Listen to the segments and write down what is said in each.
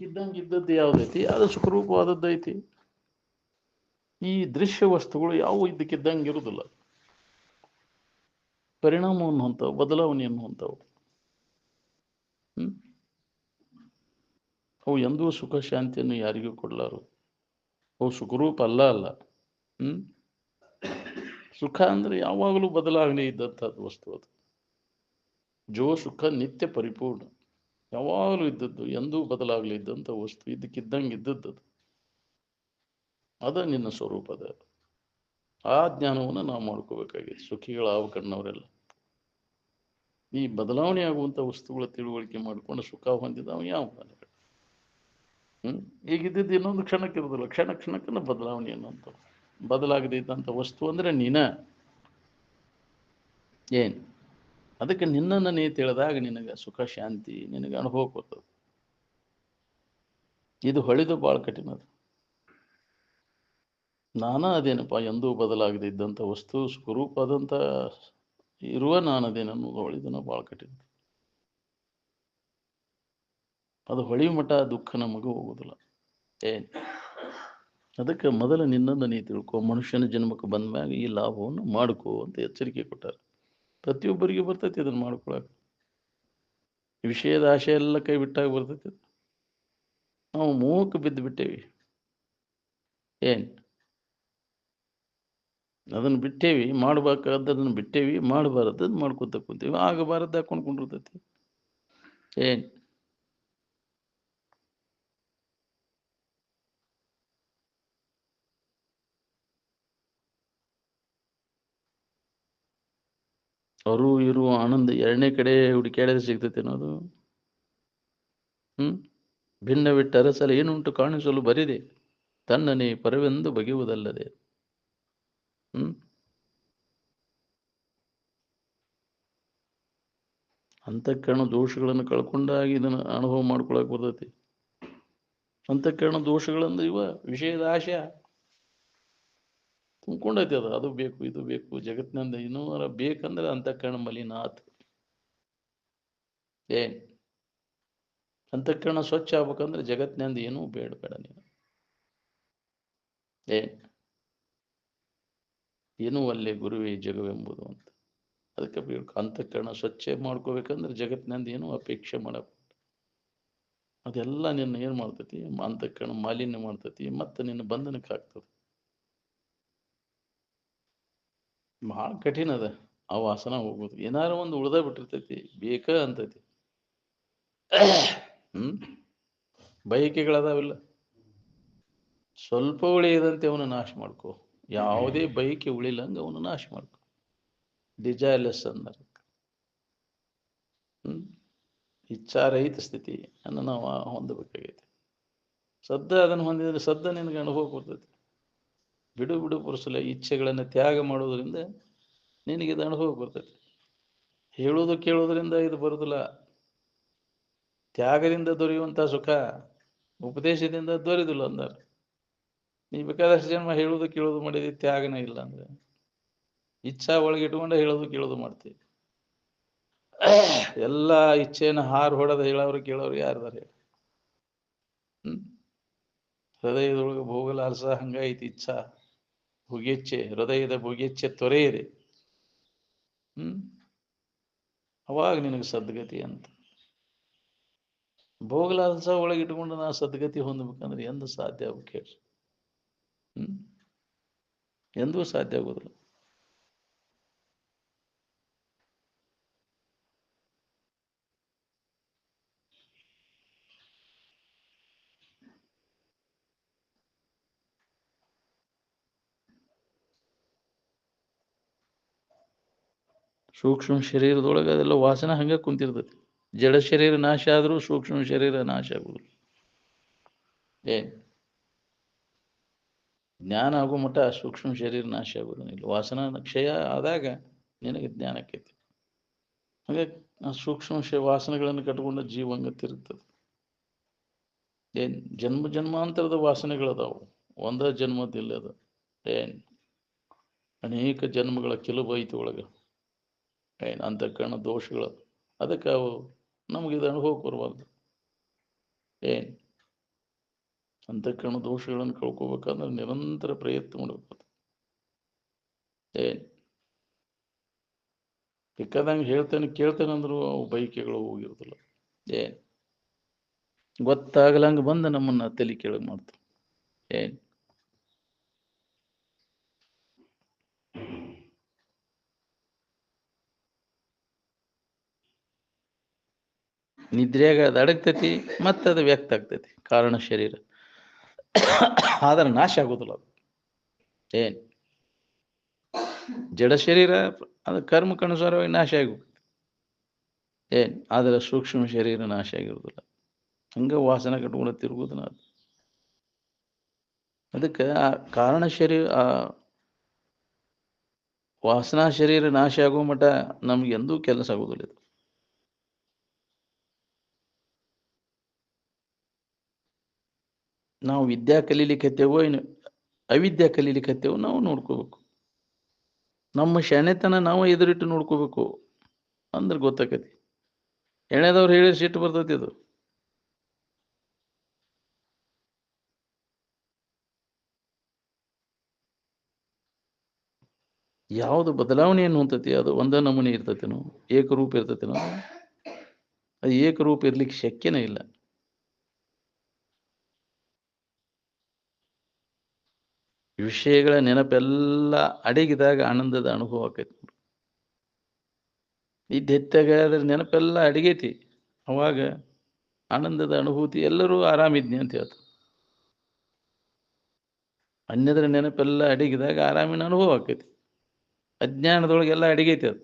ಇದ್ದಕ್ಕಿದ್ದಂಗೆ ಇದ್ದದ್ದು ಯಾವ್ದೈತಿ ಅದು ಸುಖರೂಪವಾದದ್ದೈತಿ. ಈ ದೃಶ್ಯ ವಸ್ತುಗಳು ಯಾವುವು ಇದ್ದಕ್ಕಿದ್ದಂಗೆ ಇರುವುದಿಲ್ಲ, ಪರಿಣಾಮವನ್ನು ಹೊಂತಾವು, ಬದಲಾವಣೆಯನ್ನು ಹೊಂತಾವು. ಅವು ಎಂದೂ ಸುಖ ಶಾಂತಿಯನ್ನು ಯಾರಿಗೂ ಕೊಡಲಾರು. ಅವು ಸುಖರೂಪ ಅಲ್ಲ. ಸುಖ ಅಂದ್ರೆ ಯಾವಾಗಲೂ ಬದಲಾವಣೆ ಇದ್ದಂಥದ್ದು ವಸ್ತು ಅದು. ಜೋ ಸುಖ ನಿತ್ಯ ಪರಿಪೂರ್ಣ, ಯಾವಾಗಲೂ ಇದ್ದದ್ದು, ಎಂದೂ ಬದಲಾಗಲಿ ಇದ್ದಂಥ ವಸ್ತು, ಇದ್ದಕ್ಕಿದ್ದಂಗೆ ಇದ್ದದ್ದು ಅದ ನಿನ್ನ ಸ್ವರೂಪದ. ಆ ಜ್ಞಾನವನ್ನು ನಾವು ಮಾಡ್ಕೋಬೇಕಾಗಿದೆ ಸುಖಿಗಳಾಗಕಣ್ಣವರೆಲ್ಲ. ಈ ಬದಲಾವಣೆ ಆಗುವಂಥ ವಸ್ತುಗಳ ತಿಳುವಳಿಕೆ ಮಾಡಿಕೊಂಡು ಸುಖ ಹೊಂದಿದವ ಯಾವ ಈಗಿದ್ದದ್ದು ಇನ್ನೊಂದು ಕ್ಷಣಕ್ಕೆ ಇರೋದಿಲ್ಲ, ಕ್ಷಣಕ್ಕನ ಬದಲಾವಣೆ ಅನ್ನೋಂಥ ಬದಲಾಗದೇ ಇದ್ದಂಥ ವಸ್ತು ಅಂದ್ರೆ ನೀನ ಏನ್. ಅದಕ್ಕೆ ನಿನ್ನನ್ನು ನೀ ತಿಳಿದಾಗ ನಿನಗೆ ಸುಖ ಶಾಂತಿ ನಿನಗೆ ಅನುಭವ ಕೊಡ್ತದೆ. ಇದು ಹೊಳಿದು ಭಾಳ ಕಠಿಣದು. ನಾನಾ ಅದೇನಪ್ಪ ಎಂದೂ ಬದಲಾಗದೇ ಇದ್ದಂಥ ವಸ್ತು ಸ್ವರೂಪದಂಥ ಇರುವ ನಾನದೇನನ್ನೋದು ಹೊಳಿದನ ಭಾಳ ಕಠಿಣ. ಅದು ಹೊಳೆಯುವ ಮಠ ದುಃಖ ನಮಗೂ ಹೋಗುದಿಲ್ಲ. ಏನ್ ಅದಕ್ಕೆ ಮೊದಲು ನಿನ್ನನ್ನು ನೀ ತಿಳ್ಕೊ, ಮನುಷ್ಯನ ಜನ್ಮಕ್ಕೆ ಬಂದ ಮ್ಯಾಗ ಈ ಲಾಭವನ್ನು ಮಾಡ್ಕೋ ಅಂತ ಎಚ್ಚರಿಕೆ ಕೊಟ್ಟಾರೆ. ಪ್ರತಿಯೊಬ್ಬರಿಗೆ ಬರ್ತೈತಿ ಅದನ್ನು ಮಾಡ್ಕೊಳಕ್ಕೆ. ವಿಷಯದ ಆಶೆ ಎಲ್ಲ ಕೈ ಬಿಟ್ಟಾಗ ಬರ್ತೈತಿ. ನಾವು ಮೋಹಕ್ಕೆ ಬಿದ್ದು ಬಿಟ್ಟೇವಿ. ಏನ್ ಅದನ್ನು ಬಿಟ್ಟೇವಿ, ಮಾಡ್ಬೇಕಾದದನ್ನು ಬಿಟ್ಟೇವಿ, ಮಾಡಬಾರದನ್ನು ಮಾಡ್ಕೊತ ಕುಂತೀವಿ. ಆಗಬಾರದ್ದು ಹಾಕೊಂಡು ಕೊಂಡಿರ್ತೈತಿ. ಏನ್ ಅವರು ಇರುವ ಆನಂದ ಎರಡನೇ ಕಡೆ ಹುಡುಕ್ಯಾಡಿದ್ರೆ ಸಿಗ್ತೈತೆ ಅನ್ನೋದು. ಭಿನ್ನವಿಟ್ಟರಸಲ ಏನುಂಟು ಕಾಣಿಸಲು ಬರಿದೆ, ತನ್ನನೇ ಪರವೆಂದು ಬಗೆಯುವುದಲ್ಲದೆ. ಅಂತಃಕರಣ ದೋಷಗಳನ್ನು ಕಳ್ಕೊಂಡಾಗಿ ಇದನ್ನು ಅನುಭವ ಮಾಡ್ಕೊಳಕ್ ಬರ್ತೈತಿ. ಅಂತಃಕರಣ ದೋಷಗಳಂದ್ರೆ ಇವ ವಿಷಯದ ಆಶೆ ತುಂಬ್ಕೊಂಡೈತಿ. ಅದು ಬೇಕು, ಇದು ಬೇಕು, ಜಗತ್ತಿನಿಂದ ಇನ್ನೂ ಬೇಕಂದ್ರೆ ಅಂತಃಕರಣ ಮಲಿನಾಥ್. ಏನ್ ಅಂತಃಕರಣ ಸ್ವಚ್ಛ ಆಗ್ಬೇಕಂದ್ರೆ ಜಗತ್ತಿನಿಂದ ಏನೂ ಬೇಡ ನೀನು. ಏನೂ ಅಲ್ಲೇ ಗುರುವೇ ಜಗವೆಂಬುದು ಅಂತ. ಅದಕ್ಕೆ ಬೇಕು ಅಂತಃಕರಣ ಸ್ವಚ್ಛ ಮಾಡ್ಕೋಬೇಕಂದ್ರೆ ಜಗತ್ತಿನಿಂದ ಏನೂ ಅಪೇಕ್ಷೆ ಮಾಡಬೇಕು. ಅದೆಲ್ಲ ನಿನ್ನ ಏನು ಮಾಡ್ತೈತಿ, ಅಂತಃಕರಣ ಮಾಲಿನ್ಯ ಮಾಡ್ತೈತಿ, ಮತ್ತೆ ನಿನ್ನ ಬಂಧನಕ್ಕೆ ಆಗ್ತದೆ. ಭಾಳ ಕಠಿಣ ಅದ ಆ ವಾಸನ ಹೋಗೋದು. ಏನಾರು ಒಂದು ಉಳ್ದ ಬಿಟ್ಟಿರ್ತೈತಿ, ಬೇಕ ಅಂತೈತಿ. ಬಯಕೆಗಳದಾವಿಲ್ಲ, ಸ್ವಲ್ಪ ಉಳಿಯದಂತೆ ಅವನು ನಾಶ ಮಾಡ್ಕೋ. ಯಾವುದೇ ಬಯಕೆ ಉಳಿಲಂಗ ಅವನು ನಾಶ ಮಾಡ್ಕೊ. ಡಿಜೈರ್ಲೆಸ್ ಅಂದ್ರೆ ಇಚ್ಛಾರಹಿತ ಸ್ಥಿತಿ ಅನ್ನು ನಾವು ಹೊಂದಬೇಕಾಗೈತಿ. ಸದ್ದ ಅದನ್ನು ಹೊಂದಿದ್ರೆ ಸದ್ದ ನಿನಗೆ ಅನುಭವ ಕೊಡ್ತೈತಿ. ಬಿಡು ಪುರುಸಲ ಇಚ್ಛೆಗಳನ್ನು ತ್ಯಾಗ ಮಾಡೋದ್ರಿಂದ ನಿನಗೆ ಇದು ಅನುಭವ ಬರ್ತೈತಿ. ಹೇಳೋದು ಕೇಳೋದ್ರಿಂದ ಇದು ಬರುದಿಲ್ಲ. ತ್ಯಾಗದಿಂದ ದೊರೆಯುವಂಥ ಸುಖ ಉಪದೇಶದಿಂದ ದೊರೆಯುದಿಲ್ಲ ಅಂದಾರ. ನೀ ಬೇಕಾದಷ್ಟು ಜನ್ಮ ಹೇಳೋದು ಕೇಳೋದು ಮಾಡಿದಿ, ತ್ಯಾಗನ ಇಲ್ಲ ಅಂದ್ರೆ ಇಚ್ಛಾ ಒಳಗೆ ಇಟ್ಕೊಂಡ ಹೇಳೋದು ಕೇಳೋದು ಮಾಡ್ತೀವಿ. ಎಲ್ಲ ಇಚ್ಛೆಯನ್ನು ಹಾರು ಹೊಡೆದ ಹೇಳೋರು ಕೇಳೋರು ಯಾರ್ದಾರ ಹೇಳಿ. ಹೃದಯದೊಳಗೆ ಭೋಗಲಾಲ್ಸ ಹಂಗೈತಿ ಇಚ್ಛಾ ಭುಗೆಚ್ಚೆ, ಹೃದಯದ ಭುಗೆಚ್ಚೆ ತೊರೆಯಿರಿ. ಅವಾಗ ನಿನಗೆ ಸದ್ಗತಿ ಅಂತ. ಭೋಗಲಾಲ್ಸ ಒಳಗೆ ಇಟ್ಕೊಂಡು ನಾ ಸದ್ಗತಿ ಹೊಂದಬೇಕಂದ್ರೆ ಎಂದು ಸಾಧ್ಯ ಆಗ್ಬೇಕು ಹೇಳಿ? ಎಂದೂ ಸಾಧ್ಯ ಆಗೋದಿಲ್ಲ. ಸೂಕ್ಷ್ಮ ಶರೀರದೊಳಗೆ ಅದೆಲ್ಲ ವಾಸನೆ ಹಂಗೆ ಕುಂತಿರ್ತೈತಿ. ಜಡ ಶರೀರ ನಾಶ ಆದರೂ ಸೂಕ್ಷ್ಮ ಶರೀರ ನಾಶ ಆಗುವುದು. ಜ್ಞಾನ ಆಗೋ ಮಟ್ಟ ಸೂಕ್ಷ್ಮ ಶರೀರ ನಾಶ ಆಗೋದಿಲ್ಲ. ವಾಸನ ಕ್ಷಯ ಆದಾಗ ನಿನಗೆ ಜ್ಞಾನಕ್ಕೈತಿ. ಹಾಗೆ ಆ ಸೂಕ್ಷ್ಮ ವಾಸನೆಗಳನ್ನು ಕಟ್ಕೊಂಡ ಜೀವಂಗ ತಿರುಗ್ತದೆ. ಜನ್ಮ ಜನ್ಮಾಂತರದ ವಾಸನೆಗಳದಾವು, ಒಂದ ಜನ್ಮದಿಲ್ಲ ಅದು. ಅನೇಕ ಜನ್ಮಗಳ ಕೆಲವು ಐತಿ ಒಳಗೆ ಅಂತಃಕರಣ ದೋಷಗಳು. ಅದಕ್ಕೆ ಅವು ನಮಗಿದು ಅನುಭವ ಬರುವಲ್ದು. ಅಂತಃಕರಣ ದೋಷಗಳನ್ನು ಕಳ್ಕೋಬೇಕಂದ್ರೆ ನಿರಂತರ ಪ್ರಯತ್ನ ಮಾಡಬೇಕು. ಏನ್ ಬೇಕಾದಂಗೆ ಹೇಳ್ತೇನೆ ಕೇಳ್ತೇನೆ ಅಂದ್ರು ಅವು ಬೈಕೆಗಳು ಹೋಗಿರೋದಿಲ್ಲ. ಏನ್ ಗೊತ್ತಾಗಲಂಗ ಬಂದ ನಮ್ಮನ್ನ ತಲೆ ಕೆಳಗೆ ಮಾಡ್ತಾವ. ಏನ್ ನಿದ್ರೆಯಾಗ ಅದು ಅಡಗ್ತೈತಿ, ಅದು ವ್ಯಕ್ತ ಆಗ್ತೈತಿ ಕಾರಣ ಶರೀರ. ಆದ್ರೆ ನಾಶ ಆಗೋದಿಲ್ಲ ಅದು. ಏನ್ ಜಡ ಶರೀರ ಅದು ಕರ್ಮಕ್ಕನುಸಾರವಾಗಿ ನಾಶ ಆಗಿ ಏನ್ ಆದ್ರೆ ಸೂಕ್ಷ್ಮ ಶರೀರ ನಾಶ ಆಗಿರುವುದಿಲ್ಲ. ಹಂಗ ವಾಸನ ಕಟ್ಕೊಂಡು ತಿರುಗುದನ ಅದು. ಅದಕ್ಕೆ ಆ ಕಾರಣ ಶರೀರ, ಆ ವಾಸನಾ ಶರೀರ ನಾಶ ಆಗೋ ಮಟ್ಟ ನಮ್ಗೆ ಎಂದೂ ಕೆಲಸ ಆಗೋದಿಲ್ಲ ಇದು. ನಾವು ವಿದ್ಯಾ ಕಲೀಲಿಕ್ಕತ್ತೇವೋ ಏನು ಅವಿದ್ಯಾ ಕಲೀಲಿಕ್ಕತ್ತೇವೋ ನಾವು ನೋಡ್ಕೋಬೇಕು. ನಮ್ಮ ಶಾಣೆತನ ನಾವು ಎದುರಿಟ್ಟು ನೋಡ್ಕೋಬೇಕು. ಅಂದ್ರೆ ಗೊತ್ತಾಕತಿ. ಎಣೆದವ್ರು ಹೇಳಿ ಸಿಟ್ಟು ಬರ್ತೈತಿ ಅದು. ಯಾವುದು ಬದಲಾವಣೆ ಏನು ಅಂತತಿ ಅದು ಒಂದೇ ನಮೂನೆ ಇರ್ತೈತೇನೋ, ಏಕರೂಪ ಇರ್ತೈತೇನೋ? ಅದು ಏಕರೂಪ ಇರ್ಲಿಕ್ಕೆ ಶಕ್ಯನೇ ಇಲ್ಲ. ವಿಷಯಗಳ ನೆನಪೆಲ್ಲ ಅಡಗಿದಾಗ ಆನಂದದ ಅನುಭವ ಆಕೈತಿ. ಇದ್ದೆತ್ತಾಗ ಅದ್ರ ನೆನಪೆಲ್ಲ ಅಡಗೈತಿ, ಅವಾಗ ಆನಂದದ ಅನುಭೂತಿ. ಎಲ್ಲರೂ ಆರಾಮಿದ್ನಿ ಅಂತ ಹೇಳ್ತಾರೆ. ಅನ್ಯದ್ರ ನೆನಪೆಲ್ಲ ಅಡಗಿದಾಗ ಆರಾಮಿನ ಅನುಭವ ಆಕೈತಿ. ಅಜ್ಞಾನದೊಳಗೆಲ್ಲ ಅಡಗೈತಿ ಅದು.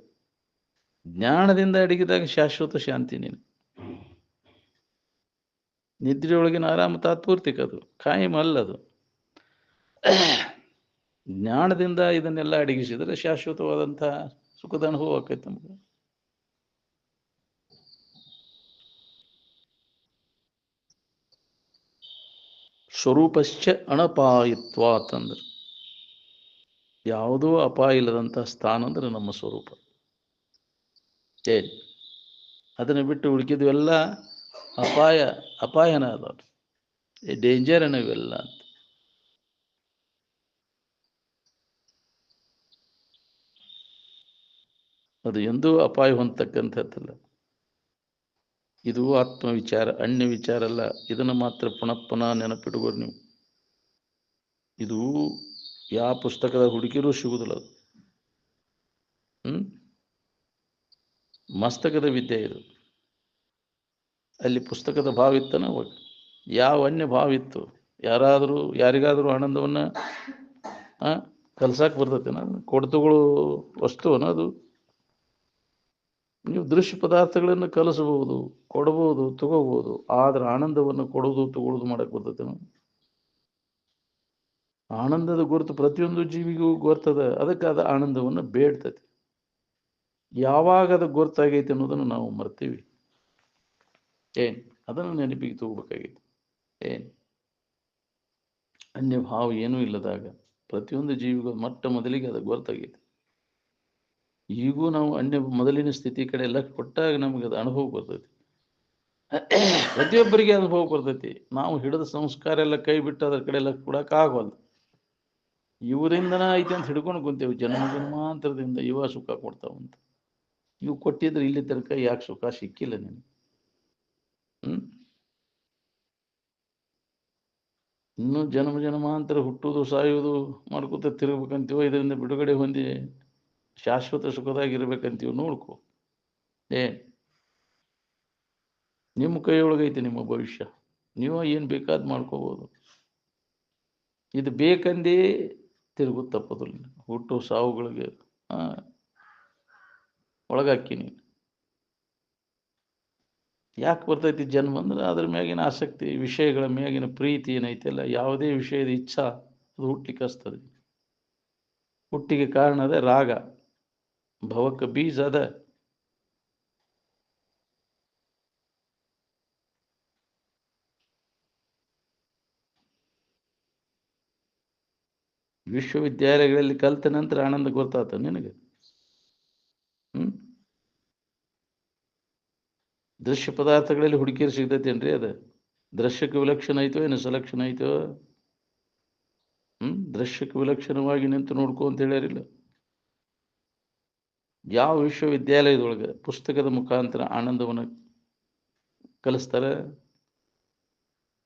ಜ್ಞಾನದಿಂದ ಅಡಗಿದಾಗ ಶಾಶ್ವತ ಶಾಂತಿ. ನೀನು ನಿದ್ರೆಯೊಳಗಿನ ಆರಾಮ ತಾತ್ಪೂರ್ತಿಕ, ಅದು ಕಾಯಂ ಅಲ್ಲದು. ಜ್ಞಾನದಿಂದ ಇದನ್ನೆಲ್ಲ ಅಡಗಿಸಿದರೆ ಶಾಶ್ವತವಾದಂಥ ಸುಖದ ಅನುಭವ ಆಕೈತಿ ನಮಗೆ. ಸ್ವರೂಪಶ್ಚ ಅಣಪಾಯಿತ್ವ ಅಂತಂದ್ರೆ ಯಾವುದೂ ಅಪಾಯ ಇಲ್ಲದಂಥ ಸ್ಥಾನ ಅಂದ್ರೆ ನಮ್ಮ ಸ್ವರೂಪ. ಏನ್ ಅದನ್ನು ಬಿಟ್ಟು ಉಳಿಕಿದ್ವೆಲ್ಲ ಅಪಾಯನ ಅದಾವ, ಡೇಂಜರ್ ಇವೆಲ್ಲ ಅಂತ. ಅದು ಎಂದೂ ಅಪಾಯ ಹೊಂದತಕ್ಕಂಥದ್ದಲ್ಲ. ಇದು ಆತ್ಮವಿಚಾರ, ಅನ್ಯ ವಿಚಾರ ಅಲ್ಲ. ಇದನ್ನು ಮಾತ್ರ ಪುನಃ ಪುನಃ ನೆನಪಿಟ್ಕೋರಿ ನೀವು. ಇದು ಯಾವ ಪುಸ್ತಕದ ಹುಡುಕಿರೂ ಸಿಗುದಿಲ್ಲ ಅದು. ಮಸ್ತಕದ ವಿದ್ಯೆ ಇದು. ಅಲ್ಲಿ ಪುಸ್ತಕದ ಭಾವ ಇತ್ತನ, ಯಾವ ಅನ್ಯ ಭಾವ ಇತ್ತು? ಯಾರಿಗಾದರೂ ಆನಂದವನ್ನ ಕಲ್ಸಕ್ಕೆ ಬರ್ತೈತೆನ? ಕೊಡ್ತುಗಳು ವಸ್ತುವನ ಅದು? ನೀವು ದೃಶ್ಯ ಪದಾರ್ಥಗಳನ್ನು ಕಲಿಸಬಹುದು, ಕೊಡಬಹುದು, ತಗೋಬಹುದು. ಆದ್ರೆ ಆನಂದವನ್ನು ಕೊಡುವುದು ತಗೊಳ್ಳೋದು ಮಾಡಕ್ ಬರ್ತೈತೆನ? ಆನಂದದ ಗುರುತು ಪ್ರತಿಯೊಂದು ಜೀವಿಗೂ ಗೊತ್ತದ. ಅದಕ್ಕೆ ಅದ ಆನಂದವನ್ನು ಬೇಡ್ತದೆ. ಯಾವಾಗ ಅದು ಗೊತ್ತಾಗೈತೆ ಅನ್ನೋದನ್ನು ನಾವು ಮರ್ತೀವಿ. ಏನ್ ಅದನ್ನು ನೆನಪಿಗೆ ತಗೋಬೇಕಾಗಿತ್ತು. ಏನ್ ಅನ್ಯ ಭಾವ ಏನೂ ಇಲ್ಲದಾಗ ಪ್ರತಿಯೊಂದು ಜೀವಿಗೂ ಮೊದಲಿಗೆ ಅದು ಗೊತ್ತಾಗೈತೆ. ಈಗೂ ನಾವು ಮೊದಲಿನ ಸ್ಥಿತಿ ಕಡೆ ಲಕ್ಷ್ಯ ಕೊಟ್ಟಾಗ ನಮಗೆ ಅದು ಅನುಭವ ಬರ್ತೈತಿ. ಪ್ರತಿಯೊಬ್ಬರಿಗೆ ಅನುಭವ ಬರ್ತೈತಿ. ನಾವು ಹಿಡಿದ ಸಂಸ್ಕಾರ ಎಲ್ಲ ಕೈ ಬಿಟ್ಟು ಅದ್ರ ಕಡೆ ಲಕ್ಷ್ಯ ಕೊಡಕ್ಕೆ ಆಗೋಲ್ಲ. ಇವರಿಂದನ ಐತಿ ಅಂತ ಹಿಡ್ಕೊಂಡು ಕುಂತೇವೆ. ಜನ್ಮಾಂತರದಿಂದ ಇವ ಸುಖ ಕೊಡ್ತಾವಂತ. ಇವು ಕೊಟ್ಟಿದ್ರೆ ಇಲ್ಲಿ ತನಕ ಯಾಕೆ ಸುಖ ಸಿಕ್ಕಿಲ್ಲ ನಿನಗೆ? ಇನ್ನೂ ಜನ್ಮಾಂತರ ಹುಟ್ಟುವುದು ಸಾಯುವುದು ಮಾಡ್ಕೊತ ತಿರ್ಬೇಕಂತೀವೋ, ಇದರಿಂದ ಬಿಡುಗಡೆ ಹೊಂದಿ ಶಾಶ್ವತ ಸುಖದಾಗಿರ್ಬೇಕಂತೀವಿ. ನೋಡ್ಕೊ. ನಿಮ್ಮ ಕೈಯೊಳಗೈತಿ ನಿಮ್ಮ ಭವಿಷ್ಯ. ನೀವು ಏನು ಬೇಕಾದ್ ಮಾಡ್ಕೋಬಹುದು. ಇದು ಬೇಕಂದೇ ತಿರುಗು ತಪ್ಪದಿಲ್ಲ. ಹುಟ್ಟು ಸಾವುಗಳಿಗೆ ಒಳಗಾಕಿ ನೀನು. ಯಾಕೆ ಬರ್ತೈತಿ ಜನ್ಮ ಅಂದ್ರೆ ಅದ್ರ ಮ್ಯಾಗಿನ ಆಸಕ್ತಿ, ವಿಷಯಗಳ ಮ್ಯಾಗಿನ ಪ್ರೀತಿ ಏನೈತೆಲ್ಲ, ಯಾವುದೇ ವಿಷಯದ ಇಚ್ಛಾ ಅದು ಹುಟ್ಲಿಕ್ಕೆ ಹಸ್ತದೆ. ಹುಟ್ಟಿಗೆ ಕಾರಣ ಅದ ರಾಗ, ಭವಕ್ಕೆ ಬೀಜ ಅದ. ವಿಶ್ವವಿದ್ಯಾಲಯಗಳಲ್ಲಿ ಕಲಿತ ನಂತರ ಆನಂದ ಗೊತ್ತಾತ ನಿನಗೆ? ದೃಶ್ಯ ಪದಾರ್ಥಗಳಲ್ಲಿ ಹುಡುಕಿರು ಸಿಗ್ತೈತೇನ್ರಿ ಅದ? ದೃಶ್ಯಕ್ಕೆ ವಿಲಕ್ಷಣ ಆಯ್ತೋ ಏನು ಸಲಕ್ಷಣ ಆಯ್ತೋ? ದೃಶ್ಯಕ್ಕೆ ವಿಲಕ್ಷಣವಾಗಿ ನಿಂತು ನೋಡ್ಕೊ ಅಂತ ಹೇಳ್ಯಾರಿಲ್ಲ. ಯಾವ ವಿಶ್ವವಿದ್ಯಾಲಯದೊಳಗೆ ಪುಸ್ತಕದ ಮುಖಾಂತರ ಆನಂದವನ್ನು ಕಲಿಸ್ತಾರೆ?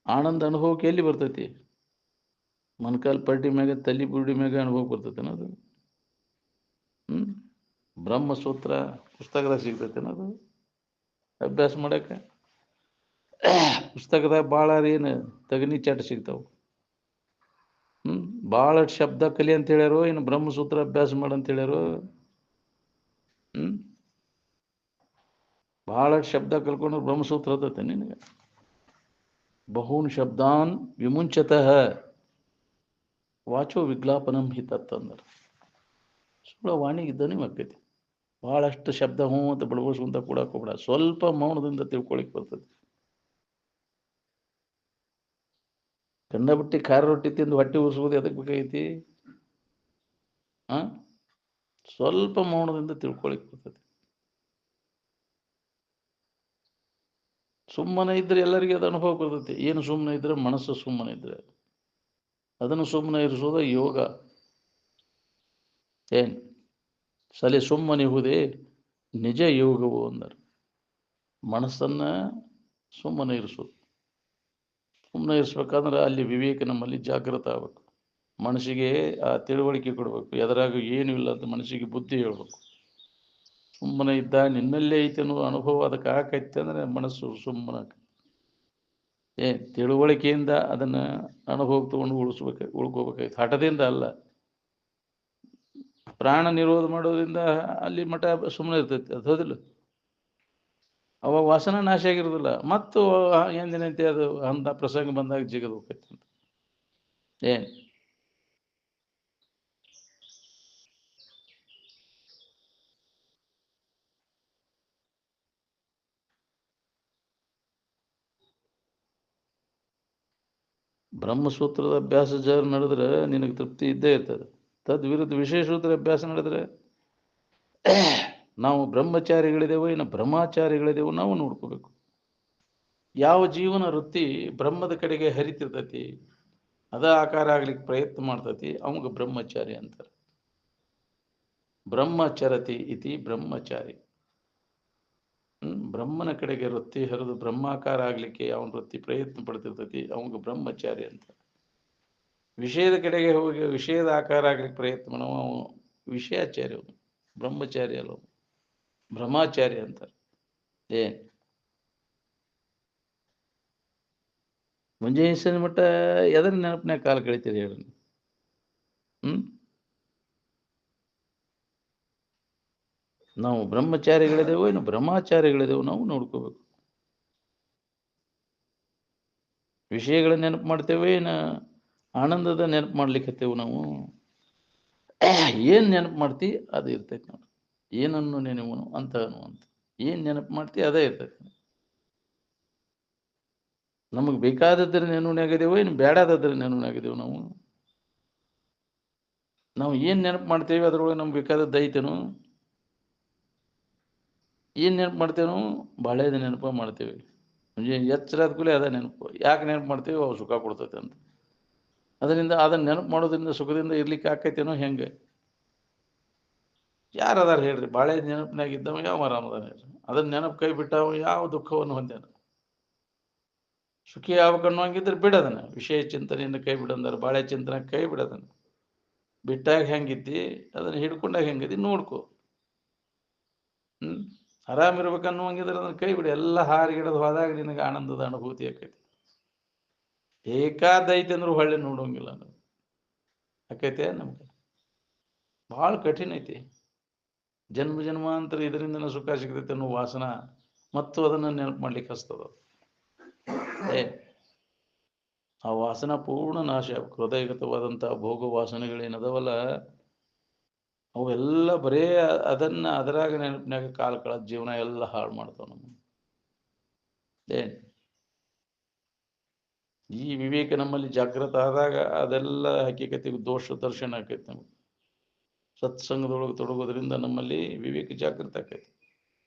ಆನಂದ ಅನುಭವಕ್ಕೆ ಎಲ್ಲಿ ಬರ್ತೈತಿ? ಮೊಣಕಾಲ್ ಪಟ್ಟಿ ಮ್ಯಾಗ ತಲೆ ಬುರುಡಿ ಮ್ಯಾಗ ಅನುಭವ ಬರ್ತೈತೆ ಅನ್ನೋದು. ಬ್ರಹ್ಮಸೂತ್ರ ಪುಸ್ತಕದಾಗ ಸಿಗ್ತೈತೆ ಅನ್ನೋದು ಅಭ್ಯಾಸ ಮಾಡಕ್ಕೆ. ಪುಸ್ತಕದಾಗ ಭಾಳ ಏನು ತಗನಿ ಚಾಟ ಸಿಗ್ತಾವ. ಭಾಳ ಶಬ್ದ ಕಲಿ ಅಂತ ಹೇಳ್ಯಾರೋ ಏನು ಬ್ರಹ್ಮಸೂತ್ರ ಅಭ್ಯಾಸ ಮಾಡಂತ ಹೇಳ್ಯಾರೋ? ಭಾಳ ಶಬ್ದ ಕಲ್ಕೊಂಡ್ರೆ ಬ್ರಹ್ಮಸೂತ್ರ ಹತ್ತೈತೆ ನಿನಗೆ. ಬಹೂನ್ ಶಬ್ದಾನ್ ವಿಮುಂಚತಃ ವಾಚೋ ವಿಜ್ಞಾಪನಂ ಹಿತತ್ತಂದ್ರೆ ಸುಳ್ಳ ವಾಣಿಗೆ ಇದ್ದಾನೆ ಆಕೈತಿ. ಭಾಳಷ್ಟು ಶಬ್ದ ಹ್ಞೂ ಅಂತ ಬಡಬಡಿಸ್ಕೊಂತ ಕೂಡಕ್ಕೆ ಹೋಗ್ಬೇಡ. ಸ್ವಲ್ಪ ಮೌನದಿಂದ ತಿಳ್ಕೊಳಿಕ್ ಬರ್ತದೆ. ಕಂಡ ಬಿಟ್ಟು ಖಾರ ರೊಟ್ಟಿ ತಿಂದು ಹೊಟ್ಟೆ ಉರಿಸೋದು ಎದಕ್ಕೆ ಬೇಕಾಗೈತಿ? ಸ್ವಲ್ಪ ಮೌನದಿಂದ ತಿಳ್ಕೊಳಿಕ್ ಬರ್ತದೆ. ಸುಮ್ಮನೆ ಇದ್ರೆ ಎಲ್ಲರಿಗೆ ಅದು ಅನುಭವ ಬರ್ತೈತಿ. ಏನು ಸುಮ್ಮನೆ ಇದ್ರೆ ಮನಸ್ಸು ಸುಮ್ಮನೆ ಇದ್ರೆ ಅದನ್ನು ಸುಮ್ಮನೆ ಇರಿಸೋದ ಯೋಗ. ಏನ್ ಸಲಿ ಸುಮ್ಮನಿಹುದೇ ನಿಜ ಯೋಗವು ಅಂದರು. ಮನಸ್ಸನ್ನ ಸುಮ್ಮನೆ ಇರಿಸೋದು. ಸುಮ್ಮನೆ ಇರಿಸ್ಬೇಕಂದ್ರೆ ಅಲ್ಲಿ ವಿವೇಕ ನಮ್ಮಲ್ಲಿ ಜಾಗೃತ ಆಗಬೇಕು. ಮನಸ್ಸಿಗೆ ಆ ತಿಳುವಳಿಕೆ ಕೊಡಬೇಕು. ಎದರಾಗ ಏನೂ ಇಲ್ಲ ಅಂತ ಮನಸ್ಸಿಗೆ ಬುದ್ಧಿ ಹೇಳ್ಬೇಕು. ಸುಮ್ಮನೆ ಇದ್ದ ನಿನ್ನಲ್ಲೇ ಐತೆ ಅನ್ನೋ ಅನುಭವ ಅದಕ್ಕೆ ಆಕೈತೆ ಅಂದರೆ ಮನಸ್ಸು ಸುಮ್ಮನೆ ತಿಳುವಳಿಕೆಯಿಂದ ಅದನ್ನು ಅನುಭವ ತಗೊಂಡು ಉಳ್ಕೋಬೇಕಾಯ್ತು. ಹಠದಿಂದ ಅಲ್ಲ. ಪ್ರಾಣ ನಿರೋಧ ಮಾಡೋದ್ರಿಂದ ಅಲ್ಲಿ ಮಠ ಸುಮ್ಮನೆ ಇರ್ತೈತಿ. ಅದು ಹೌದಿಲ್ಲ? ಅವಾಗ ವಾಸನ ನಾಶ ಆಗಿರೋದಿಲ್ಲ. ಮತ್ತು ಎಂದಿನಂತೆ ಅದು ಅಂತ ಪ್ರಸಂಗ ಬಂದಾಗ ಜಿಗದು ಹೋಗ್ತೈತಿ ಅಂತ. ಬ್ರಹ್ಮಸೂತ್ರದ ಅಭ್ಯಾಸ ಜರ ನಡೆದ್ರೆ ನಿನಗೆ ತೃಪ್ತಿ ಇದ್ದೇ ಇರ್ತದೆ. ತದ್ವಿರುದ್ಧ ವಿಶೇಷೂತ್ರ ಅಭ್ಯಾಸ ನಡೆದ್ರೆ ನಾವು ಬ್ರಹ್ಮಚಾರಿಗಳಿದ್ದೇವೋ ಇನ್ನು ಬ್ರಹ್ಮಚಾರಿಗಳಿದ್ದೇವೋ ನಾವು ನೋಡ್ಕೋಬೇಕು. ಯಾವ ಜೀವನ ವೃತ್ತಿ ಬ್ರಹ್ಮದ ಕಡೆಗೆ ಹರಿತಿರ್ತೈತಿ, ಅದ ಆಕಾರ ಆಗ್ಲಿಕ್ಕೆ ಪ್ರಯತ್ನ ಮಾಡ್ತೈತಿ, ಅವಾಗ ಬ್ರಹ್ಮಚಾರಿ ಅಂತಾರೆ. ಬ್ರಹ್ಮಚರತಿ ಇತಿ ಬ್ರಹ್ಮಚಾರಿ. ಬ್ರಹ್ಮನ ಕಡೆಗೆ ವೃತ್ತಿ ಹರಿದು ಬ್ರಹ್ಮಾಕಾರ ಆಗ್ಲಿಕ್ಕೆ ಅವನ ವೃತ್ತಿ ಪ್ರಯತ್ನ ಪಡ್ತಿರ್ತೈತಿ, ಅವಾಗ ಬ್ರಹ್ಮಚಾರಿ ಅಂತ. ವಿಷಯದ ಕಡೆಗೆ ಹೋಗಿ ವಿಷಯದ ಆಕಾರ ಆಗ್ಲಿಕ್ಕೆ ಪ್ರಯತ್ನ ಮಾಡೋ ಅವನು ವಿಷಯಾಚಾರಿ. ಅವನು ಬ್ರಹ್ಮಚಾರಿ ಅಲ್ಲ, ಬ್ರಹ್ಮಚಾರಿ ಅಂತಾರೆ. ಮುಂಜಾನೆ ಮಟ್ಟ ಎದರ ನೆನಪಿನಾಗ ಕಾಲ ಕಳಿತೀರಿ ಹೇಳಿ? ನಾವು ಬ್ರಹ್ಮಚಾರಿಗಳಿದ್ದೇವೋ ಇನ್ನು ಬ್ರಹ್ಮಚಾರಿಗಳಿದ್ದೇವೋ ನಾವು ನೋಡ್ಕೋಬೇಕು. ವಿಷಯಗಳ ನೆನಪು ಮಾಡ್ತೇವೆ ಇನ್ನು ಆನಂದದ ನೆನಪು ಮಾಡ್ಲಿಕ್ಕತ್ತೇವೆ ನಾವು. ಏನು ನೆನಪು ಮಾಡ್ತಿ ಅದು ಇರ್ತೈತಿ ನಾವು. ಏನನ್ನು ನೆನವನು ಅಂತ ಅನ್ನುವಂತ ಏನು ನೆನಪು ಮಾಡ್ತಿ ಅದೇ ಇರ್ತೈತಿ. ನಮಗೆ ಬೇಕಾದದ್ರ ನೆನವನಾಗಿದ್ದೇವೋ ಇನ್ನು ಬೇಡಾದದ್ರ ನೆನವನಾಗಿದ್ದೇವೆ ನಾವು. ನಾವು ಏನು ನೆನಪು ಮಾಡ್ತೇವೆ ಅದ್ರೊಳಗೆ ನಮ್ಗೆ ಬೇಕಾದದ್ದು ಐತೇನು? ಏನು ನೆನಪು ಮಾಡ್ತೇವೆ ನಾವು? ಬಾಳೆದ ನೆನಪು ಮಾಡ್ತೇವೆ. ಎಚ್ಚರಾದ ಕೂಡಲೇ ಅದ ನೆನಪು. ಯಾಕೆ ನೆನಪು ಮಾಡ್ತೇವೆ? ಅವು ಸುಖ ಕೊಡ್ತೈತೆ ಅಂತ. ಅದರಿಂದ ಅದನ್ನು ನೆನಪು ಮಾಡೋದ್ರಿಂದ ಸುಖದಿಂದ ಇರ್ಲಿಕ್ಕೆ ಆಕೈತೇನೋ? ಹೆಂಗೆ? ಯಾರು ಅದಾರ ಹೇಳ್ರಿ? ಬಾಳೆ ನೆನಪಿನಾಗ ಇದ್ದವ ಯಾವ ಆರಾಮದಾನ ಹೇಳ್ರಿ? ಅದನ್ನ ನೆನಪು ಕೈ ಬಿಟ್ಟವ ಯಾವ ದುಃಖವನ್ನು ಹೊಂದೇನ? ಸುಖಿ ಯಾವ ಕಣ್ಣುವಂಗಿದ್ರೆ ಬಿಡೋದನ್ನ. ವಿಷಯ ಚಿಂತನೆಯಿಂದ ಕೈ ಬಿಡಂದಾರ. ಬಾಳೆ ಚಿಂತನೆ ಕೈ ಬಿಡೋದನ್ನ. ಬಿಟ್ಟಾಗ ಹೆಂಗಿದ್ದಿ ಅದನ್ನ ಹಿಡ್ಕೊಂಡಾಗ ಹೆಂಗಿದ್ದಿ ನೋಡ್ಕೊ. ಆರಾಮಿರ್ಬೇಕನ್ನುವಂಗಿದ್ರೆ ಅದನ್ನ ಕೈ ಬಿಡಿ. ಎಲ್ಲ ಹಾರಿಗಿಡೋದು ಹೋದಾಗ ನಿನಗೆ ಆನಂದದ ಅನುಭೂತಿ ಆಕೈತಿ. ಏಕಾದೈತಿ ಅಂದ್ರೂ ಹೊಳ್ಳಿ ನೋಡೋಂಗಿಲ್ಲ ನಾವು. ಆಕೈತೆ ನಮ್ಗೆ ಭಾಳ ಕಠಿಣ ಐತಿ. ಜನ್ಮ ಜನ್ಮಾಂತರ ಇದರಿಂದ ಸುಖ ಸಿಗ್ತೈತೆ ಅನ್ನೋ ವಾಸನ ಮತ್ತು ಅದನ್ನು ನೆನಪು ಮಾಡ್ಲಿಕ್ಕೆ ಹಸ್ತದ. ಆ ವಾಸನ ಪೂರ್ಣ ನಾಶ. ಹೃದಯಗತವಾದಂಥ ಭೋಗ ವಾಸನೆಗಳೇನದವಲ್ಲ ಅವೆಲ್ಲ ಬರೇ ಅದನ್ನ ಅದರಾಗ ನೆನಪಿನಾಗ ಕಾಲ ಕಳೆದ ಜೀವನ ಎಲ್ಲ ಹಾಳು ಮಾಡ್ತಾವ ನಮ್ಮ. ಈ ವಿವೇಕ ನಮ್ಮಲ್ಲಿ ಜಾಗೃತ ಆದಾಗ ಅದೆಲ್ಲ ಹಕ್ಕಿಕತೆಗೆ ದೋಷ ದರ್ಶನ ಆಕೈತಿ. ನಮಗೆ ಸತ್ಸಂಗದೊಳಗೆ ತೊಡಗೋದ್ರಿಂದ ನಮ್ಮಲ್ಲಿ ವಿವೇಕ ಜಾಗೃತ ಆಕೈತಿ.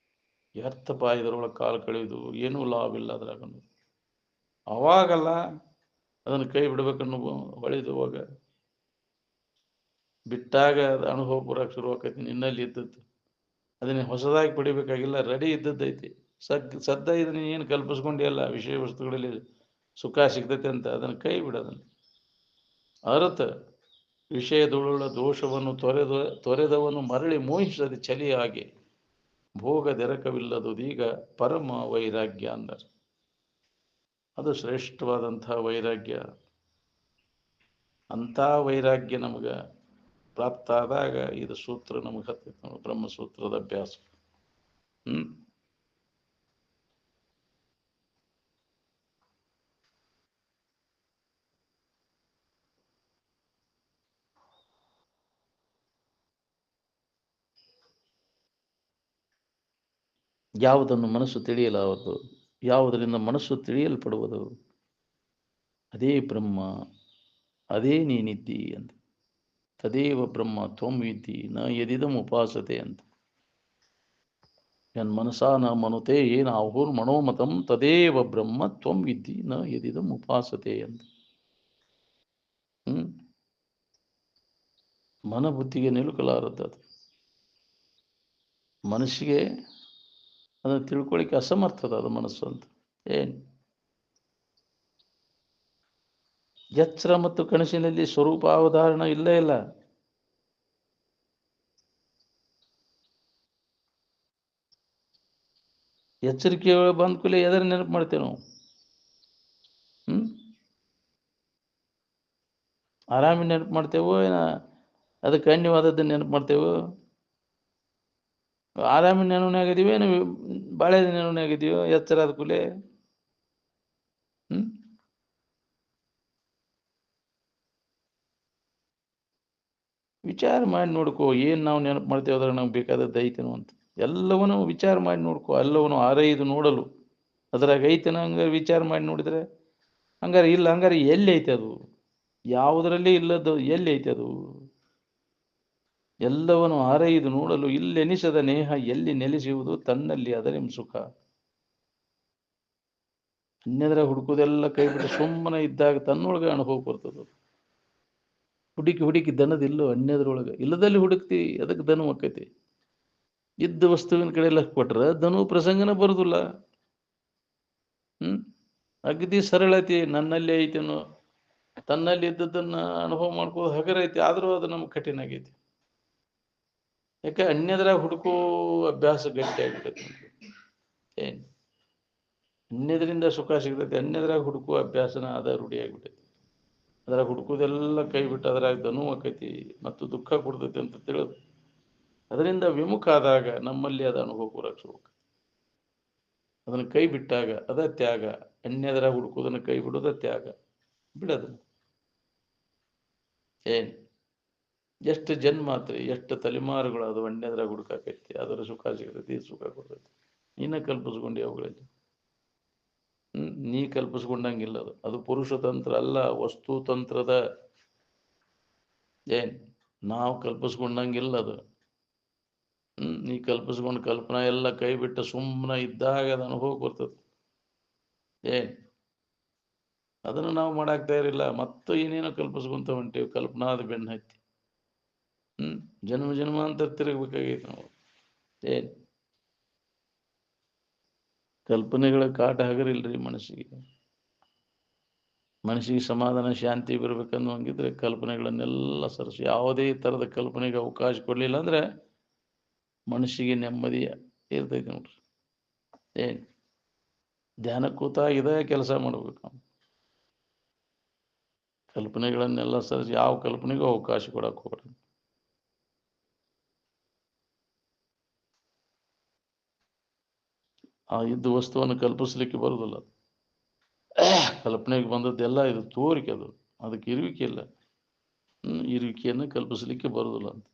ವ್ಯರ್ಥಪ ಇದರೊಳಗೆ ಕಾಲ ಕಳೆಯುವುದು ಏನೂ ಲಾಭ ಇಲ್ಲ ಅದ್ರಾಗ. ಅವಾಗಲ್ಲ ಅದನ್ನು ಕೈ ಬಿಡ್ಬೇಕನ್ನೋ ಹೊಳಿದುವಾಗ ಬಿಟ್ಟಾಗ ಅದು ಅನುಭವ ಬರೋಕೆ ಶುರು ಆಕೈತಿ. ನಿನ್ನಲ್ಲಿ ಇದ್ದದ್ದು ಅದನ್ನ ಹೊಸದಾಗಿ ಪಡಿಬೇಕಾಗಿಲ್ಲ, ರೆಡಿ ಇದ್ದದ್ದೈತಿ. ಸದ್ದ ಇದನ್ನ ಏನು ಕಲ್ಪಿಸ್ಕೊಂಡಿಯಲ್ಲ ವಿಷಯ ವಸ್ತುಗಳಲ್ಲಿ ಸುಖ ಸಿಗ್ತೈತೆ ಅಂತ, ಅದನ್ನು ಕೈ ಬಿಡೋದನ್ನು ಅರ್ಥ ವಿಷಯದೊಳುಳ್ಳ ದೋಷವನ್ನು ತೊರೆದವನು ಮರಳಿ ಮೋಹಿಸದೆ ಚಲಿಯಾಗಿ ಭೋಗದೆರಕವಿಲ್ಲದುದೀಗ ಪರಮ ವೈರಾಗ್ಯ ಅಂದರೆ ಅದು ಶ್ರೇಷ್ಠವಾದಂತಹ ವೈರಾಗ್ಯ. ಅಂಥ ವೈರಾಗ್ಯ ನಮಗೆ ಪ್ರಾಪ್ತ ಆದಾಗ ಇದು ಸೂತ್ರ ನಮಗೆ ಹತ್ತೈತೆ ನಾವು ಬ್ರಹ್ಮಸೂತ್ರದ ಅಭ್ಯಾಸ. ಯಾವುದನ್ನು ಮನಸ್ಸು ತಿಳಿಯಲಾರದು, ಯಾವುದರಿಂದ ಮನಸ್ಸು ತಿಳಿಯಲ್ಪಡುವುದು ಅದೇ ಬ್ರಹ್ಮ, ಅದೇ ನೀನಿದ್ದಿ ಅಂತ. ತದೇವ ಬ್ರಹ್ಮ ತ್ವಂ ವಿದ್ದಿ ನ ಯದಿದಂ ಉಪಾಸತೆ ಅಂತ. ಯನ್ ಮನಸಾ ನ ಮನುತೆ ಏನ ಆಹುರ್ ಮನೋಮತಂ ತದೇವ ಬ್ರಹ್ಮ ತ್ವಂ ವಿದ್ದಿ ನ ಯದಿದಂ ಉಪಾಸತೆ ಅಂತ. ಮನ ಬುದ್ಧಿಗೆ ನಿಲುಕಲಾರದ್ದು, ಮನಸ್ಸಿಗೆ ಅದನ್ನು ತಿಳ್ಕೊಳ್ಳಿಕ್ಕೆ ಅಸಮರ್ಥದ ಅದು ಮನಸ್ಸು ಅಂತ. ಏನು ಎಚ್ಚರ ಮತ್ತು ಕನಸಿನಲ್ಲಿ ಸ್ವರೂಪ ಅವಧಾರಣ ಇಲ್ಲೇ ಇಲ್ಲ. ಎಚ್ಚರಿಕೆ ಬಂದ ಕೂಡಲೇ ಎದರ ನೆನಪು ಮಾಡ್ತೇವೆ ನಾವು? ಆರಾಮಿನ ನೆನಪು ಮಾಡ್ತೇವೋ ಏನ ಅದಕ್ಕೆ ಅನ್ಯವಾದದ್ದನ್ನು ನೆನಪು ಮಾಡ್ತೇವೋ? ಆರಾಮಿನ ನೆನಪಿನಾಗಿದೀವಿ ಏನು ಬಾಳೆ ನೆನಪಿನಾಗಿದೀವೋ ಎಚ್ಚರ ಆದ ಕೂಡಲೇ? ವಿಚಾರ ಮಾಡಿ ನೋಡ್ಕೋ, ಏನು ನಾವು ನೆನಪು ಮಾಡ್ತೇವೆ ಅದ್ರಾಗ ನಮ್ಗೆ ಬೇಕಾದದ್ದು ಐತೇನೋ ಅಂತ. ಎಲ್ಲವನ್ನೂ ವಿಚಾರ ಮಾಡಿ ನೋಡ್ಕೋ, ಎಲ್ಲವನ್ನೂ ಆರೈದು ನೋಡಲು ಅದ್ರಾಗ ಐತೇನೋ ಹಂಗಾರೆ ವಿಚಾರ ಮಾಡಿ ನೋಡಿದ್ರೆ ಹಂಗಾರೆ ಇಲ್ಲ, ಹಂಗಾರೆ ಎಲ್ಲಿ ಐತೆ ಅದು? ಯಾವುದರಲ್ಲಿ ಇಲ್ಲದ್ದು ಎಲ್ಲಿ ಐತೆ ಅದು? ಎಲ್ಲವನ್ನು ಆರೈದು ನೋಡಲು ಇಲ್ಲೆನಿಸದ ನೇಹ ಎಲ್ಲಿ ನೆಲೆಸುವುದು ತನ್ನಲ್ಲಿ ಅದರೆಂ ಸುಖ. ಅನ್ಯದ್ರ ಹುಡುಕೋದೆಲ್ಲ ಕೈ ಬಿಟ್ಟು ಸುಮ್ಮನೆ ಇದ್ದಾಗ ತನ್ನೊಳಗೆ ಅನುಭವ ಬರ್ತದೆ. ಹುಡುಕಿ ದನದಿಲ್ಲೋ ಅನ್ಯದ್ರೊಳಗೆ, ಇಲ್ಲದಲ್ಲಿ ಹುಡುಕ್ತಿ ಅದಕ್ಕೆ ದನ ಆಕೈತಿ. ಇದ್ದ ವಸ್ತುವಿನ ಕಡೆ ಎಲ್ಲ ಕೊಟ್ರೆ ದನು ಪ್ರಸಂಗನ ಬರುದಿಲ್ಲ. ಅಗದಿ ಸರಳತೆ ನನ್ನಲ್ಲಿ ಐತೇನೋ, ತನ್ನಲ್ಲಿ ಇದ್ದದನ್ನ ಅನುಭವ ಮಾಡ್ಕೋದು ಹಗರ ಐತಿ, ಆದರೂ ಅದು ನಮ್ಗೆ ಕಠಿಣ ಆಗೈತಿ. ಯಾಕೆ ಅನ್ಯದ್ರಾಗ ಹುಡುಕೋ ಅಭ್ಯಾಸ ಗಟ್ಟಿ ಆಗ್ಬಿಟ್ಟೈತಿ. ಏನು ಅನ್ಯದ್ರಿಂದ ಸುಖ ಸಿಗ್ತೈತಿ, ಅನ್ಯದ್ರಾಗ ಹುಡುಕುವ ಅಭ್ಯಾಸನ ಅದ ರೂಢಿ ಆಗ್ಬಿಟ್ಟೈತಿ. ಅದ್ರಾಗ ಹುಡುಕೋದೆಲ್ಲ ಕೈ ಬಿಟ್ಟು ಅದ್ರಾಗ ದನು ಆಕೈತಿ ಮತ್ತು ದುಃಖ ಕೊಡ್ತೈತಿ ಅಂತ ತಿಳಿದು ಅದರಿಂದ ವಿಮುಖ ಆದಾಗ ನಮ್ಮಲ್ಲಿ ಅದು ಅನುಭವ ಕೂರಕ್ಕೆ ಶುರು. ಅದನ್ನು ಕೈ ಬಿಟ್ಟಾಗ ಅದ ತ್ಯಾಗ. ಅನ್ಯದ್ರಾಗ ಹುಡುಕೋದನ್ನು ಕೈ ಬಿಡೋದ ತ್ಯಾಗ, ಬಿಡೋದನ್ನು. ಏನು ಎಷ್ಟು ಜನ್ಮ ಆತ್ರಿ, ಎಷ್ಟು ತಲೆಮಾರುಗಳು ಅದು ಅನ್ಯದ್ರಾಗ ಹುಡುಕಾಕೈತಿ, ಅದರ ಸುಖ ಸಿಗ್ತೈತಿ, ಸುಖ ಕೊಡ್ತೈತಿ. ನೀನ ಕಲ್ಪಿಸ್ಕೊಂಡು ಅವುಗಳಲ್ಲಿ ನೀ ಕಲ್ಪಿಸ್ಕೊಂಡಂಗಿಲ್ಲ. ಅದು ಪುರುಷ ತಂತ್ರ ಅಲ್ಲ, ವಸ್ತು ತಂತ್ರದ. ಏನ್ ನಾವು ಕಲ್ಪಿಸ್ಕೊಂಡಂಗಿಲ್ಲ ಅದು. ನೀ ಕಲ್ಪಿಸ್ಕೊಂಡು ಕಲ್ಪನಾ ಎಲ್ಲ ಕೈ ಬಿಟ್ಟು ಸುಮ್ಮನೆ ಇದ್ದಾಗ ಅದು ಅನುಭವ ಬರ್ತದೆ. ಏನ್ ಅದನ್ನು ನಾವು ಮಾಡಾಕ್ ತಯಾರಿಲ್ಲ, ಮತ್ತು ಏನೇನೋ ಕಲ್ಪಿಸ್ಕೊಂತ ಹೊಂಟೇವಿ. ಕಲ್ಪನಾದ ಬೆನ್ನು ಹತ್ತಿ ಜನ್ಮ ಅಂತ ತಿರುಗಬೇಕಾಗೈತೆ ನಾವು. ಏನ್ ಕಲ್ಪನೆಗಳ ಕಾಟ ಹಗರಿಲ್ರಿ ಮನಸ್ಸಿಗೆ. ಮನಸ್ಸಿಗೆ ಸಮಾಧಾನ ಶಾಂತಿ ಬರಬೇಕನ್ನೋ ಹಂಗಿದ್ರೆ ಕಲ್ಪನೆಗಳನ್ನೆಲ್ಲ ಸರಿಸಿ, ಯಾವುದೇ ಥರದ ಕಲ್ಪನೆಗೆ ಅವಕಾಶ ಕೊಡಲಿಲ್ಲ ಅಂದ್ರೆ ಮನಸ್ಸಿಗೆ ನೆಮ್ಮದಿ ಇರ್ತೈತಿ ನೋಡ್ರಿ. ಏನು ಧ್ಯಾನ ಕೂತಾಗಿದೆ ಕೆಲಸ ಮಾಡ್ಬೇಕು ನಾವು. ಕಲ್ಪನೆಗಳನ್ನೆಲ್ಲ ಸರಿಸಿ ಯಾವ ಕಲ್ಪನೆಗೂ ಅವಕಾಶ ಕೊಡಕ್ಕೆ ಹೋಗ್ರಿ. ಆ ಇದ್ದ ವಸ್ತುವನ್ನು ಕಲ್ಪಿಸ್ಲಿಕ್ಕೆ ಬರುದಿಲ್ಲ. ಕಲ್ಪನೆಗೆ ಬಂದದ್ದೆಲ್ಲ ಇದು ತೋರಿಕೆ, ಅದು ಅದಕ್ಕೆ ಇರುವಿಕೆ ಇಲ್ಲ. ಇರುವಿಕೆಯನ್ನು ಕಲ್ಪಿಸಲಿಕ್ಕೆ ಬರುದಿಲ್ಲ ಅಂತ.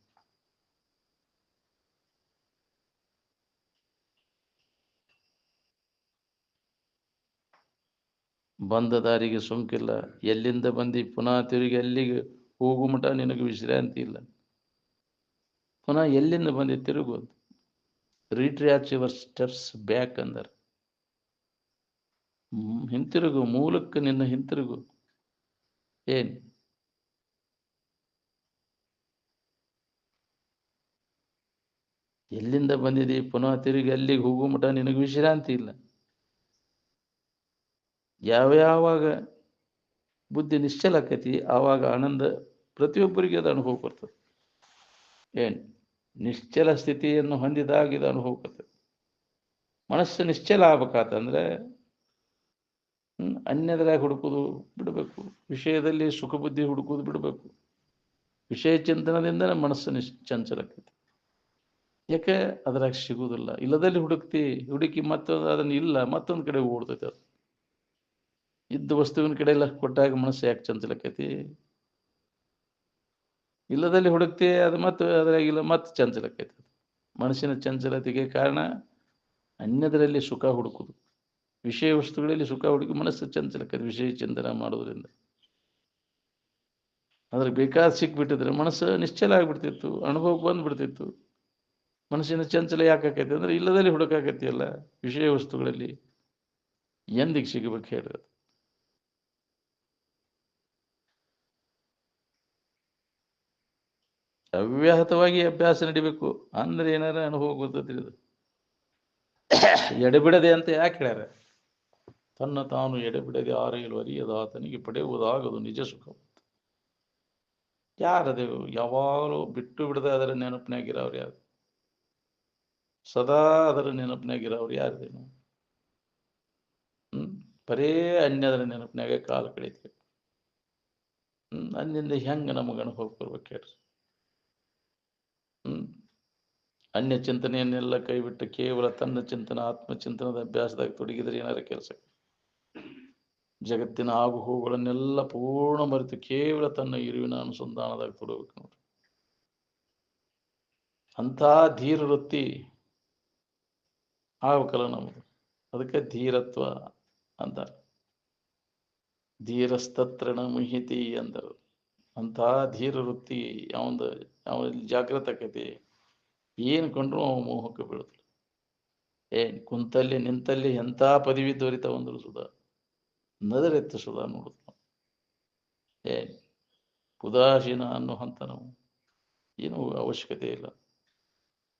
ಬಂದ ದಾರಿಗೆ ಸೋಂಕಿಲ್ಲ, ಎಲ್ಲಿಂದ ಬಂದು ಪುನಃ ತಿರುಗಿ ಅಲ್ಲಿಗೆ ಹೋಗು ಮಟ ನಿನಗೆ ವಿಶ್ರಾಂತಿ ಇಲ್ಲ. ಪುನಃ ಎಲ್ಲಿಂದ ಬಂದು ತಿರುಗುವುದು. ರೀಟ್ರ್ಯಾಚ್ ಯುವರ್ ಸ್ಟೆಪ್ಸ್ ಬ್ಯಾಕ್ ಅಂದರೆ ಹಿಂತಿರುಗು, ಮೂಲಕ್ಕೆ ನಿನ್ನ ಹಿಂತಿರುಗು. ಏನ್ ಎಲ್ಲಿಂದ ಬಂದಿದೆ ಪುನಃ ತಿರುಗಿ ಅಲ್ಲಿಗೆ ಹೋಗೋ ಮಠ ನಿನಗೆ ವಿಶ್ರಾಂತಿ ಇಲ್ಲ. ಯಾವ್ಯಾವಾಗ ಬುದ್ಧಿ ನಿಶ್ಚಲ ಆಕೈತಿ ಆವಾಗ ಆನಂದ ಪ್ರತಿಯೊಬ್ಬರಿಗೆ ಅದು ಅನುಭವ ಬರ್ತದೆ. ಏನ್ ನಿಶ್ಚಲ ಸ್ಥಿತಿಯನ್ನು ಹೊಂದಿದಾಗ ಇದು ಅನುಭವ ಬರ್ತದೆ. ಮನಸ್ಸು ನಿಶ್ಚಲ ಆಗ್ಬೇಕಾತಂದ್ರೆ ಅನ್ಯದ್ರಾಗ ಹುಡುಕುದು ಬಿಡಬೇಕು, ವಿಷಯದಲ್ಲಿ ಸುಖ ಬುದ್ಧಿ ಹುಡುಕುದು ಬಿಡಬೇಕು. ವಿಷಯ ಚಿಂತನದಿಂದ ನಮ್ಮ ಮನಸ್ಸು ಚಂಚಲ ಆಕೈತಿ. ಯಾಕೆ ಅದ್ರಾಗ ಸಿಗುವುದಿಲ್ಲ. ಇಲ್ಲದಲ್ಲಿ ಹುಡುಕಿ ಮತ್ತೊಂದು ಅದನ್ನ ಇಲ್ಲ ಮತ್ತೊಂದು ಕಡೆ ಓಡ್ತೈತೆ. ಅದು ಇದ್ದ ವಸ್ತುವಿನ ಕಡೆ ಎಲ್ಲ ಕೊಟ್ಟಾಗ ಮನಸ್ಸು ಯಾಕೆ ಚಂಚಲಕ್ಕೈತಿ? ಇಲ್ಲದಲ್ಲಿ ಹುಡುಕ್ತಿ ಅದು ಮತ್ತೆ ಅದ್ರಾಗಿಲ್ಲ ಮತ್ತೆ ಚಂಚಲಕ್ಕೈತಿ. ಮನಸ್ಸಿನ ಚಂಚಲತೆಗೆ ಕಾರಣ ಅನ್ಯದರಲ್ಲಿ ಸುಖ ಹುಡುಕುದು, ವಿಷಯ ವಸ್ತುಗಳಲ್ಲಿ ಸುಖ ಹುಡುಕಿ ಮನಸ್ಸು ಚಂಚಲಕ್ಕೈತಿ ವಿಷಯ ಚಿಂತನೆ ಮಾಡೋದ್ರಿಂದ. ಅದ್ರಿಗೆ ಬೇಕಾದ ಸಿಕ್ಬಿಟ್ಟಿದ್ರೆ ಮನಸ್ಸು ನಿಶ್ಚಲ ಆಗ್ಬಿಡ್ತಿತ್ತು, ಅನುಭವಕ್ಕೆ ಬಂದ್ಬಿಡ್ತಿತ್ತು. ಮನಸ್ಸಿನ ಚಂಚಲ ಯಾಕಾಕೈತಿ ಅಂದ್ರೆ ಇಲ್ಲದಲ್ಲಿ ಹುಡುಕಾಕೈತಿ ಅಲ್ಲ ವಿಷಯ ವಸ್ತುಗಳಲ್ಲಿ. ಎಂದಿಗೆ ಸಿಗಬೇಕು ಹೇಳ್ರಿ? ಅವ್ಯಾಹತವಾಗಿ ಅಭ್ಯಾಸ ನಡಿಬೇಕು ಅಂದ್ರೆ ಏನಾರ ಅನುಭವ ಗೊತ್ತಿರೋದು. ಎಡೆಬಿಡದೆ ಅಂತ ಯಾಕೆ ಹೇಳ್ಯಾರ? ತನ್ನ ತಾನು ಎಡೆಬಿಡದೆ ಆರೈಲು ಅರಿಯದಾತನಿಗೆ ಪಡೆಯುವುದಾಗದು ನಿಜ ಸುಖ. ಯಾರದು ಯಾವಾಗಲೂ ಬಿಟ್ಟು ಬಿಡದೆ ಅದರ ನೆನಪಿನಾಗಿರೋರು ಯಾರು? ಸದಾ ಅದರ ನೆನಪಿನಾಗಿರೋರು ಯಾರಿದೇನು? ಬರೇ ಅನ್ಯದರ ನೆನಪಿನಾಗೆ ಕಾಲ ಕಳೀತೀವಿ. ಅನ್ಯಿಂದ ಹೆಂಗ ನಮಗೆ ಅನುಭವ ಬರ್ಬೇಕು ಹೇಳ್ರಿ? ಅನ್ಯ ಚಿಂತನೆಯನ್ನೆಲ್ಲ ಕೈಬಿಟ್ಟು ಕೇವಲ ತನ್ನ ಚಿಂತನ ಆತ್ಮಚಿಂತನದ ಅಭ್ಯಾಸದಾಗ ತೊಡಗಿದರೆ ಏನಾರ ಕೆಲಸ. ಜಗತ್ತಿನ ಆಗು ಹೋಗುಗಳನ್ನೆಲ್ಲ ಪೂರ್ಣ ಮರೆತು ಕೇವಲ ತನ್ನ ಇರುವಿನ ಅನುಸಂಧಾನದಾಗ ತೊಡಗಬೇಕು ನೋಡ್ರಿ. ಅಂಥ ಧೀರ ವೃತ್ತಿ ಆಗ್ಬೇಕಲ್ಲ ನಮ್ದು. ಅದಕ್ಕೆ ಧೀರತ್ವ ಅಂತಾರೆ. ಧೀರಸ್ತತ್ರಣ ಮುಹಿತಿ ಅಂದರು. ಅಂಥ ಧೀರ ವೃತ್ತಿ ಅವನಲ್ಲಿ ಜಾಗೃತ ಆಕೈತಿ. ಏನು ಕಂಡ್ರು ಅವ ಮೋಹಕ್ಕೆ ಬೀಳುತ್ತೆ. ಕುಂತಲ್ಲಿ ನಿಂತಲ್ಲಿ ಎಂಥ ಪದವಿ ದೊರಿತ ಒಂದ್ರು ಸುಧಾ ನದರೆತ್ತು ಸುಧಾ ನೋಡುತ್ತ. ಉದಾಸೀನ ಅನ್ನೋ ಹಂತ ನಾವು ಏನೂ ಅವಶ್ಯಕತೆ ಇಲ್ಲ.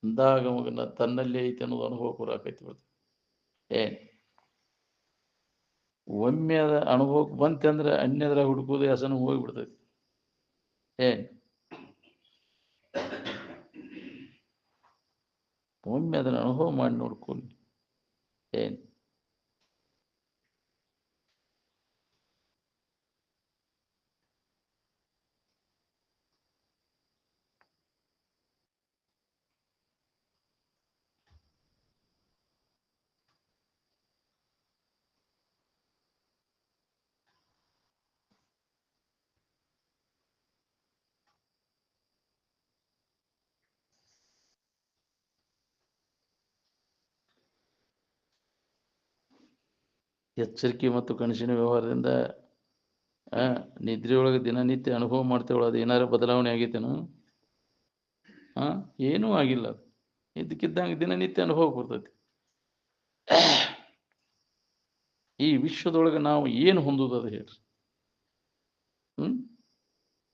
ಅಂದಾಗ ಮಗನ ತನ್ನಲ್ಲಿ ಐತೆ ಅನ್ನೋದು ಅನುಭವ ಬರಾಕೈತಿ ಬರ್ತದೆ. ಒಮ್ಮೆ ಅದ ಅನುಭವಕ್ಕೆ ಬಂತೆ ಅಂದ್ರೆ ಅನ್ಯದ್ರ ಹುಡುಕೋದು ಹೆಸನು ಹೋಗಿಬಿಡ್ತೈತಿ. ಒಮ್ಮೆ ಅದನ್ನ ಅನುಭವ ಮಾಡಿ ನೋಡ್ಕೊಳ್ಳಿ. ಎಚ್ಚರಿಕೆ ಮತ್ತು ಕನಸಿನ ವ್ಯವಹಾರದಿಂದ ನಿದ್ರೆಯೊಳಗೆ ದಿನನಿತ್ಯ ಅನುಭವ ಮಾಡ್ತೇವಳ ಅದು ಏನಾರು ಬದಲಾವಣೆ ಆಗೈತೇನು? ಏನೂ ಆಗಿಲ್ಲ. ಅದು ಇದಕ್ಕಿದ್ದಂಗೆ ದಿನನಿತ್ಯ ಅನುಭವ ಬರ್ತೈತಿ. ಈ ವಿಶ್ವದೊಳಗೆ ನಾವು ಏನು ಹೊಂದುವುದು ಅದು ಹೇಳ್ರಿ?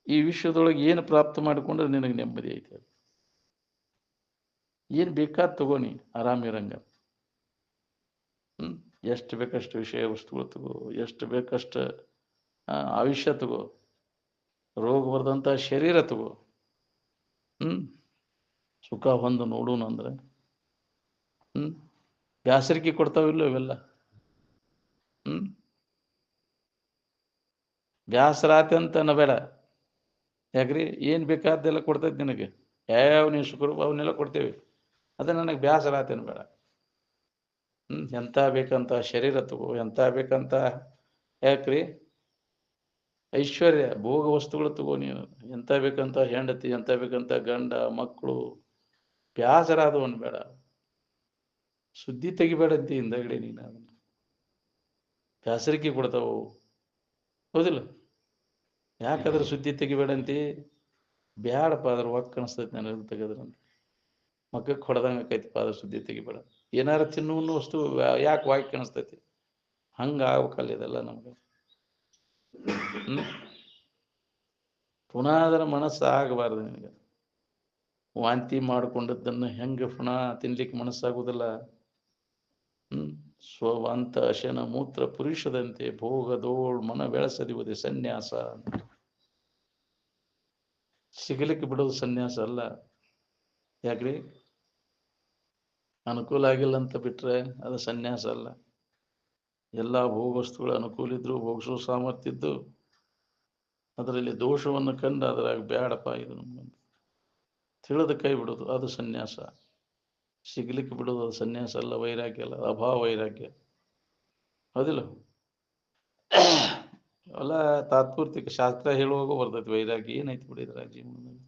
ಈ ವಿಶ್ವದೊಳಗೆ ಏನು ಪ್ರಾಪ್ತ ಮಾಡಿಕೊಂಡ್ರೆ ನಿನಗೆ ನೆಮ್ಮದಿ ಐತೆ? ಅದು ಏನು ಬೇಕಾದ ತಗೋನಿ ಆರಾಮಿರಂಗ. ಎಷ್ಟು ಬೇಕಷ್ಟು ವಿಷಯ ವಸ್ತುಗಳು ತಗೋ, ಎಷ್ಟು ಬೇಕಷ್ಟು ಆಯುಷ್ಯ ತಗೋ, ರೋಗ ಬರ್ದಂಥ ಶರೀರ ತಗೋ. ಸುಖ ಹೊಂದು ನೋಡೋಣ ಅಂದ್ರೆ ಬ್ಯಾಸರಿಕೆ ಕೊಡ್ತಾವಿಲ್ಲ ಇವೆಲ್ಲ. ಬ್ಯಾಸರಾತಿ ಅಂತ ಅನ್ನಬೇಡ. ಯಾಕ್ರಿ? ಏನು ಬೇಕಾದ್ದೆಲ್ಲ ಕೊಡ್ತೈತಿ ನಿನಗೆ. ಯಾವ ನೀವು ಸುಖರೂಪ ಅವನ್ನೆಲ್ಲ ಕೊಡ್ತೇವೆ. ಅದೇ ನನಗೆ ಬ್ಯಾಸರಾತಿ ಅನ್ಬೇಡ. ಎಂತ ಬೇಕಂತ ಶರೀರ ತಗೋ, ಎಂತ ಬೇಕಂತ ಯಾಕ್ರಿ ಐಶ್ವರ್ಯ ಭೋಗ ವಸ್ತುಗಳು ತಗೋ. ನೀನು ಎಂತ ಬೇಕಂತ ಹೆಂಡತಿ, ಎಂತ ಬೇಕಂತ ಗಂಡ ಮಕ್ಕಳು. ಬ್ಯಾಸರಾದವು ಅನ್ಬೇಡ. ಸುದ್ದಿ ತೆಗಿಬೇಡಂತಿ ಹಿಂದಗಡೆ ನೀನು. ಅದನ್ನು ಬ್ಯಾಸರಿಕೆ ಕೊಡ್ತಾವು, ಹೌದಿಲ್ಲ? ಯಾಕಾದ್ರೆ ಸುದ್ದಿ ತೆಗಿಬೇಡಂತಿ? ಬ್ಯಾಡಪ್ಪ ಅದ್ರ ಒಕ್ಕ ಅನಿಸ್ತೈತಿ ನನಗೆ ತೆಗೆದ್ರಂತ. ಮಕ್ಕಕ್ಕೆ ಹೊಡೆದಂಗೆ ಆಕೈತಿಪ್ಪ ಅದ್ರ ಸುದ್ದಿ ತೆಗಿಬೇಡ. ಏನಾರ ತಿನ್ನುವ ವಸ್ತು ಯಾಕೆ ವಾಯ್ಕ್ ಕಾಣಿಸ್ತೈತಿ? ಹಂಗಾಗ್ಬೇಕಲ್ಲ ಇದೆಲ್ಲ ನಮ್ಗೆ. ಪುನಃ ಅದರ ಮನಸ್ಸು ಆಗಬಾರ್ದು ನಿನಗೆ. ವಾಂತಿ ಮಾಡಿಕೊಂಡದ್ದನ್ನು ಹೆಂಗೆ ಪುನಃ ತಿನ್ಲಿಕ್ಕೆ ಮನಸ್ಸಾಗುವುದಿಲ್ಲ. ಸ್ವವಂತ ಅಶನ ಮೂತ್ರ ಪುರುಷದಂತೆ ಭೋಗದೋಳ್ ಮನ ಬೆಳೆಸದಿವುದೇ ಸನ್ಯಾಸ. ಸಿಗಲಿಕ್ಕೆ ಬಿಡೋದು ಸನ್ಯಾಸ ಅಲ್ಲ. ಯಾಕ್ರಿ? ಅನುಕೂಲ ಆಗಿಲ್ಲ ಅಂತ ಬಿಟ್ರೆ ಅದು ಸನ್ಯಾಸ ಅಲ್ಲ. ಎಲ್ಲ ಭೋಗವಸ್ತುಗಳು ಅನುಕೂಲ ಇದ್ರು, ಭೋಗಿಸೋ ಸಾಮರ್ಥ್ಯ ಇದ್ದು, ಅದರಲ್ಲಿ ದೋಷವನ್ನು ಕಂಡು ಅದ್ರಾಗ ಬೇಡಪ್ಪ ಇದು ನಮ್ಗೆ ತಿಳಿದ ಕೈ ಬಿಡೋದು ಅದು ಸನ್ಯಾಸ. ಸಿಗ್ಲಿಕ್ಕೆ ಬಿಡೋದು ಅದು ಸನ್ಯಾಸ ಅಲ್ಲ, ವೈರಾಗ್ಯ ಅಲ್ಲ, ಅಭಾವ ವೈರಾಗ್ಯ. ಹೌದಿಲ್ಲ? ಅಲ್ಲ ತಾತ್ಪೂರ್ತಿಕ ಶಾಸ್ತ್ರ ಹೇಳುವಾಗ ಬರ್ತೈತಿ ವೈರಾಗ್ಯ. ಏನೈತಿ ಬಿಡಿ ಇದ್ರಾಗ ಜೀವನದಲ್ಲಿ?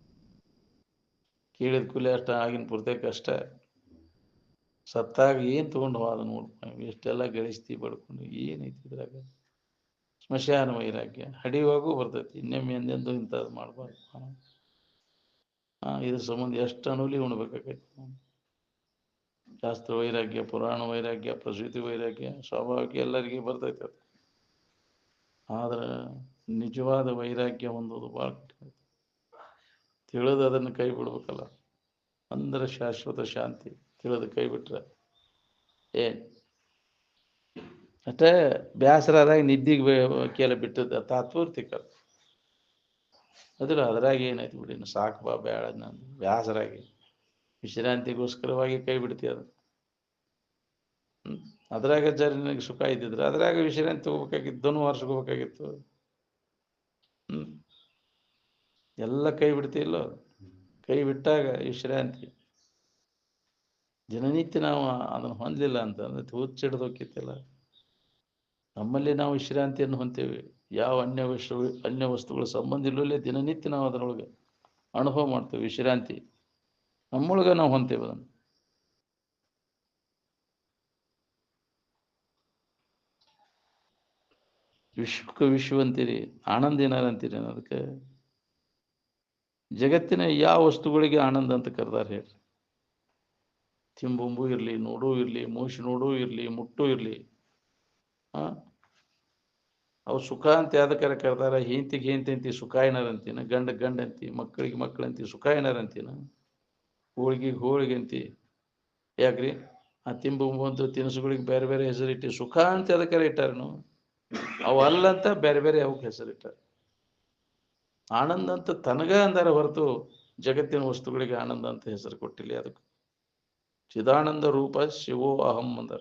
ಕೇಳಿದ ಕೂಲಿ ಅಷ್ಟ ಆಗಿನ ಪೂರ್ತಕ್ಕೆ ಅಷ್ಟ. ಸತ್ತಾಗ ಏನ್ ತಗೊಂಡು ಹೋದ ನೋಡ್ಪ, ಎಷ್ಟೆಲ್ಲ ಗಳಿಸ್ತಿ ಬಡ್ಕೊಂಡು ಏನೈತಿ ಇದ್ರಾಗ? ಸ್ಮಶಾನ ವೈರಾಗ್ಯ ಹಡಿಯುವಾಗೂ ಬರ್ತೈತಿ. ಇನ್ನೊಮ್ಮೆ ಎಂದೆಂದು ಇಂಥದ್ದು ಮಾಡ್ಬಾರ್ದು. ಇದ್ರ ಸಂಬಂಧ ಎಷ್ಟು ಅನುಲಿ ಉಣ್ಬೇಕಾಗೈತಿ. ಶಾಸ್ತ್ರ ವೈರಾಗ್ಯ, ಪುರಾಣ ವೈರಾಗ್ಯ, ಪ್ರಸೂತಿ ವೈರಾಗ್ಯ ಸ್ವಾಭಾವಿಕ ಎಲ್ಲರಿಗೆ ಬರ್ತೈತೆ ಅದು. ಆದ್ರೆ ನಿಜವಾದ ವೈರಾಗ್ಯ ಹೊಂದೋದು ಭಾಳ ಕಠಿಣ. ತಿಳಿದು ಅದನ್ನು ಕೈ ಬಿಡ್ಬೇಕಲ್ಲ, ಅಂದ್ರೆ ಶಾಶ್ವತ ಶಾಂತಿ. ತಿಳಿದು ಕೈ ಬಿಟ್ರೆ ಏನ್ ಅಷ್ಟೇ. ಬ್ಯಾಸರಾದಾಗ ನಿದ್ದಿಗೆ ಕೇಳ ಬಿಟ್ಟದ ತಾತ್ಪೂರ್ತಿಕ. ಅದಿಲ್ಲ ಅದ್ರಾಗ ಏನೈತಿ ಬಿಡಿ, ಸಾಕು ಬಾ ಬೇಡ ನಾನು ಬ್ಯಾಸರಾಗಿ ವಿಶ್ರಾಂತಿಗೋಸ್ಕರವಾಗಿ ಕೈ ಬಿಡ್ತೀಯ ಅದು. ಅದ್ರಾಗ ಜರ ನಿನಗೆ ಸುಖ ಇದ್ದಿದ್ರೆ ಅದ್ರಾಗ ವಿಶ್ರಾಂತಿ ತಗೋಬೇಕಾಗಿತ್ತು, ದೊನ್ನು ವಾರ್ಸ್ಕೋಬೇಕಾಗಿತ್ತು. ಎಲ್ಲ ಕೈ ಬಿಡ್ತಿಲ್ಲ. ಕೈ ಬಿಟ್ಟಾಗ ವಿಶ್ರಾಂತಿ. ದಿನನಿತ್ಯ ನಾವು ಅದನ್ನು ಹೊಂದಲಿಲ್ಲ ಅಂತಂದ್ರೆ ಹುಚ್ಚಿಡ್ದು ಹೋಗ್ತಿಲ್ಲ. ನಮ್ಮಲ್ಲಿ ನಾವು ವಿಶ್ರಾಂತಿಯನ್ನು ಹೊಂತೇವೆ. ಯಾವ ಅನ್ಯ ವಸ್ತುಗಳ ಸಂಬಂಧ ಇಲ್ಲವೇ ದಿನನಿತ್ಯ ನಾವು ಅದರೊಳಗೆ ಅನುಭವ ಮಾಡ್ತೇವೆ ವಿಶ್ರಾಂತಿ. ನಮ್ಮೊಳಗೆ ನಾವು ಹೊಂತೇವೆ ಅದನ್ನು. ವಿಶ್ವಕ್ಕೆ ವಿಶ್ವ ಅಂತೀರಿ, ಆನಂದ ಏನಾರ ಅಂತೀರಿ? ಅದಕ್ಕೆ ಜಗತ್ತಿನ ಯಾವ ವಸ್ತುಗಳಿಗೆ ಆನಂದ ಅಂತ ಕರೆದಾರ ಹೇಳಿ? ತಿಂಬುಂಬು ಇರಲಿ, ನೋಡೂ ಇರಲಿ, ಮೂಸಿ ನೋಡೂ ಇರಲಿ, ಮುಟ್ಟೂ ಇರಲಿ, ಅವು ಸುಖ ಅಂತ ಯಾವ್ದಕ್ಕಾರ ಕರೆದಾರ? ಹೆಂತಿಗೆ ಹೆಂತಿ ಸುಖ ಏನಾರ ಅಂತೀನ? ಗಂಡ ಅಂತಿ, ಮಕ್ಕಳಿಗೆ ಮಕ್ಕಳಂತಿ ಸುಖ ಏನಾರ ಅಂತೀನ? ಹೋಳಿಗೆಗೆ ಹೋಳಿಗೆ ಅಂತಿ. ಯಾಕ್ರಿ? ಆ ತಿಂಬುಂಬು ಅಂತ ತಿನಿಸುಗಳಿಗೆ ಬೇರೆ ಬೇರೆ ಹೆಸರಿಟ್ಟು ಸುಖ ಅಂತ ಅದಕ್ಕಾರ ಇಟ್ಟಾರನು? ಅವು ಅಲ್ಲಂತ ಬೇರೆ ಬೇರೆ ಅವಕ್ಕೆ ಹೆಸರಿಟ್ಟಾರ. ಆನಂದ ಅಂತ ತನಗ ಅಂದಾರ ಹೊರತು ಜಗತ್ತಿನ ವಸ್ತುಗಳಿಗೆ ಆನಂದ ಅಂತ ಹೆಸರು ಕೊಟ್ಟಿಲ್ಲ. ಅದಕ್ಕೆ ಚಿದಾನಂದ ರೂಪ ಶಿವೋ ಅಹಂ ಅಂದರ.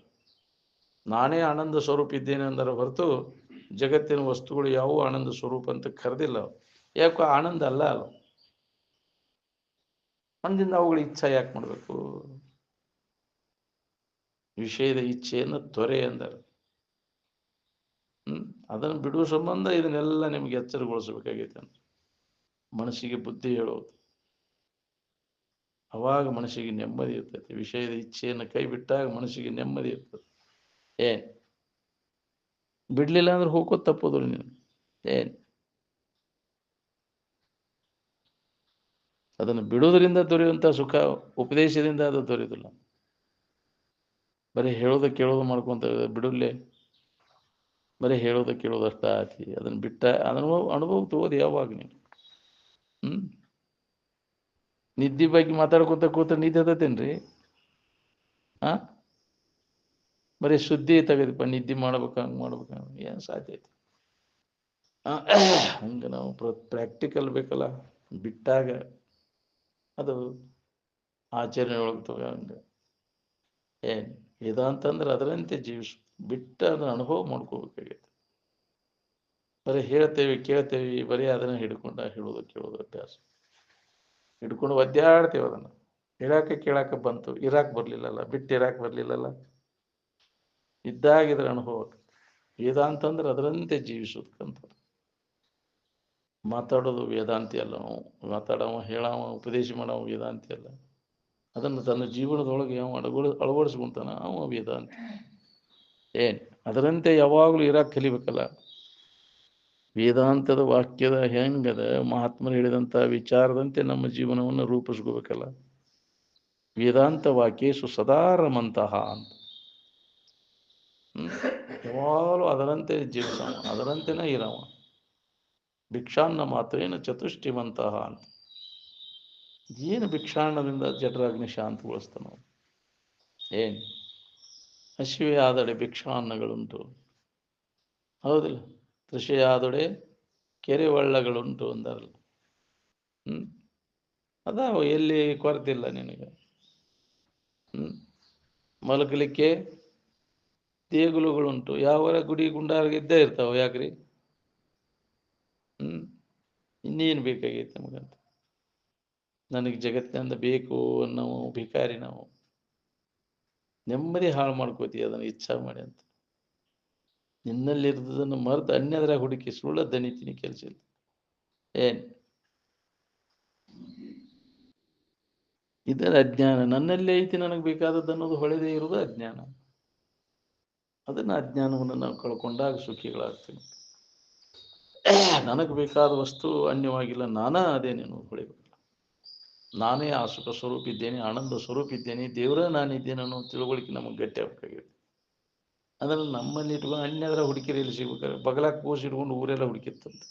ನಾನೇ ಆನಂದ ಸ್ವರೂಪ ಇದ್ದೇನೆ ಅಂದರ ಹೊರತು ಜಗತ್ತಿನ ವಸ್ತುಗಳು ಯಾವುವು ಆನಂದ ಸ್ವರೂಪ ಅಂತ ಕರೆದಿಲ್ಲ. ಯಾಕೆ? ಆನಂದ ಅಲ್ಲ ಅಲ್ಲ. ಅಂದಿಂದ ಅವುಗಳ ಇಚ್ಛೆ ಯಾಕೆ ಮಾಡಬೇಕು? ವಿಷಯದ ಇಚ್ಛೆಯನ್ನು ತೊರೆ ಅಂದರ. ಅದನ್ನು ಬಿಡುವ ಸಂಬಂಧ ಇದನ್ನೆಲ್ಲ ನಿಮ್ಗೆ ಎಚ್ಚರಗೊಳಿಸಬೇಕಾಗೈತೆ ಅಂತ ಮನಸ್ಸಿಗೆ ಬುದ್ಧಿ ಹೇಳೋದು. ಅವಾಗ ಮನಸ್ಸಿಗೆ ನೆಮ್ಮದಿ ಇರ್ತೈತಿ. ವಿಷಯದ ಇಚ್ಛೆಯನ್ನು ಕೈ ಬಿಟ್ಟಾಗ ಮನಸ್ಸಿಗೆ ನೆಮ್ಮದಿ ಇರ್ತದೆ. ಏನ್ ಬಿಡ್ಲಿಲ್ಲ ಅಂದ್ರೆ ಹೋಗೋದು ತಪ್ಪೋದು ನೀನು. ಏನ್ ಅದನ್ನು ಬಿಡೋದ್ರಿಂದ ದೊರೆಯುವಂಥ ಸುಖ ಉಪದೇಶದಿಂದ ಅದು ದೊರೆಯುವುದಿಲ್ಲ. ಬರೀ ಹೇಳೋದು ಕೇಳೋದು ಮಾಡ್ಕೊಂತ ಬಿಡಲೇ, ಬರೀ ಹೇಳೋದು ಕೇಳೋದು ಅಷ್ಟ ಆತಿ. ಅದನ್ನು ಬಿಟ್ಟ ಅನುಭವ ತಗೋದು ಯಾವಾಗ ನೀನು? ನಿದ್ದೆ ಬಗ್ಗೆ ಮಾತಾಡ್ಕೊತ ಕೂತ ನಿದ್ದೆ ಹತ್ತೇನ್ರಿ? ಬರೀ ಸುದ್ದಿ ತೆಗೆದಪ್ಪ ನಿದ್ದೆ ಮಾಡ್ಬೇಕು, ಹಂಗೆ ಮಾಡ್ಬೇಕು, ಏನು ಸಾಧ್ಯ ಐತಿ? ಹಂಗೆ ನಾವು ಪ್ರಾಕ್ಟಿಕಲ್ ಬೇಕಲ್ಲ. ಬಿಟ್ಟಾಗ ಅದು ಆಚರಣೆ ಒಳಗೆ ಹಂಗೆ ಏನು ವೇದಾಂತಂದ್ರೆ ಅದರಂತೆ ಜೀವಿಸು. ಬಿಟ್ಟ ಅದನ್ನ ಅನುಭವ ಮಾಡ್ಕೋಬೇಕಾಗೈತೆ. ಬರೀ ಹೇಳ್ತೇವೆ ಕೇಳ್ತೇವೆ, ಬರೀ ಅದನ್ನ ಹೇಳೋದು ಕೇಳೋದು ಅಭ್ಯಾಸ ಹಿಡ್ಕೊಂಡು ಒದ್ದಾಡ್ತೇವೆ. ಅದನ್ನು ಕೇಳಾಕ ಬಂತು, ಇರಾಕ್ ಬರ್ಲಿಲ್ಲಲ್ಲ, ಬಿಟ್ಟು ಇರಾಕ್ ಬರ್ಲಿಲ್ಲಲ್ಲ. ಇದ್ದಾಗ ಇದ್ರ ಅನುಭವ. ವೇದಾಂತ ಅಂದ್ರೆ ಅದರಂತೆ ಜೀವಿಸೋದಕ್ಕಂತ. ಮಾತಾಡೋದು ವೇದಾಂತಿ ಅಲ್ಲ. ನಾವು ಮಾತಾಡವ, ಹೇಳವ, ಉಪದೇಶ ಮಾಡವ ವೇದಾಂತಿ ಅಲ್ಲ. ಅದನ್ನು ತನ್ನ ಜೀವನದೊಳಗೆ ಅಳವಡಿಸ್ಕೊಂತಾನ ಅವ ವೇದಾಂತಿ. ಏನ್ ಅದರಂತೆ ಯಾವಾಗಲೂ ಇರಾಕ್ ಕಲಿಬೇಕಲ್ಲ. ವೇದಾಂತದ ವಾಕ್ಯದ ಹೆಂಗದ ಮಹಾತ್ಮರು ಹೇಳಿದಂಥ ವಿಚಾರದಂತೆ ನಮ್ಮ ಜೀವನವನ್ನು ರೂಪಿಸ್ಕೋಬೇಕಲ್ಲ. ವೇದಾಂತ ವಾಕ್ಯೇಶು ಸದಾ ರಮಂತಹ ಅಂತ. ಯಾವಾಗಲೂ ಅದರಂತೆ ಜೀವಿಸವ, ಅದರಂತೆನೇ ಇರವ. ಭಿಕ್ಷಾನ್ನ ಮಾತ್ರೇನ ಚತುಷ್ಟಿಮಂತಹ ಅಂತ. ಏನು ಭಿಕ್ಷಾನ್ನದಿಂದ ಜಠರಾಗ್ನಿ ಶಾಂತಗೊಳಿಸ್ತಾನ? ಏನು ಹಸಿವೆ ಆದಡೆ ಭಿಕ್ಷಾನ್ನಗಳುಂಟು, ಹೌದಿಲ್ಲ? ತೃಷೆಯಾದೊಡೆ ಕೆರೆ ಒಳ್ಳಗಳುಂಟು ಅಂದಾರಲ್ಲ. ಅದಾವ, ಎಲ್ಲಿ ಕೊರತಿಲ್ಲ ನಿನಗೆ. ಮಲಗಲಿಕ್ಕೆ ದೇಗುಲುಗಳುಂಟು, ಯಾವ ಗುಡಿ ಗುಂಡಾರಿಗೆ ಇದ್ದೇ ಇರ್ತಾವ. ಯಾಕ್ರಿ? ಇನ್ನೇನು ಬೇಕಾಗೈತೆ ನಮಗಂತ? ನನಗೆ ಜಗತ್ತಿನಿಂದ ಬೇಕು ನಾವು ಭಿಕಾರಿ. ನಾವು ನೆಮ್ಮದಿ ಹಾಳು ಮಾಡ್ಕೋತೀವಿ ಅದನ್ನು ಇಚ್ಛಾ ಮಾಡಿ ಅಂತ. ನಿನ್ನಲ್ಲಿರ್ತದನ್ನು ಮರೆತು ಅನ್ಯದ್ರಾಗ ಹುಡುಕಿ ಸುಳ್ಳ ದಣಿತೀನಿ ಕೆಲಸ ಇಲ್ಲ. ಏನ್ ಇದರ ಅಜ್ಞಾನ. ನನ್ನಲ್ಲೇ ಐತಿ ನನಗೆ ಬೇಕಾದದ್ದು ಅನ್ನೋದು ಹೊಳೆದೇ ಇರುವುದು ಅಜ್ಞಾನ. ಅದನ್ನು ಅಜ್ಞಾನವನ್ನು ನಾವು ಕಳ್ಕೊಂಡಾಗ ಸುಖಿಗಳಾಗ್ತೀವಿ. ನನಗೆ ಬೇಕಾದ ವಸ್ತು ಅನ್ಯವಾಗಿಲ್ಲ, ನಾನಾ ಅದೇನೇನು ಹೊಳಿಬೇಕಲ್ಲ. ನಾನೇ ಆ ಸುಖ ಸ್ವರೂಪ ಇದ್ದೇನೆ, ಆನಂದ ಸ್ವರೂಪ ಇದ್ದೇನೆ, ದೇವರ ನಾನಿದ್ದೇನೆ ಅನ್ನೋ ತಿಳುವಳಿಕೆ ನಮಗೆ ಗಟ್ಟಿ ಆಗಬೇಕಾಗಿದೆ. ಅದನ್ನು ನಮ್ಮಲ್ಲಿ ಇಟ್ಕೊಂಡು ಅನ್ಯದ್ರ ಹುಡುಕಿರಿಯಲ್ಲಿ ಸಿಗ್ಬೇಕಾದ್ರೆ ಬಗಲಾಗ ಕೂಸಿ ಇಟ್ಕೊಂಡು ಊರೆಲ್ಲ ಹುಡುಕಿತ್ತಂತೆ.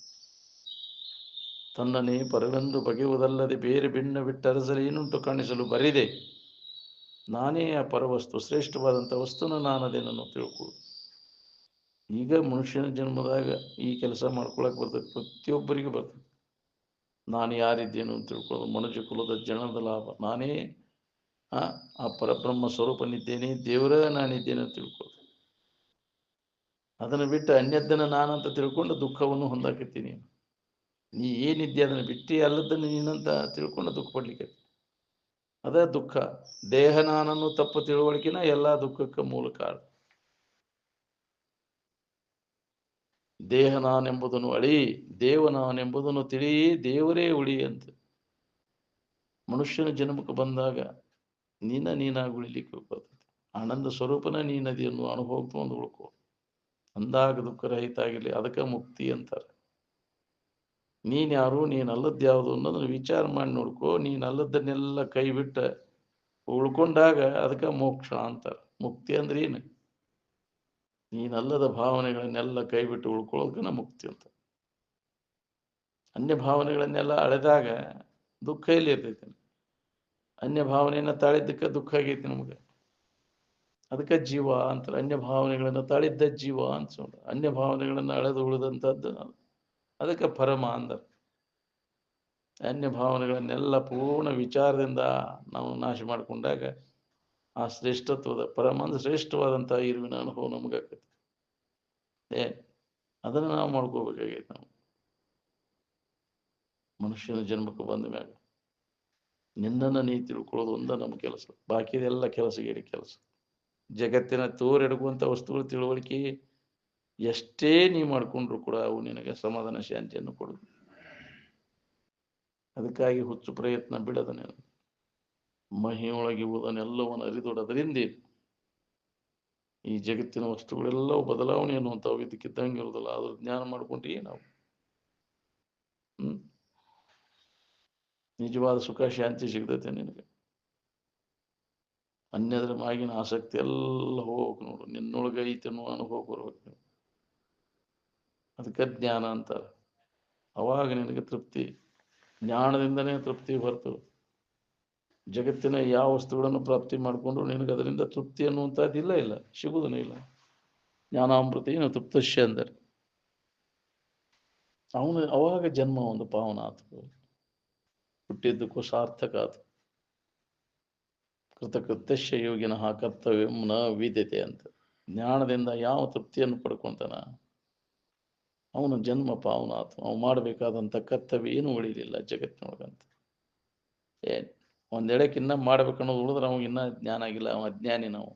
ತನ್ನನೇ ಪರವೆಂದು ಬಗೆಯುವುದಲ್ಲದೆ ಬೇರೆ ಭಿನ್ನ ಬಿಟ್ಟರಸಲು ಏನುಂಟು ಕಾಣಿಸಲು ಬರಿದೆ. ನಾನೇ ಆ ಪರವಸ್ತು, ಶ್ರೇಷ್ಠವಾದಂಥ ವಸ್ತುನ ನಾನದೇನನ್ನು ತಿಳ್ಕೊಳ್ಳೋದು. ಈಗ ಮನುಷ್ಯನ ಜನ್ಮದಾಗ ಈ ಕೆಲಸ ಮಾಡ್ಕೊಳಕ್ ಬರ್ತದೆ, ಪ್ರತಿಯೊಬ್ಬರಿಗೂ ಬರ್ತದೆ. ನಾನು ಯಾರಿದ್ದೇನು ಅಂತ ತಿಳ್ಕೊಳ್ಳೋದು ಮನುಷ್ಯ ಕುಲದ ಜನದ ಲಾಭ. ನಾನೇ ಆ ಪರಬ್ರಹ್ಮ ಸ್ವರೂಪನಿದ್ದೇನೆ, ದೇವರ ನಾನಿದ್ದೇನೆ ಅಂತ ತಿಳ್ಕೊಳ್ಳೋದು. ಅದನ್ನು ಬಿಟ್ಟು ಅನ್ಯದ್ದನ್ನು ನಾನಂತ ತಿಳ್ಕೊಂಡು ದುಃಖವನ್ನು ಹೊಂದಾಕತ್ತೀನಿ. ನೀ ಏನಿದ್ದೆ ಅದನ್ನು ಬಿಟ್ಟು ಅಲ್ಲದನ್ನು ನೀನಂತ ತಿಳ್ಕೊಂಡು ದುಃಖ ಪಡ್ಲಿಕ್ಕೆ, ಅದೇ ದುಃಖ. ದೇಹ ನಾನನ್ನು ತಪ್ಪು ತಿಳುವಳಿಕೆನ ಎಲ್ಲ ದುಃಖಕ್ಕೆ ಮೂಲ ಕಾರಣ. ದೇಹ ನಾನೆಂಬುದನ್ನು ಅಳಿ, ದೇವ ನಾನೆಂಬುದನ್ನು ತಿಳಿ, ದೇವರೇ ಉಳಿ ಅಂತ. ಮನುಷ್ಯನ ಜನ್ಮಕ್ಕೆ ಬಂದಾಗ ನೀನಾಗಿ ಉಳಿಲಿಕ್ಕೆ ಬರ್ತದೆ. ಆನಂದ ಸ್ವರೂಪನ ನೀ ನದಿಯನ್ನು ಅನುಭವ ತಗೊಂಡು ಉಳ್ಕೋ, ಅಂದಾಗ ದುಃಖ ರಹಿತ ಆಗಿರಲಿ. ಅದಕ್ಕೆ ಮುಕ್ತಿ ಅಂತಾರೆ. ನೀನ್ಯಾರು, ನೀನಲ್ಲದ್ದು ಯಾವುದು ಅನ್ನೋದನ್ನು ವಿಚಾರ ಮಾಡಿ ನೋಡ್ಕೋ. ನೀನಲ್ಲದನ್ನೆಲ್ಲ ಕೈ ಬಿಟ್ಟ ಉಳ್ಕೊಂಡಾಗ ಅದಕ್ಕೆ ಮೋಕ್ಷ ಅಂತಾರೆ. ಮುಕ್ತಿ ಅಂದ್ರೆ ಏನು? ನೀನಲ್ಲದ ಭಾವನೆಗಳನ್ನೆಲ್ಲ ಕೈ ಬಿಟ್ಟು ಉಳ್ಕೊಳ್ಳೋದಕ್ಕೆ ಮುಕ್ತಿ ಅಂತ. ಅನ್ಯ ಭಾವನೆಗಳನ್ನೆಲ್ಲ ಅಳೆದಾಗ ದುಃಖ ಎಲ್ಲಿ ಇರ್ತೈತಿ? ಅನ್ಯ ಭಾವನೆಯನ್ನ ತಾಳಿದ್ದಕ್ಕೆ ದುಃಖ ಆಗೈತಿ ನಮಗೆ. ಅದಕ್ಕೆ ಜೀವ ಅಂತಾರೆ. ಅನ್ಯ ಭಾವನೆಗಳನ್ನ ತಾಳಿದ್ದ ಜೀವ ಅಂತ. ಅನ್ಯ ಭಾವನೆಗಳನ್ನ ಅಳೆದು ಉಳಿದಂಥದ್ದು ಅದಕ್ಕೆ ಪರಮ ಅಂದರು. ಅನ್ಯ ಭಾವನೆಗಳನ್ನೆಲ್ಲ ಪೂರ್ಣ ವಿಚಾರದಿಂದ ನಾವು ನಾಶ ಮಾಡಿಕೊಂಡಾಗ ಆ ಶ್ರೇಷ್ಠತ್ವದ ಪರಮ ಅಂದ್ರೆ ಶ್ರೇಷ್ಠವಾದಂಥ ಇರುವಿನ ಅನುಭವ ನಮಗಾಗ್ತದೆ. ಅದನ್ನು ನಾವು ಮಾಡ್ಕೋಬೇಕಾಗೈತೆ. ನಾವು ಮನುಷ್ಯನ ಜನ್ಮಕ್ಕೆ ಬಂದ ಮ್ಯಾಗ ನಿನ್ನನ್ನು ನೀ ತಿಳ್ಕೊಳ್ಳೋದು ಒಂದ ನಮ್ಮ ಕೆಲಸ. ಬಾಕಿದೆಲ್ಲ ಕೆಲಸಗೇಡಿ ಕೆಲಸ. ಜಗತ್ತಿನ ತೋರೆಡುವಂಥ ವಸ್ತುಗಳ ತಿಳುವಳಿಕೆ ಎಷ್ಟೇ ನೀ ಮಾಡ್ಕೊಂಡ್ರು ಕೂಡ ಅವು ನಿನಗೆ ಸಮಾಧಾನ ಶಾಂತಿಯನ್ನು ಕೊಡುದು. ಅದಕ್ಕಾಗಿ ಹುಚ್ಚು ಪ್ರಯತ್ನ ಬಿಡದ ನೀನು. ಮಹಿಯೊಳಗಿರುವುದನ್ನೆಲ್ಲವನ್ನು ಅರಿದೊಡದ್ರಿಂದ ಈ ಜಗತ್ತಿನ ವಸ್ತುಗಳೆಲ್ಲವೂ ಬದಲಾವಣೆ ಅನ್ನುವಂಥವು ಇದಕ್ಕಿದ್ದಂಗೆ ಇರುವುದಿಲ್ಲ. ಅದ್ರ ಜ್ಞಾನ ಮಾಡ್ಕೊಂಡ್ರಿ ನಾವು ನಿಜವಾದ ಸುಖ ಶಾಂತಿ ಸಿಗ್ತೈತೆ ನಿನಗೆ. ಅನ್ಯದ್ರ ಮಾಗಿನ ಆಸಕ್ತಿ ಎಲ್ಲ ಹೋಗ್ಬೇಕು ನೋಡು. ನಿನ್ನೊಳಗೆ ಐತೆ ಅನ್ನೋ ಅನುಭವ ಬರ್ಬೇಕು ನೀವು. ಅದಕ್ಕೆ ಜ್ಞಾನ ಅಂತಾರೆ. ಅವಾಗ ನಿನಗೆ ತೃಪ್ತಿ. ಜ್ಞಾನದಿಂದನೇ ತೃಪ್ತಿ ಬರ್ತದೆ. ಜಗತ್ತಿನ ಯಾವ ವಸ್ತುಗಳನ್ನು ಪ್ರಾಪ್ತಿ ಮಾಡಿಕೊಂಡ್ರು ನಿನಗೆ ಅದರಿಂದ ತೃಪ್ತಿ ಅನ್ನುವಂಥದ್ದು ಇಲ್ಲ, ಸಿಗುವುದೂ ಇಲ್ಲ. ಜ್ಞಾನಾಮೃತಿ ತೃಪ್ತಶ್ಯ ಅಂದರೆ ಅವನು ಅವಾಗ ಜನ್ಮ ಒಂದು ಪಾವನ ಆತು, ಹುಟ್ಟಿದ್ದಕ್ಕೂ ಸಾರ್ಥಕ ಆತು. ಕೃತಕೃತ್ಯಶ್ಯ ಯೋಗಿನಃ ಕರ್ತವ್ಯಂ ನ ವಿದ್ಯತೆ ಅಂತ. ಜ್ಞಾನದಿಂದ ಯಾವ ತೃಪ್ತಿಯನ್ನು ಪಡ್ಕೊಂತಾನ ಅವನು ಜನ್ಮ ಪಾವನ ಆತು. ಅವು ಮಾಡಬೇಕಾದಂಥ ಕರ್ತವ್ಯ ಏನು ಉಳಿಲಿಲ್ಲ ಜಗತ್ತಿನೊಳಗಂತ. ಒಂದೆಡಕ್ಕೆ ಮಾಡ್ಬೇಕನ್ನೋದು ಉಳಿದ್ರೆ ಅವಾಗ ಇನ್ನೂ ಜ್ಞಾನ ಆಗಿಲ್ಲ, ಅವ ಅಜ್ಞಾನಿ. ನಾವು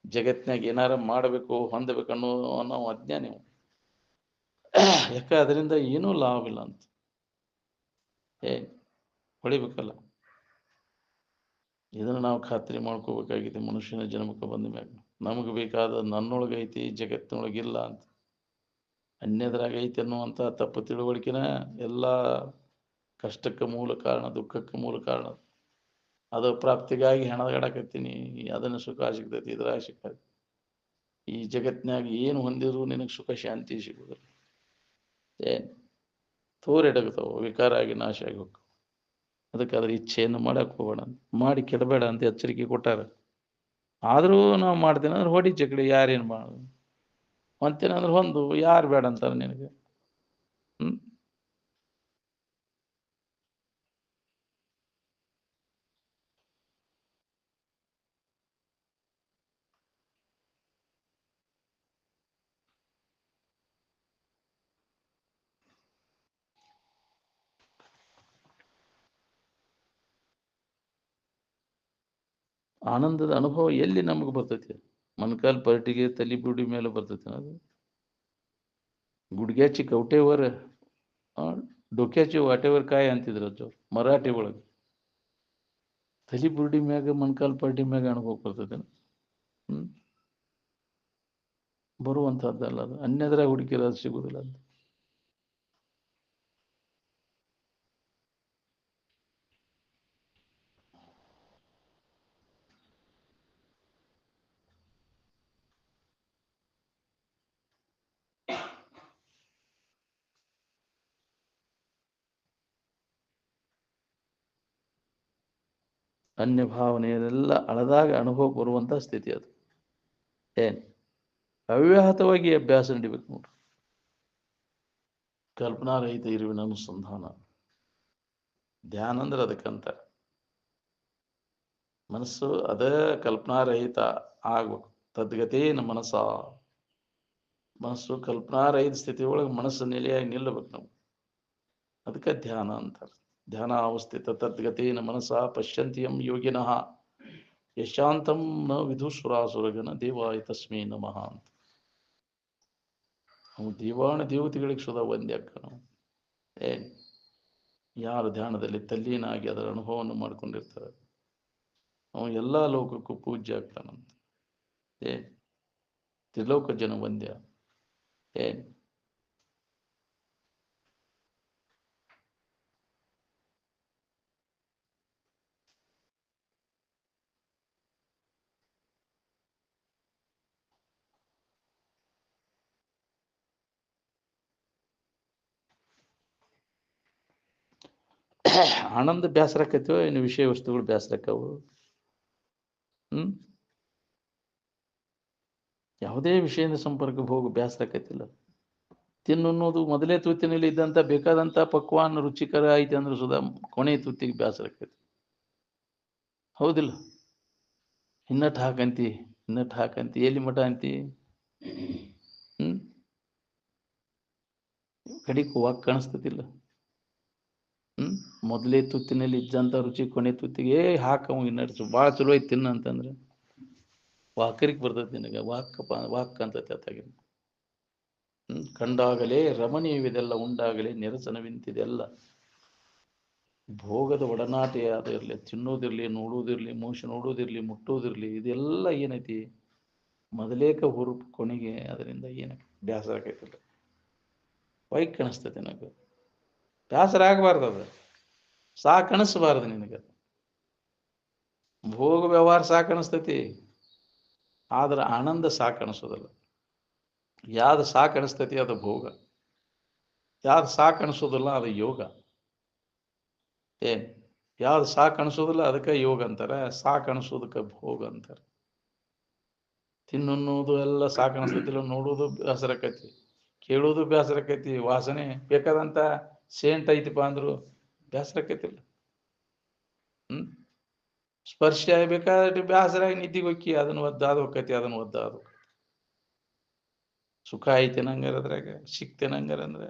ಜಗತ್ತಿನಾಗ ಏನಾರ ಮಾಡಬೇಕು ಹೊಂದಬೇಕನ್ನೋ ನಾವು ಅಜ್ಞಾನಿ. ಯಾಕೆ ಅದರಿಂದ ಏನೂ ಲಾಭ ಇಲ್ಲ ಅಂತ ಹೊಳಿಬೇಕಲ್ಲ. ಇದನ್ನು ನಾವು ಖಾತ್ರಿ ಮಾಡ್ಕೋಬೇಕಾಗಿದೆ. ಮನುಷ್ಯನ ಜನ್ಮಕ್ಕೆ ಬಂದ ಮ್ಯಾಗ ನಮಗೆ ಬೇಕಾದ ನನ್ನೊಳಗೈತಿ ಜಗತ್ತಿನೊಳಗಿಲ್ಲ ಅಂತ, ಅನ್ಯದ್ರಾಗ ಐತಿ ಅನ್ನುವಂಥ ತಪ್ಪು ತಿಳುವಳಿಕೆನ ಎಲ್ಲ ಕಷ್ಟಕ್ಕೆ ಮೂಲ ಕಾರಣ, ದುಃಖಕ್ಕೆ ಮೂಲ ಕಾರಣ. ಅದು ಪ್ರಾಪ್ತಿಗಾಗಿ ಹೆಣಗಾಡಕತ್ತೀನಿ, ಅದನ್ನು ಸುಖ ಸಿಗ್ತೈತಿ, ಇದ್ರಾಗ ಸಿಗ್ತೈತಿ. ಈ ಜಗತ್ನಾಗ ಏನು ಹೊಂದಿದ್ರು ನಿನಗೆ ಸುಖ ಶಾಂತಿ ಸಿಗುವುದಿಲ್ಲ. ಏನ್ ತೋರೆಡಗ್ತಾವ, ವಿಕಾರ ಆಗಿ ನಾಶ ಆಗಿ ಹೋಗ್ತಾವ. ಅದಕ್ಕೆ ಅದ್ರ ಇಚ್ಛೆಯನ್ನು ಮಾಡಕ್ಕೆ ಹೋಗೋಣ, ಮಾಡಿ ಕೆಡಬೇಡ ಅಂತ ಎಚ್ಚರಿಕೆ ಕೊಟ್ಟಾರ. ಆದರೂ ನಾವು ಮಾಡ್ತೇನೆ ಅಂದ್ರೆ ಹೊಡಿ ಚಕಡಿ, ಯಾರೇನು ಮಾಡೋದು ಅಂತೇನೆ ಅಂದ್ರೆ ಒಂದು ಯಾರು ಬೇಡ ಅಂತಾರೆ ನಿನಗೆ? ಹ್ಮ್. ಆನಂದದ ಅನುಭವ ಎಲ್ಲಿ ನಮಗೆ ಬರ್ತೈತಿ? ಮನ್ಕಾಲ್ ಪರ್ಟಿಗೆ ತಲಿ ಬುಡಿ ಮೇಲೆ ಬರ್ತೈತಿ ಅದು. ಗುಡ್ಗ್ಯಾಚಿ ಕವಟೆವರ ಡೊಕ್ಯಾಚಿ ವಾಟೆವರ್ ಕಾಯಿ ಅಂತಿದ್ರು ಅಜ್ಜವ್ರು ಮರಾಠಿ ಒಳಗೆ. ತಲಿ ಬುರುಡಿ ಮ್ಯಾಗ ಮಣ್ಕಾಲ್ ಪರ್ಟಿ ಮ್ಯಾಗ ಅನುಭವ ಬರ್ತೈತೆ. ಹ್ಮ್. ಬರುವಂತಹದ್ದಲ್ಲ ಅದು, ಅನ್ಯದ್ರ ಹುಡುಕಿರೋದು ಸಿಗುದಿಲ್ಲ ಅಂತ. ಅನ್ಯ ಭಾವನೆಯೆಲ್ಲ ಅಳದಾಗ ಅನುಭವ ಬರುವಂತ ಸ್ಥಿತಿ ಅದು. ಏನ್ ಅವ್ಯಾಹತವಾಗಿ ಅಭ್ಯಾಸ ನಡಿಬೇಕು ನೋಡ್ರಿ. ಕಲ್ಪನಾರಹಿತ ಇರುವಿನ ಅನುಸಂಧಾನ ಧ್ಯಾನ ಅಂದ್ರೆ ಅದಕ್ಕಂತ. ಮನಸ್ಸು ಅದೇ ಕಲ್ಪನಾರಹಿತ ಆಗ್ಬೇಕು. ತದ್ಗತೇನ ಮನಸ್ಸ, ಮನಸ್ಸು ಕಲ್ಪನಾರಹಿತ ಸ್ಥಿತಿ ಒಳಗೆ ಮನಸ್ಸು ನೆಲೆಯಾಗಿ ನಿಲ್ಲಬೇಕು ನಾವು. ಅದಕ್ಕೆ ಧ್ಯಾನ ಅಂತಾರೆ. ಧ್ಯಾನ ಅವಸ್ಥಿತ ತದ್ಗತೇನ ಮನಸ್ಸ ಪಶ್ಯಂತಿಯಂ ಯೋಗಿನಃ ಯಶಾಂತಂ ನ ವಿಧುಸುರಾಸುರಗಣ ದೇವಾಯ ತಸ್ಮೈ ನಮಃ ಅಂತ. ನಾವು ದೇವಾನ ದೇವತೆಗಳಿಗೆ ಸುಧಾ ಒಂದೇ ಅಕ್ಕ ನಾವು. ಏನ್ ಯಾರು ಧ್ಯಾನದಲ್ಲಿ ತಲ್ಲೀನಾಗಿ ಅದರ ಅನುಭವವನ್ನು ಮಾಡ್ಕೊಂಡಿರ್ತಾರೆ ಅವನು ಎಲ್ಲಾ ಲೋಕಕ್ಕೂ ಪೂಜ್ಯ ಆಗ್ತಾನಂತ. ಏನ್ ತ್ರಿಲೋಕ ಜನ ಒಂದ್ಯ. ಏನ್ ಆನಂದ ಬೇಸರಕ್ಕೈತೋ ಇನ್ನು ವಿಷಯ ವಸ್ತುಗಳು ಬೇಸರಕ್ಕವು? ಹ್ಮ್. ಯಾವುದೇ ವಿಷಯದ ಸಂಪರ್ಕಕ್ಕೆ ಹೋಗು ಬೇಸರಕ್ಕೈತಿಲ್ಲ. ತಿನ್ನೋದು ಮೊದಲೇ ತುತ್ತಿನಲ್ಲಿ ಇದ್ದಂತ ಬೇಕಾದಂತ ಪಕ್ವಾನ್ ರುಚಿಕರ ಐತೆ ಅಂದ್ರೆ ಸುಧಾ ಕೊನೆ ತುತ್ತಿಗೆ ಬೇಸರಕ್ಕೈತಿ. ಹೌದಿಲ್ಲ? ಇನ್ನಟ್ ಹಾಕಂತಿ, ಇನ್ನಟ್ ಹಾಕಂತಿ, ಎಲ್ಲಿ ಮಠ ಅಂತಿ? ಹ್ಮ್. ಕಡಿಕ್ ಹೋಗಾಕ್ ಕಾಣಿಸ್ತತಿಲ್ಲ. ಹ್ಮ್. ಮೊದಲೇ ತುತ್ತಿನಲ್ಲಿ ಇದ್ದಂತ ರುಚಿ ಕೊನೆ ತುತ್ತಿಗೆ ಹಾಕ ಇನ್ನಷ್ಟು ಭಾಳ ಚಲೋ ಐತಿ ತಿನ್ನ ಅಂತಂದ್ರೆ ವಾಕರಿಕ್ ಬರ್ತೈತಿ ನಿನಗೆ. ವಾಕ್ ಅಂತೈತಿ ಅತ್ತಾಗಿ. ಕಂಡಾಗಲೇ ರಮಣೀಯವಿದೆಲ್ಲ, ಉಂಡಾಗಲೇ ನಿರಸನವಿಂತಿದೆಲ್ಲ. ಭೋಗದ ಒಡನಾಟ ಯಾವ್ದಿರಲಿ, ತಿನ್ನೋದಿರ್ಲಿ, ನೋಡುವುದಿರ್ಲಿ, ಮನುಷ್ಯ ನೋಡುವುದಿರ್ಲಿ, ಮುಟ್ಟೋದಿರ್ಲಿ, ಇದೆಲ್ಲ ಏನೈತಿ ಮೊದಲೇಕ ಹುರುಪು ಕೊನೆಗೆ ಅದರಿಂದ ಏನ ಬೇಸರ ಆಕೈತಿಲ್ಲ. ವೈಕ್ ಕಾಣಿಸ್ತೈತಿ ನನಗೆ. ಬೇಸರ ಆಗಬಾರ್ದು, ಅದು ಸಾಕಣಿಸಬಾರ್ದು ನಿನಗೆ. ಭೋಗ ವ್ಯವಹಾರ ಸಾಕಣಿಸ್ತೈತಿ, ಆದ್ರೆ ಆನಂದ ಸಾಕಣಿಸೋದಿಲ್ಲ. ಯಾವ್ದು ಸಾಕಣಿಸ್ತೈತಿ ಅದು ಭೋಗ, ಯಾವ್ದು ಸಾಕಣಿಸೋದಿಲ್ಲ ಅದು ಯೋಗ. ಏನ್ ಯಾವ್ದು ಸಾಕಣಿಸೋದಿಲ್ಲ ಅದಕ್ಕೆ ಯೋಗ ಅಂತಾರೆ, ಸಾಕಣಿಸೋದಕ್ಕೆ ಭೋಗ ಅಂತಾರೆ. ತಿನ್ನೋದು ಎಲ್ಲ ಸಾಕಣಿಸ್ತೈತಿಲ್ಲ, ನೋಡೋದು ಬೇಸರಕ್ಕೈತಿ, ಕೇಳೋದು ಬೇಸರಕ್ಕೈತಿ, ವಾಸನೆ ಬೇಕಾದಂತ ಸೇಂಟ್ ಐತಿಪ್ಪ ಅಂದ್ರು ಬೇಸರಕ್ಕೈತಿಲ್ಲ. ಹ್ಮ್. ಸ್ಪರ್ಶ ಬೇಕಾದ್ರೆ ಬೇಸರಾಗಿ ನಿದ್ದಿಗೆ ಹೋಕ್ಕಿ, ಅದನ್ನ ಒದ್ದಾದ ಹೋಕ್ಕೈತಿ, ಅದನ್ನ ಒದ್ದಾದ ಸುಖ ಐತೆ ನಂಗಾರ ಅದ್ರಾಗ, ಸಿಕ್ತೇನೆ ಹಂಗಾರ ಅಂದ್ರೆ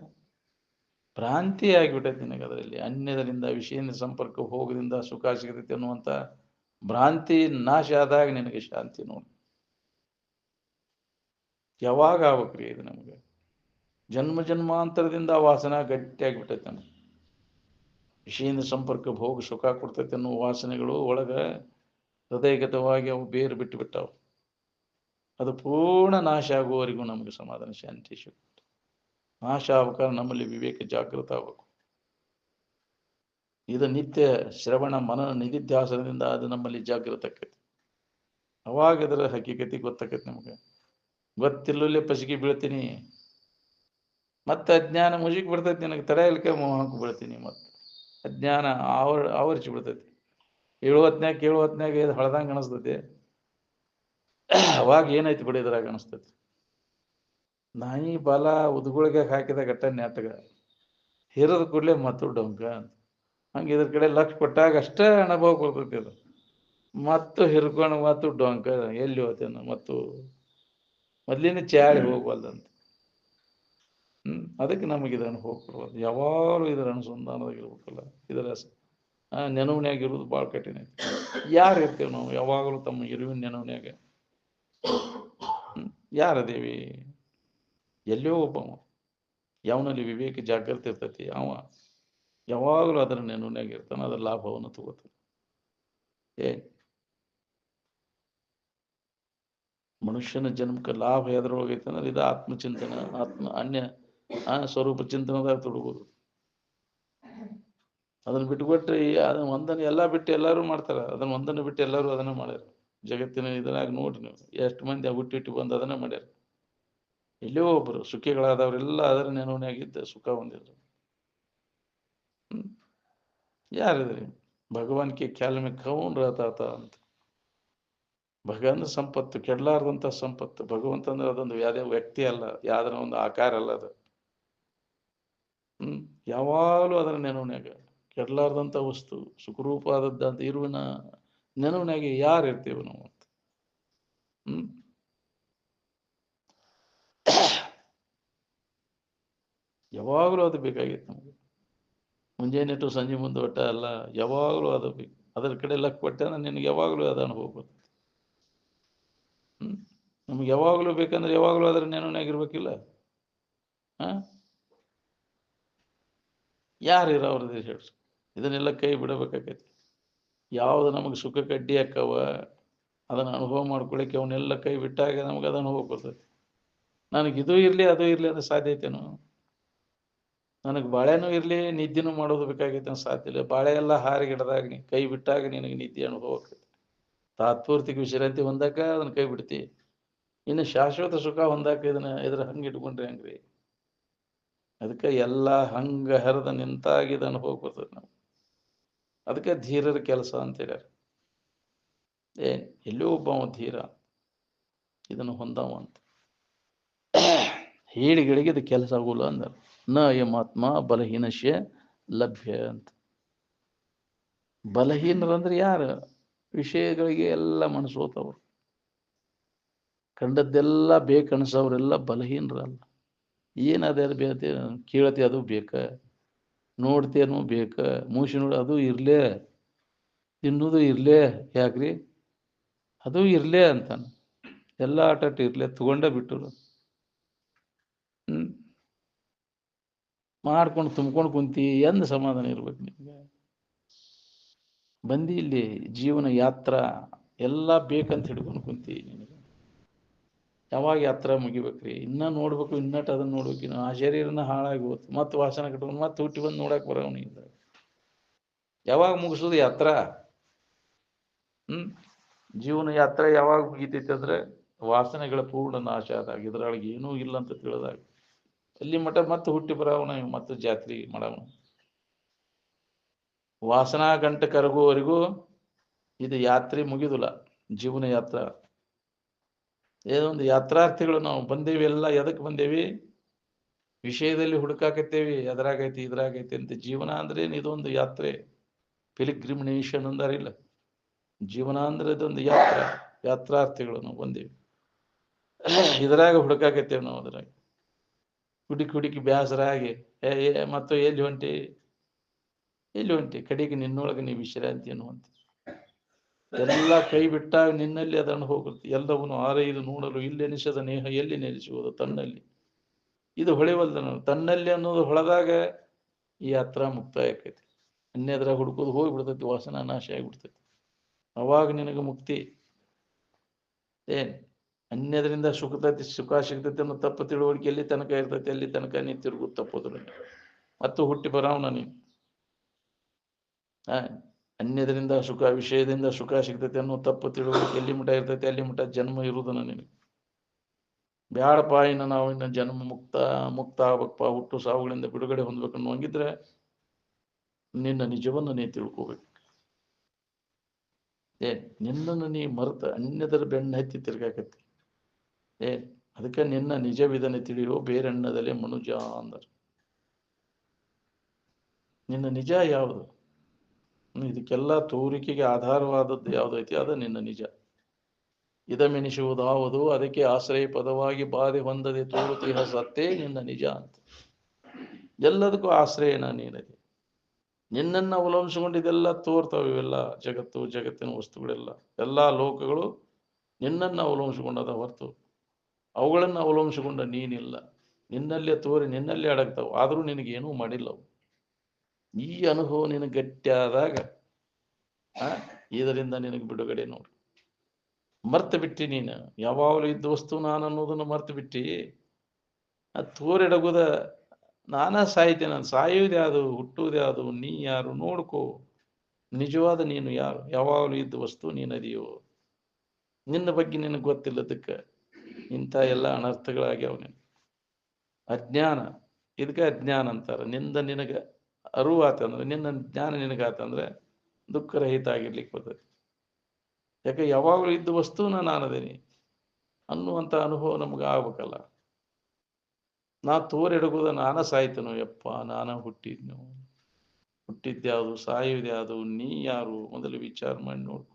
ಭ್ರಾಂತಿ ಆಗಿಬಿಟ್ಟೈತಿ ನಿನಗೆ. ಅದರಲ್ಲಿ ಅನ್ಯದರಿಂದ ವಿಷಯದ ಸಂಪರ್ಕ ಹೋಗದಿಂದ ಸುಖ ಸಿಗತೈತಿ ಅನ್ನುವಂಥ ಭ್ರಾಂತಿ ನಾಶ ಆದಾಗ ನಿನಗೆ ಶಾಂತಿ ನೋಡಿ. ಯಾವಾಗ ಆಗ್ಬೇಕ್ರಿ ಇದು? ನಮಗೆ ಜನ್ಮ ಜನ್ಮಾಂತರದಿಂದ ವಾಸನ ಗಟ್ಟಿಯಾಗಿಬಿಟ್ಟೈತೆ ನಮಗೆ. ವಿಷಯದ ಸಂಪರ್ಕ ಭೋಗ ಸುಖ ಕೊಡ್ತೈತೆ ಅನ್ನೋ ವಾಸನೆಗಳು ಒಳಗ ಹೃದಯಗತವಾಗಿ ಅವು ಬೇರು ಬಿಟ್ಟು ಬಿಟ್ಟಾವು. ಅದು ಪೂರ್ಣ ನಾಶ ಆಗುವವರೆಗೂ ನಮಗೆ ಸಮಾಧಾನ ಶಾಂತಿ ಸಿಗುತ್ತೆ. ನಾಶ ಆಗ್ಬೇಕಾದ್ರೆ ನಮ್ಮಲ್ಲಿ ವಿವೇಕ ಜಾಗೃತ ಆಗಬೇಕು. ಇದು ನಿತ್ಯ ಶ್ರವಣ ಮನನ ನಿಧಿಧ್ಯಾಸನದಿಂದ ಅದು ನಮ್ಮಲ್ಲಿ ಜಾಗೃತ ಆಕೈತಿ. ಅವಾಗ ಇದರ ಹಕ್ಕಿಕತಿ ಗೊತ್ತಾಕೈತಿ ನಮಗೆ. ಗೊತ್ತಿಲ್ಲಲ್ಲೇ ಪಸಿಗೆ ಬೀಳ್ತೀನಿ, ಮತ್ತೆ ಅಜ್ಞಾನ ಮುಜಿಕ್ ಬಿಡ್ತೈತಿ, ನಿನಗೆ ತಡೆಯಲಿಕ್ಕೆ ಮೋಹಕ್ಕೆ ಬೀಳ್ತೀನಿ, ಮತ್ತೆ ಅಜ್ಞಾನ ಆವರಿಸಿ ಬಿಡ್ತೈತಿ. ಕೇಳು ಹೊತ್ನ್ಯಾಗ ಇದು ಹೊಳ್ದಂಗೆ ಅನಿಸ್ತೈತಿ. ಅವಾಗ ಏನೈತಿ ಬಿಡಿ ಇದ್ರಾಗ ಅನಿಸ್ತೈತಿ. ನಾಯಿ ಬಾಲ ಉದ್ಗುಳಿಗೆ ಹಾಕಿದ ಘಟ್ಟ ನೆಟ್ಟಗ ಹಿರಿದ ಕೂಡಲೇ ಮತ್ತು ಡೊಂಕ ಅಂತ. ಹಂಗೆ ಇದ್ರ ಕಡೆ ಲಕ್ಷ ಕೊಟ್ಟಾಗ ಅಷ್ಟೇ ಅನುಭವ ಕೊಡ್ತೈತಿ ಅದು. ಮತ್ತು ಹಿರ್ಕೊಂಡು ಮತ್ತು ಡೊಂಕ ಎಲ್ಲಿ ಹೋತೇನು, ಮತ್ತು ಮೊದ್ಲಿನ ಚಾಳಿ ಹೋಗ್ವಲ್ದಂತ. ಅದಕ್ಕೆ ನಮಗೆ ಇದು ಅನುಭವ ಕೊಡ್ಬೋದು. ಯಾವಾಗಲೂ ಇದರ ಅನುಸಂಧಾನದಾಗಿರ್ಬೇಕಲ್ಲ. ಇದರ ನೆನವನ್ಯಾಗ ಇರೋದು ಭಾಳ ಕಠಿಣ ಐತಿ. ಯಾರು ಇರ್ತೇವೆ ನಾವು ಯಾವಾಗಲೂ ತಮ್ಮ ಇರುವಿನ ನೆನವನ್ಯಾಗ? ಯಾರದೇವಿ? ಎಲ್ಲೋ ಒಬ್ಬವ ಯಾವನಲ್ಲಿ ವಿವೇಕ ಜಾಗೃತಿ ಇರ್ತೈತಿ, ಅವ ಯಾವಾಗಲೂ ಅದರ ನೆನವನ್ಯಾಗ ಇರ್ತಾನೆ, ಅದರ ಲಾಭವನ್ನು ತಗೋತಾನೆ. ಮನುಷ್ಯನ ಜನ್ಮಕ್ಕೆ ಲಾಭ ಎದ್ರೊಳಗೈತೆ ಅಂದ್ರೆ ಇದು ಆತ್ಮಚಿಂತನ, ಅನ್ಯ ಸ್ವರೂಪ ಚಿಂತನದಾಗ ತೊಡಗೋದು. ಅದನ್ನ ಬಿಟ್ಟುಕೊಟ್ರೆ ಅದನ್ನ ಒಂದನ್ನು ಎಲ್ಲ ಬಿಟ್ಟು ಎಲ್ಲರೂ ಮಾಡ್ತಾರ, ಅದನ್ನ ಒಂದನ್ನು ಬಿಟ್ಟು ಎಲ್ಲರೂ ಅದನ್ನ ಮಾಡ್ಯಾರ. ಜಗತ್ತಿನ ಇದ್ರಾಗ ನೋಡ್ರಿ ನೀವು ಎಷ್ಟು ಮಂದಿ ಹುಟ್ಟಿಟ್ಟು ಬಂದು ಅದನ್ನ ಮಾಡ್ಯಾರ. ಎಲ್ಲೋ ಒಬ್ರು ಸುಖಿಗಳಾದವರೆಲ್ಲ ಅದರ ನೆನವನ್ಯಾಗಿದ್ದ ಸುಖ ಹೊಂದಿದ್ರು. ಯಾರಿದ್ರಿ? ಭಗವಾನ್ ಕೆ ಖ್ಯಾಲ್ ಮೇ ಕೌನ್ ರಹತಾ ತಾ ಅಂತ. ಭಗವಂತ ಸಂಪತ್ತು ಕೆಡಲಾರ್ದಂತ ಸಂಪತ್ತು. ಭಗವಂತ ಅಂದ್ರೆ ಅದೊಂದು ಯಾವುದೇ ವ್ಯಕ್ತಿ ಅಲ್ಲ, ಯಾವ್ದರ ಒಂದು ಆಕಾರ ಅಲ್ಲ ಅದು. ಯಾವಾಗಲೂ ಅದರ ನೆನವನ್ಯಾಗ ಕೆಡಲಾರ್ದಂತ ವಸ್ತು, ಸುಖರೂಪ ಆದದ್ದಂತ ಇರುವಿನ ನೆನವನ್ಯಾಗೆ ಯಾರು ಇರ್ತೇವೆ ನಾವು ಅಂತ. ಯಾವಾಗಲೂ ಅದು ಬೇಕಾಗಿತ್ತು ನಮಗೆ. ಮುಂಜಾನೆ ಟು ಸಂಜೆ ಮುಂದೆ ಒಟ್ಟ ಅಲ್ಲ, ಯಾವಾಗಲೂ ಅದು ಬೇಕು. ಅದರ ಕಡೆ ಲಕ್ ಕೊಟ್ಟೆ ಅಂದ್ರೆ ನಿನಗೆ ಯಾವಾಗಲೂ ಅದು ಅನುಭವ ಬರ್ತದೆ. ನಮ್ಗೆ ಯಾವಾಗಲೂ ಬೇಕಂದ್ರೆ ಯಾವಾಗಲೂ ಅದರ ನೆನವನ್ಯಾಗಿರ್ಬೇಕಿಲ್ಲ. ಯಾರು ಇರೋವ್ರದ್ದು ಹೇಳ್ರಿ? ಇದನ್ನೆಲ್ಲ ಕೈ ಬಿಡಬೇಕಾಗೈತಿ. ಯಾವ್ದು ನಮಗೆ ಸುಖ ಕಡ್ಡಿ ಹಾಕವ ಅದನ್ನ ಅನುಭವ ಮಾಡ್ಕೊಳಿಕ್ಕೆ ಅವನ್ನೆಲ್ಲ ಕೈ ಬಿಟ್ಟಾಗ ನಮ್ಗೆ ಅದು ಅನುಭವ ಬರ್ತೈತಿ. ನನಗೆ ಇದು ಇರ್ಲಿ ಅದು ಇರ್ಲಿ ಅಂದ್ರೆ ಸಾಧ್ಯ ಐತೇನು? ನನಗೆ ಬಾಳೆನೂ ಇರ್ಲಿ ನಿದ್ದೆನೂ ಮಾಡೋದು ಬೇಕಾಗೈತೆ ಅಂತ ಸಾಧ್ಯ ಇಲ್ಲ. ಬಾಳೆ ಎಲ್ಲ ಹಾರಿಗಿಡದಾಗ ಕೈ ಬಿಟ್ಟಾಗ ನಿನಗೆ ನಿದ್ದೆ ಅನುಭವ ಆಗ್ತೈತಿ. ತಾತ್ಪೂರ್ತಿಕ ವಿಶ್ರಾಂತಿ ಹೊಂದಾಕ ಅದನ್ನ ಕೈ ಬಿಡ್ತಿ, ಇನ್ನು ಶಾಶ್ವತ ಸುಖ ಹೊಂದಾಕ ಇದ್ರ ಹಂಗೆ ಇಟ್ಕೊಂಡ್ರಿ ಹಂಗ್ರಿ. ಅದಕ್ಕೆ ಎಲ್ಲ ಹಂಗ ಹರಿದ ನಿಂತಾಗಿದ ಅನುಭವ ಬರ್ತದೆ ನಾವು. ಅದಕ್ಕೆ ಧೀರರ ಕೆಲಸ ಅಂತ ಹೇಳ್ಯಾರ. ಎಲ್ಲೋ ಒಬ್ಬ ಧೀರ ಇದನ್ನು ಹೊಂದವ ಅಂತ ಹೇಳಿಗಳಿಗೆ ಇದು ಕೆಲಸ ಆಗೋಲ್ಲ ಅಂದ. ನ ಯಮಾತ್ಮ ಬಲಹೀನಶ್ಯ ಲಭ್ಯ ಅಂತ. ಬಲಹೀನರಂದ್ರೆ ಯಾರು? ವಿಷಯಗಳಿಗೆ ಎಲ್ಲ ಮನಸ್ಸೋತವ್ರು, ಕಂಡದ್ದೆಲ್ಲ ಬೇಕನ್ಸವ್ರೆಲ್ಲ ಬಲಹೀನರಲ್ಲ. ಏನದ ಬೇತೆ ಕೇಳತಿ ಅದು ಬೇಕ, ನೋಡ್ತೇನು ಬೇಕ, ಮೂಸಿ ನೋಡಿ ಅದು ಇರ್ಲೇ, ತಿನ್ನೋದು ಇರ್ಲೇ, ಯಾಕ್ರಿ ಅದು ಇರ್ಲೇ ಅಂತಾನ. ಎಲ್ಲ ಆಟಟ್ ಇರ್ಲೇ ತಗೊಂಡ ಬಿಟ್ಟರು. ಮಾಡ್ಕೊಂಡು ತುಂಬ್ಕೊಂಡು ಕುಂತಿ ಎಂದ ಸಮಾಧಾನ ಇರ್ಬೇಕು ನಿಮ್ಗೆ? ಬಂದಿ ಇಲ್ಲಿ ಜೀವನ ಯಾತ್ರಾ ಎಲ್ಲ ಬೇಕಂತ ಹಿಡ್ಕೊಂಡು ಕುಂತಿ. ನಿನಗೆ ಯಾವಾಗ ಯಾತ್ರಾ ಮುಗಿಬೇಕ್ರಿ? ಇನ್ನ ನೋಡ್ಬೇಕು, ಇನ್ನಟ್ ಅದನ್ನ ನೋಡ್ಬೇಕು. ಇನ್ನು ಆ ಶರೀರನ ಹಾಳಾಗಿ ಹೋತು, ಮತ್ತೆ ವಾಸನ ಕಟ್ಕೊಂಡು ಮತ್ತೆ ಹುಟ್ಟಿ ಬಂದು ನೋಡಕ್ ಬರೋವನಿಂದ ಯಾವಾಗ ಮುಗಿಸೋದು ಯಾತ್ರಾ? ಜೀವನ ಯಾತ್ರೆ ಯಾವಾಗ ಮುಗಿತೈತಿ ಅಂದ್ರೆ ವಾಸನೆಗಳ ಪೂರ್ಣ ನಾಶ ಆದಾಗ, ಇದ್ರೊಳಗೆ ಏನೂ ಇಲ್ಲ ಅಂತ ತಿಳಿದಾಗ, ಅಲ್ಲಿ ಮಠ ಮತ್ತೆ ಹುಟ್ಟಿ ಬರೋವನ, ಮತ್ತೆ ಜಾತ್ರೆ ಮಾಡವನ. ವಾಸನಾ ಗಂಟ ಕರಗುವವರೆಗೂ ಇದು ಯಾತ್ರೆ ಮುಗಿದುಲ್ಲ, ಜೀವನ ಯಾತ್ರಾ. ಏನೊಂದು ಯಾತ್ರಾರ್ಥಿಗಳು ನಾವು ಬಂದೇವಿ. ಎಲ್ಲ ಎದಕ್ಕೆ ಬಂದೇವಿ? ವಿಷಯದಲ್ಲಿ ಹುಡುಕಾಕತ್ತೇವಿ, ಎದ್ರಾಗೈತಿ ಇದ್ರಾಗೈತಿ ಅಂತ. ಜೀವನ ಅಂದ್ರೆ ಇದೊಂದು ಯಾತ್ರೆ, ಪಿಲಿಗ್ರಿಮಿನೇಷನ್ ಅಂದಾರಿಲ್ಲ. ಜೀವನ ಅಂದ್ರೆ ಇದೊಂದು ಯಾತ್ರಾ, ಯಾತ್ರಾರ್ಥಿಗಳು ನಾವು ಬಂದೇವಿ. ಇದ್ರಾಗ ಹುಡುಕಾಕತ್ತೇವೆ ನಾವು. ಅದ್ರಾಗ ಹುಡುಕಿ ಬ್ಯಾಸರಾಗಿ ಮತ್ತು ಎಲ್ಲಿ ಹೊಂಟಿ ಕಡೆಗೆ ನಿನ್ನೊಳಗೆ ನೀವು ವಿಶ್ರಾಂತಿ ಅನ್ನುವಂತ. ಎಲ್ಲ ಕೈ ಬಿಟ್ಟಾಗ ನಿನ್ನಲ್ಲಿ ಅದನ್ನು ಹೋಗುತ್ತೆ. ಎಲ್ಲವನ್ನು ಆರೈದು ನೋಡಲು ಇಲ್ಲೆನಿಸದ ನೇಹ ಎಲ್ಲಿ ನೆಲೆಸುವುದು ತನ್ನಲ್ಲಿ. ಇದು ಹೊಳೆವಲ್ದ ತನ್ನಲ್ಲಿ ಅನ್ನೋದು ಹೊಳೆದಾಗ ಈ ಯಾತ್ರಾ ಮುಕ್ತಾಯ ಆಕೈತಿ. ಅನ್ಯದ್ರಾಗ ಹುಡುಕೋದು ಹೋಗ್ಬಿಡ್ತೈತಿ, ವಾಸನ ನಾಶ ಆಗಿಬಿಡ್ತೈತಿ. ಅವಾಗ ನಿನಗೆ ಮುಕ್ತಿ. ಅನ್ಯದ್ರಿಂದ ಸುಖ ಸಿಗ್ತೈತಿ ಅನ್ನೋ ತಪ್ಪು ತಿಳುವಳಿಕೆ ಎಲ್ಲಿ ತನಕ ಇರ್ತೈತಿ, ಅಲ್ಲಿ ತನಕ ನೀ ತಿರುಗು ತಪ್ಪೋದ್ರ ಮತ್ತು ಹುಟ್ಟಿ ಬರಾವನ ನೀನು. ಅನ್ಯದ್ರಿಂದ ಸುಖ, ವಿಷಯದಿಂದ ಸುಖ ಸಿಗ್ತೈತಿ ಅನ್ನೋ ತಪ್ಪು ತಿಳುವಳಿಕೆ ಎಲ್ಲಿ ಮಠ ಇರ್ತೈತಿ, ಅಲ್ಲಿ ಮಠ ಜನ್ಮ ಇರುವುದನ್ನ ನಿನಗೆ. ಬ್ಯಾಡಪ್ಪ, ಇನ್ನು ನಾವು ಇನ್ನು ಜನ್ಮ ಮುಕ್ತ ಆಗ್ಬೇಕಪ್ಪ, ಹುಟ್ಟು ಸಾವುಗಳಿಂದ ಬಿಡುಗಡೆ ಹೊಂದ್ಬೇಕು ಅನ್ನೋಂಗಿದ್ರೆ ನಿನ್ನ ನಿಜವನ್ನು ನೀ ತಿಳ್ಕೋಬೇಕು. ನಿನ್ನನ್ನು ನೀ ಮರೆತ ಅನ್ಯದರ ಬೆನ್ನ ಹತ್ತಿ ತಿರ್ಗಾಕತ್ತಿ. ಅದಕ್ಕೆ ನಿನ್ನ ನಿಜವಿದನೆ ತಿಳಿಯೋ ಬೇರಣ್ಣದಲ್ಲಿ ಮನುಜ ಅಂದರು. ನಿನ್ನ ನಿಜ ಯಾವುದು? ಇದಕ್ಕೆಲ್ಲ ತೋರಿಕೆಗೆ ಆಧಾರವಾದದ್ದು ಯಾವುದೈತಿ ಅದ ನಿನ್ನ ನಿಜ. ಇದಮೆನಿಸುವುದಾವುದು ಅದಕ್ಕೆ ಆಶ್ರಯ ಪದವಾಗಿ ಬಾಧೆ ಹೊಂದದೆ ತೋರುತಿಹ ಸತ್ತೇ ನಿನ್ನ ನಿಜ ಅಂತ. ಎಲ್ಲದಕ್ಕೂ ಆಶ್ರಯನ ನೀನದಿ. ನಿನ್ನನ್ನು ಅವಲಂಬಿಸಿಕೊಂಡು ಇದೆಲ್ಲ ತೋರ್ತಾವ. ಇವೆಲ್ಲ ಜಗತ್ತು, ಜಗತ್ತಿನ ವಸ್ತುಗಳೆಲ್ಲ, ಎಲ್ಲಾ ಲೋಕಗಳು ನಿನ್ನನ್ನು ಅವಲಂಬಿಸಿಕೊಂಡದ ಹೊರತು ಅವುಗಳನ್ನು ಅವಲಂಬಿಸಿಕೊಂಡ ನೀನಿಲ್ಲ. ನಿನ್ನಲ್ಲೇ ತೋರಿ ನಿನ್ನಲ್ಲೇ ಅಡಗ್ತಾವ, ಆದರೂ ನಿನಗೇನೂ ಮಾಡಿಲ್ಲವು. ಈ ಅನುಭವ ನಿನಗೆ ಗಟ್ಟಿಯಾದಾಗ ಇದರಿಂದ ನಿನಗೆ ಬಿಡುಗಡೆ ನೋಡು. ಮರ್ತು ಬಿಟ್ಟಿ ನೀನು ಯಾವಾಗಲೂ ಇದ್ದ ವಸ್ತು ನಾನು ಅನ್ನೋದನ್ನು ಮರ್ತು ಬಿಟ್ಟಿ. ಅದು ತೋರೆಡಗುದ ನಾನಾ ಸಾಯ್ತೇನೆ, ನಾನು ಸಾಯುವುದೇ ಅದು, ಹುಟ್ಟುವುದೇ ಅದು, ನೀ ಯಾರು ನೋಡ್ಕೋ. ನಿಜವಾದ ನೀನು ಯಾರು? ಯಾವಾಗಲೂ ಇದ್ದ ವಸ್ತು ನೀನದಿಯೋ. ನಿನ್ನ ಬಗ್ಗೆ ನಿನಗೆ ಗೊತ್ತಿಲ್ಲದಕ್ಕೆ ಇಂಥ ಎಲ್ಲ ಅನರ್ಥಗಳಾಗ್ಯಾವ. ನೀನು ಅಜ್ಞಾನ, ಇದಕ್ಕೆ ಅಜ್ಞಾನ ಅಂತಾರೆ. ನಿನಗೆ ಅರಿವು ಆತಂದ್ರೆ, ನಿನ್ನ ಜ್ಞಾನ ನಿನಗಾತಂದ್ರೆ ದುಃಖರಹಿತ ಆಗಿರ್ಲಿಕ್ಕೆ ಬರ್ತದೆ. ಯಾಕೆ ಯಾವಾಗಲೂ ಇದ್ದ ವಸ್ತುನ ನಾನದೇನಿ ಅನ್ನುವಂಥ ಅನುಭವ ನಮ್ಗೆ ಆಗ್ಬೇಕಲ್ಲ. ನಾ ತೋರೆಡಗುದ ನಾನ ಸಾಯ್ತನೋ ಯಪ್ಪ, ನಾನ ಹುಟ್ಟಿದ್ಯಾವುದು, ಸಾಯುವುದ್ಯಾವುದು, ನೀ ಯಾರು ಮೊದಲು ವಿಚಾರ ಮಾಡಿ ನೋಡು.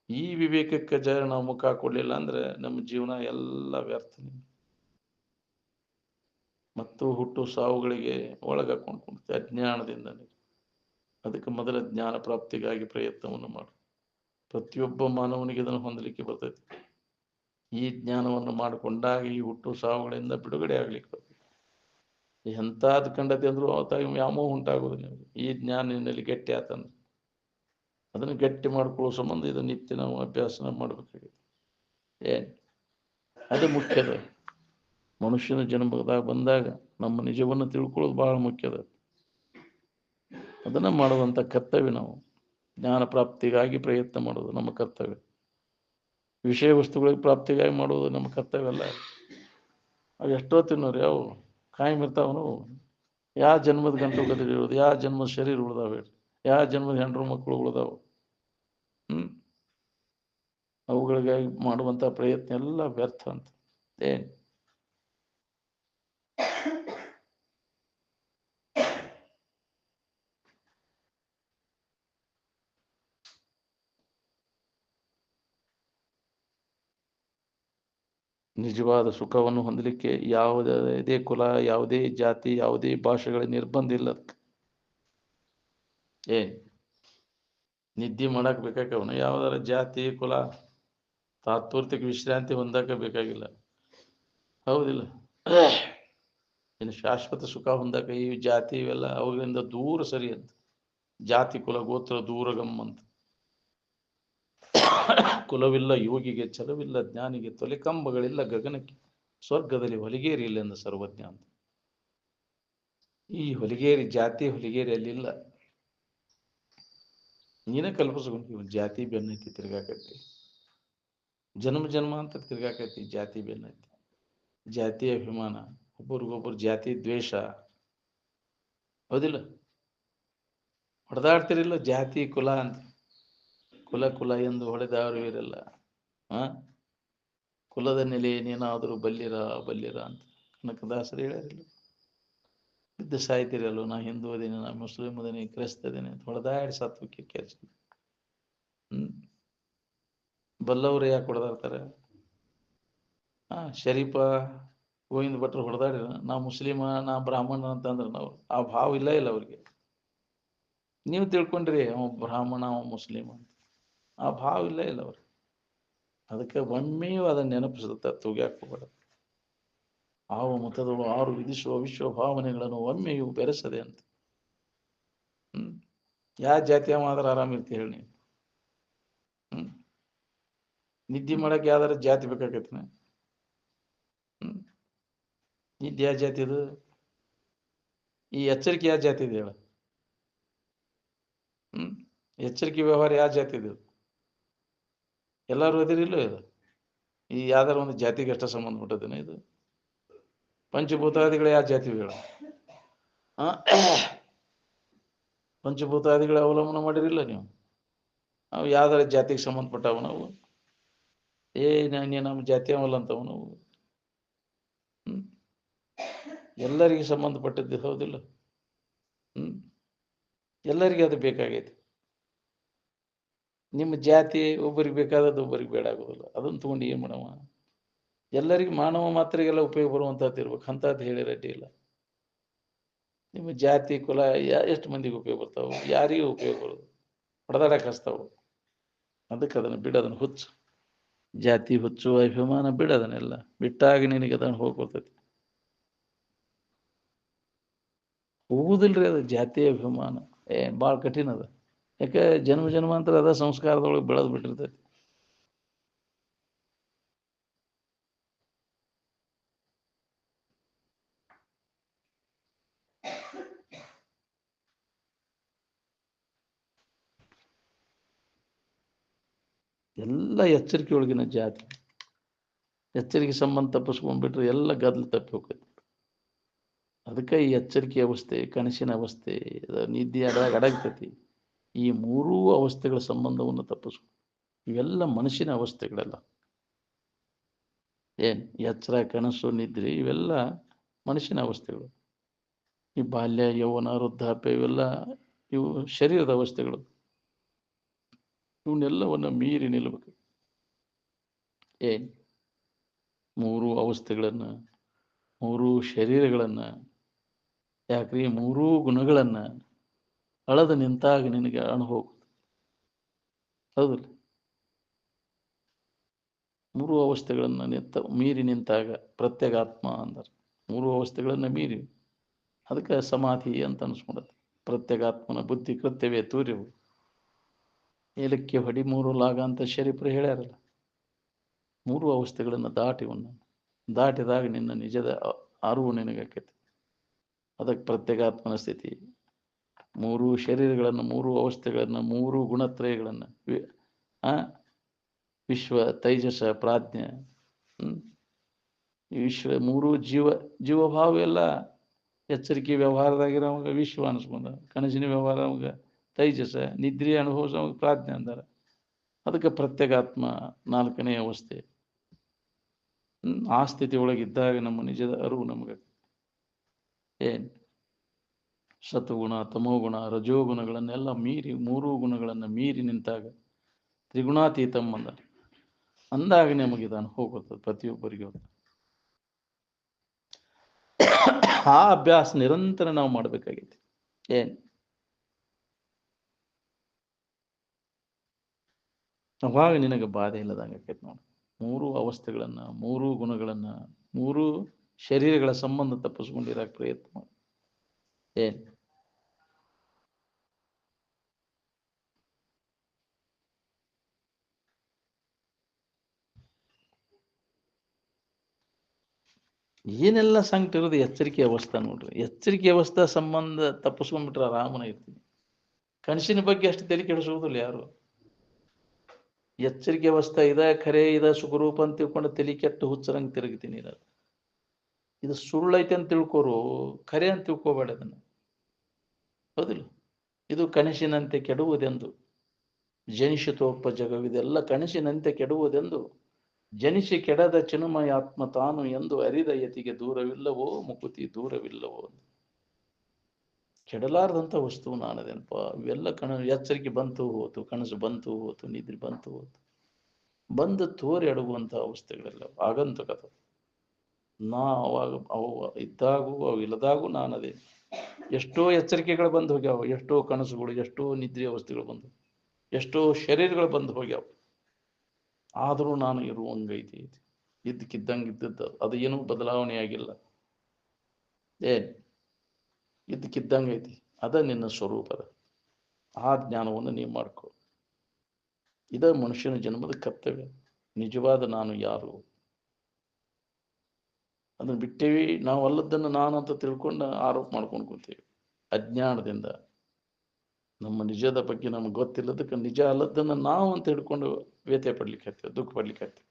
ಈ ವಿವೇಕಕ್ಕೆ ನಾವು ಮುಖ ಕೊಡ್ಲಿಲ್ಲ ಅಂದ್ರೆ ನಮ್ಮ ಜೀವನ ಎಲ್ಲ ವ್ಯರ್ಥ. ಮತ್ತು ಹುಟ್ಟು ಸಾವುಗಳಿಗೆ ಒಳಗಾಕೊಂಡು ಅಜ್ಞಾನದಿಂದ. ಅದಕ್ಕೆ ಮೊದಲ ಜ್ಞಾನ ಪ್ರಾಪ್ತಿಗಾಗಿ ಪ್ರಯತ್ನವನ್ನು ಮಾಡು. ಪ್ರತಿಯೊಬ್ಬ ಮಾನವನಿಗೆ ಇದನ್ನು ಹೊಂದಲಿಕ್ಕೆ ಬರ್ತೈತಿ. ಈ ಜ್ಞಾನವನ್ನು ಮಾಡಿಕೊಂಡಾಗ ಈ ಹುಟ್ಟು ಸಾವುಗಳಿಂದ ಬಿಡುಗಡೆ ಆಗ್ಲಿಕ್ಕೆ ಬರ್ತೈತಿ. ಎಂಥದ್ದು ಕಂಡತಿ ಅಂದ್ರೂ ಅವತ್ತಾಗಿ ವ್ಯಾಮೋಹ ಉಂಟಾಗೋದು ನಿಮಗೆ. ಈ ಜ್ಞಾನ ನಿನ್ನಲ್ಲಿ ಗಟ್ಟಿ ಆತಂದ್ರೆ ಅದನ್ನು ಗಟ್ಟಿ ಮಾಡ್ಕೊಳ್ಳೋ ಸಂಬಂಧ ಇದು ನಿತ್ಯ ನಾವು ಅಭ್ಯಾಸನ ಮಾಡ್ಬೇಕಾಗಿದೆ. ಅದು ಮುಖ್ಯದ. ಮನುಷ್ಯನ ಜನ್ಮದಾಗ ಬಂದಾಗ ನಮ್ಮ ನಿಜವನ್ನು ತಿಳ್ಕೊಳ್ಳೋದು ಬಹಳ ಮುಖ್ಯದ. ಅದನ್ನ ಮಾಡುವಂಥ ಕರ್ತವ್ಯ ನಾವು. ಜ್ಞಾನ ಪ್ರಾಪ್ತಿಗಾಗಿ ಪ್ರಯತ್ನ ಮಾಡೋದು ನಮ್ಮ ಕರ್ತವ್ಯ. ವಿಷಯ ವಸ್ತುಗಳಿಗೆ ಪ್ರಾಪ್ತಿಗಾಗಿ ಮಾಡೋದು ನಮ್ಮ ಕರ್ತವ್ಯ ಅಲ್ಲ. ಅವು ಎಷ್ಟೋ ತಿನ್ನೋರು ಯಾವ ಕಾಯಂ ಇರ್ತಾವನು. ಯಾವ ಜನ್ಮದ ಗಂಟು ಗದರಿ ಇರೋದು, ಯಾವ ಜನ್ಮದ ಶರೀರ ಉಳ್ದಾವ ಹೇಳಿ, ಯಾವ ಜನ್ಮದ ಹೆಂಡ್ರು ಮಕ್ಕಳು ಉಳ್ದಾವ. ಅವುಗಳಿಗಾಗಿ ಮಾಡುವಂಥ ಪ್ರಯತ್ನ ಎಲ್ಲ ವ್ಯರ್ಥ ಅಂತ. ನಿಜವಾದ ಸುಖವನ್ನು ಹೊಂದಲಿಕ್ಕೆ ಯಾವುದೇ ಕುಲ, ಯಾವುದೇ ಜಾತಿ, ಯಾವುದೇ ಭಾಷೆಗಳ ನಿರ್ಬಂಧ ಇಲ್ಲ. ನಿದ್ದೆ ಮಾಡಕ್ ಬೇಕಾಗವನ ಯಾವ್ದಾರ ಜಾತಿ ಕುಲ, ತಾತ್ಪೂರ್ತಿಕ ವಿಶ್ರಾಂತಿ ಹೊಂದಕ ಬೇಕಾಗಿಲ್ಲ. ಹೌದಿಲ್ಲ? ಇನ್ನು ಶಾಶ್ವತ ಸುಖ ಹೊಂದಕ ಈ ಜಾತಿ ಇವೆಲ್ಲ ಅವುಗಳಿಂದ ದೂರ ಸರಿ ಅಂತ. ಜಾತಿ ಕುಲ ಗೋತ್ರ ದೂರಗಮ್ಮ ಅಂತ. ಕುಲವಿಲ್ಲ ಯೋಗಿಗೆ ಛಲವಿಲ್ಲ, ಜ್ಞಾನಿಗೆ ತೊಲೆಕಂಬಗಳಿಲ್ಲ ಗಗನಕ್ಕೆ, ಸ್ವರ್ಗದಲ್ಲಿ ಹೊಲಿಗೇರಿ ಇಲ್ಲ ಎಂದು ಸರ್ವಜ್ಞ ಅಂತ. ಈ ಹೊಲಿಗೇರಿ, ಜಾತಿ ಹೊಲಿಗೇರಿ ಅಲ್ಲಿಲ್ಲ. ನೀನೇ ಕಲ್ಪಿಸ್ಕೊಂಡು ಜಾತಿ ಬೆನ್ನೈತಿ ತಿರ್ಗಾಕೈತಿ, ಜನ್ಮ ಅಂತ ತಿರ್ಗಾಕೈತಿ ಜಾತಿ ಬೆನ್ನೈತಿ. ಜಾತಿ ಅಭಿಮಾನ, ಒಬ್ಬರಿಗೊಬ್ಬರು ಜಾತಿ ದ್ವೇಷ. ಹೌದಿಲ್ಲ? ಹೊಡೆದಾಡ್ತಿರಿಲ್ಲ ಜಾತಿ ಕುಲ ಅಂತ. ಕುಲ ಎಂದು ಹೊಡೆದವರು ಇರಲ್ಲ. ಕುಲದ ನೆಲೆ ಏನೇನಾದರೂ ಬಲ್ಲಿರ ಅಂತ ಕನಕದಾಸರು ಹೇಳಿರಲಿಲ್ಲ. ಇದ್ದು ಸಾಯ್ತಿರಲ್ಲ, ನಾ ಹಿಂದೂ ಅದೇನೆ, ನಾ ಮುಸ್ಲಿಂ ಅದೇನೆ, ಕ್ರೈಸ್ತ ಅದೇನೆ ಅಂತ ಹೊಡೆದಾಡಿ ಸತ್ವಕ್ಕೆ ಕೆಲಸ. ಬಲ್ಲವರು ಯಾಕೆ ಹೊಡೆದಾಡ್ತಾರೆ? ಶರೀಫ ಗೋವಿಂದ ಭಟ್ರು ಹೊಡೆದಾಡಿರ, ನಾ ಮುಸ್ಲಿಮ, ನಾ ಬ್ರಾಹ್ಮಣ ಅಂತಂದ್ರೆ ನಾವು ಆ ಭಾವ ಇಲ್ಲ ಅವ್ರಿಗೆ. ನೀವು ತಿಳ್ಕೊಂಡ್ರಿ ಅವ ಬ್ರಾಹ್ಮಣ, ಅವ ಮುಸ್ಲಿಂ ಅಂತ. ಆ ಭಾವ ಇಲ್ಲ ಅವ್ರಿಗೆ. ಅದಕ್ಕೆ ಒಮ್ಮೆಯೂ ಅದನ್ನ ನೆನಪಿಸುತ್ತ ತೂಗ್ಯಾಕ ಹೋಗಬಾರದು. ಆವ ಮತದಳು 6 ವಿಧಿಸುವ ವಿಶ್ವ ಭಾವನೆಗಳನ್ನು ಒಮ್ಮೆಯೂ ಬೆರೆಸದೆ ಅಂತ. ಯಾವ ಜಾತಿಯ ಮಾತ್ರ ಆರಾಮಿರ್ತಿ ಹೇಳಿ ನೀವು? ನಿದ್ದೆ ಮಾಡಕ್ಕೆ ಯಾವ್ದಾರ ಜಾತಿ ಬೇಕಾಗೈತೆ? ನಿದ್ದೆ ಯಾವ ಜಾತಿ ಇದು? ಈ ಎಚ್ಚರಿಕೆ ಯಾವ ಜಾತಿ ಇದೆ ಹೇಳ? ಎಚ್ಚರಿಕೆ ವ್ಯವಹಾರ ಯಾವ ಜಾತಿ ಇದು? ಎಲ್ಲರೂ ಅದಿರಿಲ್ಲ ಇದು. ಈ ಯಾವ್ದಾರ ಒಂದು ಜಾತಿಗೆ ಅಷ್ಟ ಸಂಬಂಧಪಟ್ಟದೇನೆ ಇದು? ಪಂಚಭೂತಾದಿಗಳು ಯಾವ ಜಾತಿಗಳು? ಪಂಚಭೂತಾದಿಗಳ ಅವಲಂಬನೆ ಮಾಡಿರಿಲ್ಲ ನೀವು. ಅವು ಯಾವ್ದಾರ ಜಾತಿಗೆ ಸಂಬಂಧಪಟ್ಟವು ನಾವು? ನಮ್ಮ ಜಾತಿ ಅವಲ್ಲ ಅಂತವು ನಾವು. ಎಲ್ಲರಿಗೆ ಸಂಬಂಧಪಟ್ಟದ್ದು ಹೌದಿಲ್ಲ? ಎಲ್ಲರಿಗೆ ಅದು ಬೇಕಾಗೈತಿ. ನಿಮ್ಮ ಜಾತಿ ಒಬ್ಬರಿಗೆ ಬೇಕಾದದ್ದು ಒಬ್ಬರಿಗೆ ಬೇಡ ಆಗೋದಿಲ್ಲ. ಅದನ್ನು ತಗೊಂಡು ಏನ್ ಮಾಡವ? ಎಲ್ಲರಿಗೂ ಮಾನವ ಮಾತ್ರಿಗೆಲ್ಲ ಉಪಯೋಗ ಬರುವಂತಹದ್ದು ಇರ್ಬೇಕು. ಅಂತದ್ದು ಹೇಳಿರ ಅಡ್ಡಿ ಇಲ್ಲ. ನಿಮ್ಮ ಜಾತಿ ಕುಲ ಎಷ್ಟು ಮಂದಿಗೆ ಉಪಯೋಗ ಬರ್ತಾವ? ಯಾರಿಗೂ ಉಪಯೋಗ ಬರೋದು? ಹೊಡೆದಾಡಕ್ಕೆ ಹಚ್ತಾವು. ಅದಕ್ಕೆ ಅದನ್ನು ಬಿಡೋದನ್ನು ಹುಚ್ಚು, ಜಾತಿ ಹುಚ್ಚು ಅಭಿಮಾನ ಬಿಡೋದನ್ನೆಲ್ಲ ಬಿಟ್ಟಾಗ ನಿನಗೆ ಅದನ್ನು ಹೋಗ್ಬರ್ತೈತಿ. ಹೋಗುದಿಲ್ರಿ ಅದು ಜಾತಿ ಅಭಿಮಾನ. ಭಾಳ ಕಠಿಣ ಅದ. ಯಾಕೆ ಜನ್ಮ ಜನ್ಮಾಂತರ ಅದ ಸಂಸ್ಕಾರದೊಳಗೆ ಬೆಳೆದು ಬಿಟ್ಟಿರ್ತೈತಿ. ಎಲ್ಲ ಎಚ್ಚರಿಕೆ ಒಳಗಿನ ಜಾತಿ. ಎಚ್ಚರಿಕೆ ಸಂಬಂಧ ತಪ್ಪಿಸ್ಕೊಂಡ್ಬಿಟ್ರೆ ಎಲ್ಲ ಗದ್ದಲು ತಪ್ಪಿ ಹೋಗ್ತೈತಿ. ಅದಕ್ಕೆ ಈ ಎಚ್ಚರಿಕೆ ಅವಸ್ಥೆ, ಕನಸಿನ ಅವಸ್ಥೆ, ನಿದ್ದೆ ಅಡಗ್ತೈತಿ. ಈ ಮೂರೂ ಅವಸ್ಥೆಗಳ ಸಂಬಂಧವನ್ನು ತಪ್ಪಿಸ್ಕೊ. ಇವೆಲ್ಲ ಮನಸ್ಸಿನ ಅವಸ್ಥೆಗಳೆಲ್ಲ. ಎಚ್ಚರ, ಕನಸು, ನಿದ್ರೆ ಇವೆಲ್ಲ ಮನಸ್ಸಿನ ಅವಸ್ಥೆಗಳು. ಈ ಬಾಲ್ಯ, ಯೌವನ, ವೃದ್ಧಾಪ್ಯ ಇವೆಲ್ಲ ಇವು ಶರೀರದ ಅವಸ್ಥೆಗಳು. ಇವನ್ನೆಲ್ಲವನ್ನು ಮೀರಿ ನಿಲ್ಲಬೇಕು. ಮೂರು ಅವಸ್ಥೆಗಳನ್ನ, ಮೂರೂ ಶರೀರಗಳನ್ನ, ಯಾಕ್ರಿ ಮೂರೂ ಗುಣಗಳನ್ನ ಅಳದು ನಿಂತಾಗ ನಿನಗೆ ಅನುಭವ. ಹೌದಲ್ಲ? ಮೂರು ಅವಸ್ಥೆಗಳನ್ನ ಮೀರಿ ನಿಂತಾಗ ಪ್ರತ್ಯೇಗಾತ್ಮ ಅಂದರು. ಮೂರು ಅವಸ್ಥೆಗಳನ್ನ ಮೀರಿ, ಅದಕ್ಕೆ ಸಮಾಧಿ ಅಂತ ಅನ್ಸ್ಕೊಂಡದ್ದು. ಪ್ರತ್ಯೇಗಾತ್ಮನ ಬುದ್ಧಿ ಕೃತ್ಯವೇ ತೂರ್ಯವು, ಏಲಕ್ಕೆ ಹೊಡಿ ಮೂರು ಲಾಗ ಅಂತ ಶರೀಫರು ಹೇಳ್ಯಾರಲ್ಲ. ಮೂರು ಅವಸ್ಥೆಗಳನ್ನು ದಾಟಿದಾಗ ನಿನ್ನ ನಿಜದ ಅರಿವು ನಿನಗಾಕೈತಿ. ಅದಕ್ಕೆ ಪ್ರತ್ಯೇಗಾತ್ಮನ ಸ್ಥಿತಿ. ಮೂರು ಶರೀರಗಳನ್ನು, ಮೂರು ಅವಸ್ಥೆಗಳನ್ನು, ಮೂರು ಗುಣತ್ರಯಗಳನ್ನು, ವಿಶ್ವ, ತೈಜಸ, ಪ್ರಾಜ್ಞೆ, ವಿಶ್ವ ಮೂರು ಜೀವಭಾವ ಎಲ್ಲ ಎಚ್ಚರಿಕೆ ವ್ಯವಹಾರದಾಗಿರೋವಾಗ ವಿಶ್ವ ಅನಿಸ್ಕೊಂಡ, ಕನಸಿನ ವ್ಯವಹಾರ ಅವಾಗ ತೈಜಸ, ನಿದ್ರೆ ಅನುಭವಿಸೋವಾಗ ಪ್ರಾಜ್ಞೆ ಅಂದಾರ. ಅದಕ್ಕೆ ಪ್ರತ್ಯೇಗಾತ್ಮ ನಾಲ್ಕನೇ ಅವಸ್ಥೆ. ಆ ಸ್ಥಿತಿ ಒಳಗಿದ್ದಾಗ ನಮ್ಮ ನಿಜದ ಅರಿವು ನಮಗೆ ಸತುಗುಣ, ತಮೋಗುಣ, ರಜೋಗುಣಗಳನ್ನೆಲ್ಲ ಮೀರಿ, ಮೂರೂ ಗುಣಗಳನ್ನು ಮೀರಿ ನಿಂತಾಗ ತ್ರಿಗುಣಾತೀತಂ ಅಂದಾಗ ನಮಗೆ ಅನುಭವ ಬರ್ತದೆ ಪ್ರತಿಯೊಬ್ಬರಿಗೂ. ಆ ಅಭ್ಯಾಸ ನಿರಂತರ ನಾವು ಮಾಡಬೇಕಾಗೈತಿ. ಅವಾಗ ನಿನಗೆ ಬಾಧೆ ಇಲ್ಲದಂಗೆ ಆಕೈತಿ ನೋಡಿ. ಮೂರು ಅವಸ್ಥೆಗಳನ್ನ, ಮೂರು ಗುಣಗಳನ್ನ, ಮೂರು ಶರೀರಗಳ ಸಂಬಂಧ ತಪ್ಪಿಸ್ಕೊಂಡಿರಾಕ ಪ್ರಯತ್ನ ಮಾಡಿ. ಏನೆಲ್ಲ ಸಂಕಟ ಇರೋದು ಎಚ್ಚರಿಕೆ ಅವಸ್ಥೆ ನೋಡ್ರಿ. ಎಚ್ಚರಿಕೆ ಅವಸ್ಥೆ ಸಂಬಂಧ ತಪ್ಪಿಸ್ಕೊಂಡ್ಬಿಟ್ರೆ ಆರಾಮನ ಇರ್ತೀನಿ. ಕನಸಿನ ಬಗ್ಗೆ ಅಷ್ಟು ತಲೆ ಕೆಡಿಸುವುದಿಲ್ಲ ಯಾರು. ಎಚ್ಚರಿಕೆ ಅವಸ್ಥೆ ಖರೆ ಸುಖರೂಪ ಅಂತ ತಿಳ್ಕೊಂಡು ತಲೆ ಕೆಟ್ಟು ಹುಚ್ಚರಂಗೆ ತಿರುಗ್ತೀನಿ. ಇದು ಸುಳ್ಳೈತೆ ಅಂತ ತಿಳ್ಕೋರು, ಖರೆ ಅಂತ ತಿಳ್ಕೋಬೇಡ ಅದನ್ನು. ಹೌದಿಲ್ಲ? ಇದು ಕನಸಿನಂತೆ ಕೆಡುವುದೆಂದು ಜನಿಸಿತೋಪ ಜಗವಿದೆಲ್ಲ ಕನಸಿನಂತೆ ಕೆಡುವುದೆಂದು ಜನಿಸಿ ಕೆಡದ ಚಿನ್ಮಯ ಆತ್ಮ ತಾನು ಎಂದು ಅರಿದ ಯತಿಗೆ ದೂರವಿಲ್ಲವೋ ಮುಕುತಿ ದೂರವಿಲ್ಲವೋ. ಕೆಡಲಾರದಂಥ ವಸ್ತು ನಾನದೇನಪ್ಪ. ಇವೆಲ್ಲ ಎಚ್ಚರಿಕೆ ಬಂತು ಹೋತು, ಕನಸು ಬಂತು ಹೋತು, ನಿದ್ರೆ ಬಂತು ಹೋತು, ಬಂದು ತೋರಿ ಅಡಗುವಂಥ ಅವಸ್ಥೆಗಳೆಲ್ಲ ಆಗಂತುಕತ. ಅವಾಗ ಅವು ಇದ್ದಾಗೂ ಅವು ಇಲ್ಲದಾಗೂ ನಾನದೇ. ಎಷ್ಟೋ ಎಚ್ಚರಿಕೆಗಳು ಬಂದು ಹೋಗ್ಯಾವ, ಎಷ್ಟೋ ಕನಸುಗಳು, ಎಷ್ಟೋ ನಿದ್ರೆ ಅವಸ್ಥೆಗಳು ಬಂದು, ಎಷ್ಟೋ ಶರೀರಗಳು ಬಂದು ಹೋಗ್ಯಾವ. ಆದರೂ ನಾನು ಇರುವಂಗೈತಿ. ಇದ್ದಕ್ಕಿದ್ದಂಗೆ ಇದ್ದದ್ದು, ಅದು ಏನೂ ಬದಲಾವಣೆ ಆಗಿಲ್ಲ. ಇದ್ದಕ್ಕಿದ್ದಂಗೆ ಐತಿ. ಅದ ನಿನ್ನ ಸ್ವರೂಪದ. ಆ ಜ್ಞಾನವನ್ನು ನೀವು ಮಾಡ್ಕೊ. ಇದ ಮನುಷ್ಯನ ಜನ್ಮದ ಕರ್ತವ್ಯ. ನಿಜವಾದ ನಾನು ಯಾರು ಅದನ್ನು ಬಿಟ್ಟೇವಿ. ನಾವು ಅಲ್ಲದನ್ನು ನಾನು ಅಂತ ತಿಳ್ಕೊಂಡು ಆರೋಪ ಮಾಡ್ಕೊಂಡು ಕೂತೀವಿ ಅಜ್ಞಾನದಿಂದ. ನಮ್ಮ ನಿಜದ ಬಗ್ಗೆ ನಮ್ಗೆ ಗೊತ್ತಿಲ್ಲದಕ್ಕೆ ನಿಜ ಅಲ್ಲದನ್ನು ನಾವು ಅಂತ ಹಿಡ್ಕೊಂಡು ವ್ಯಥೆ ಪಡ್ಲಿಕ್ಕೆ ಹತ್ತೀವಿ, ದುಃಖ ಪಡ್ಲಿಕ್ಕೆ ಹತ್ತೀವಿ.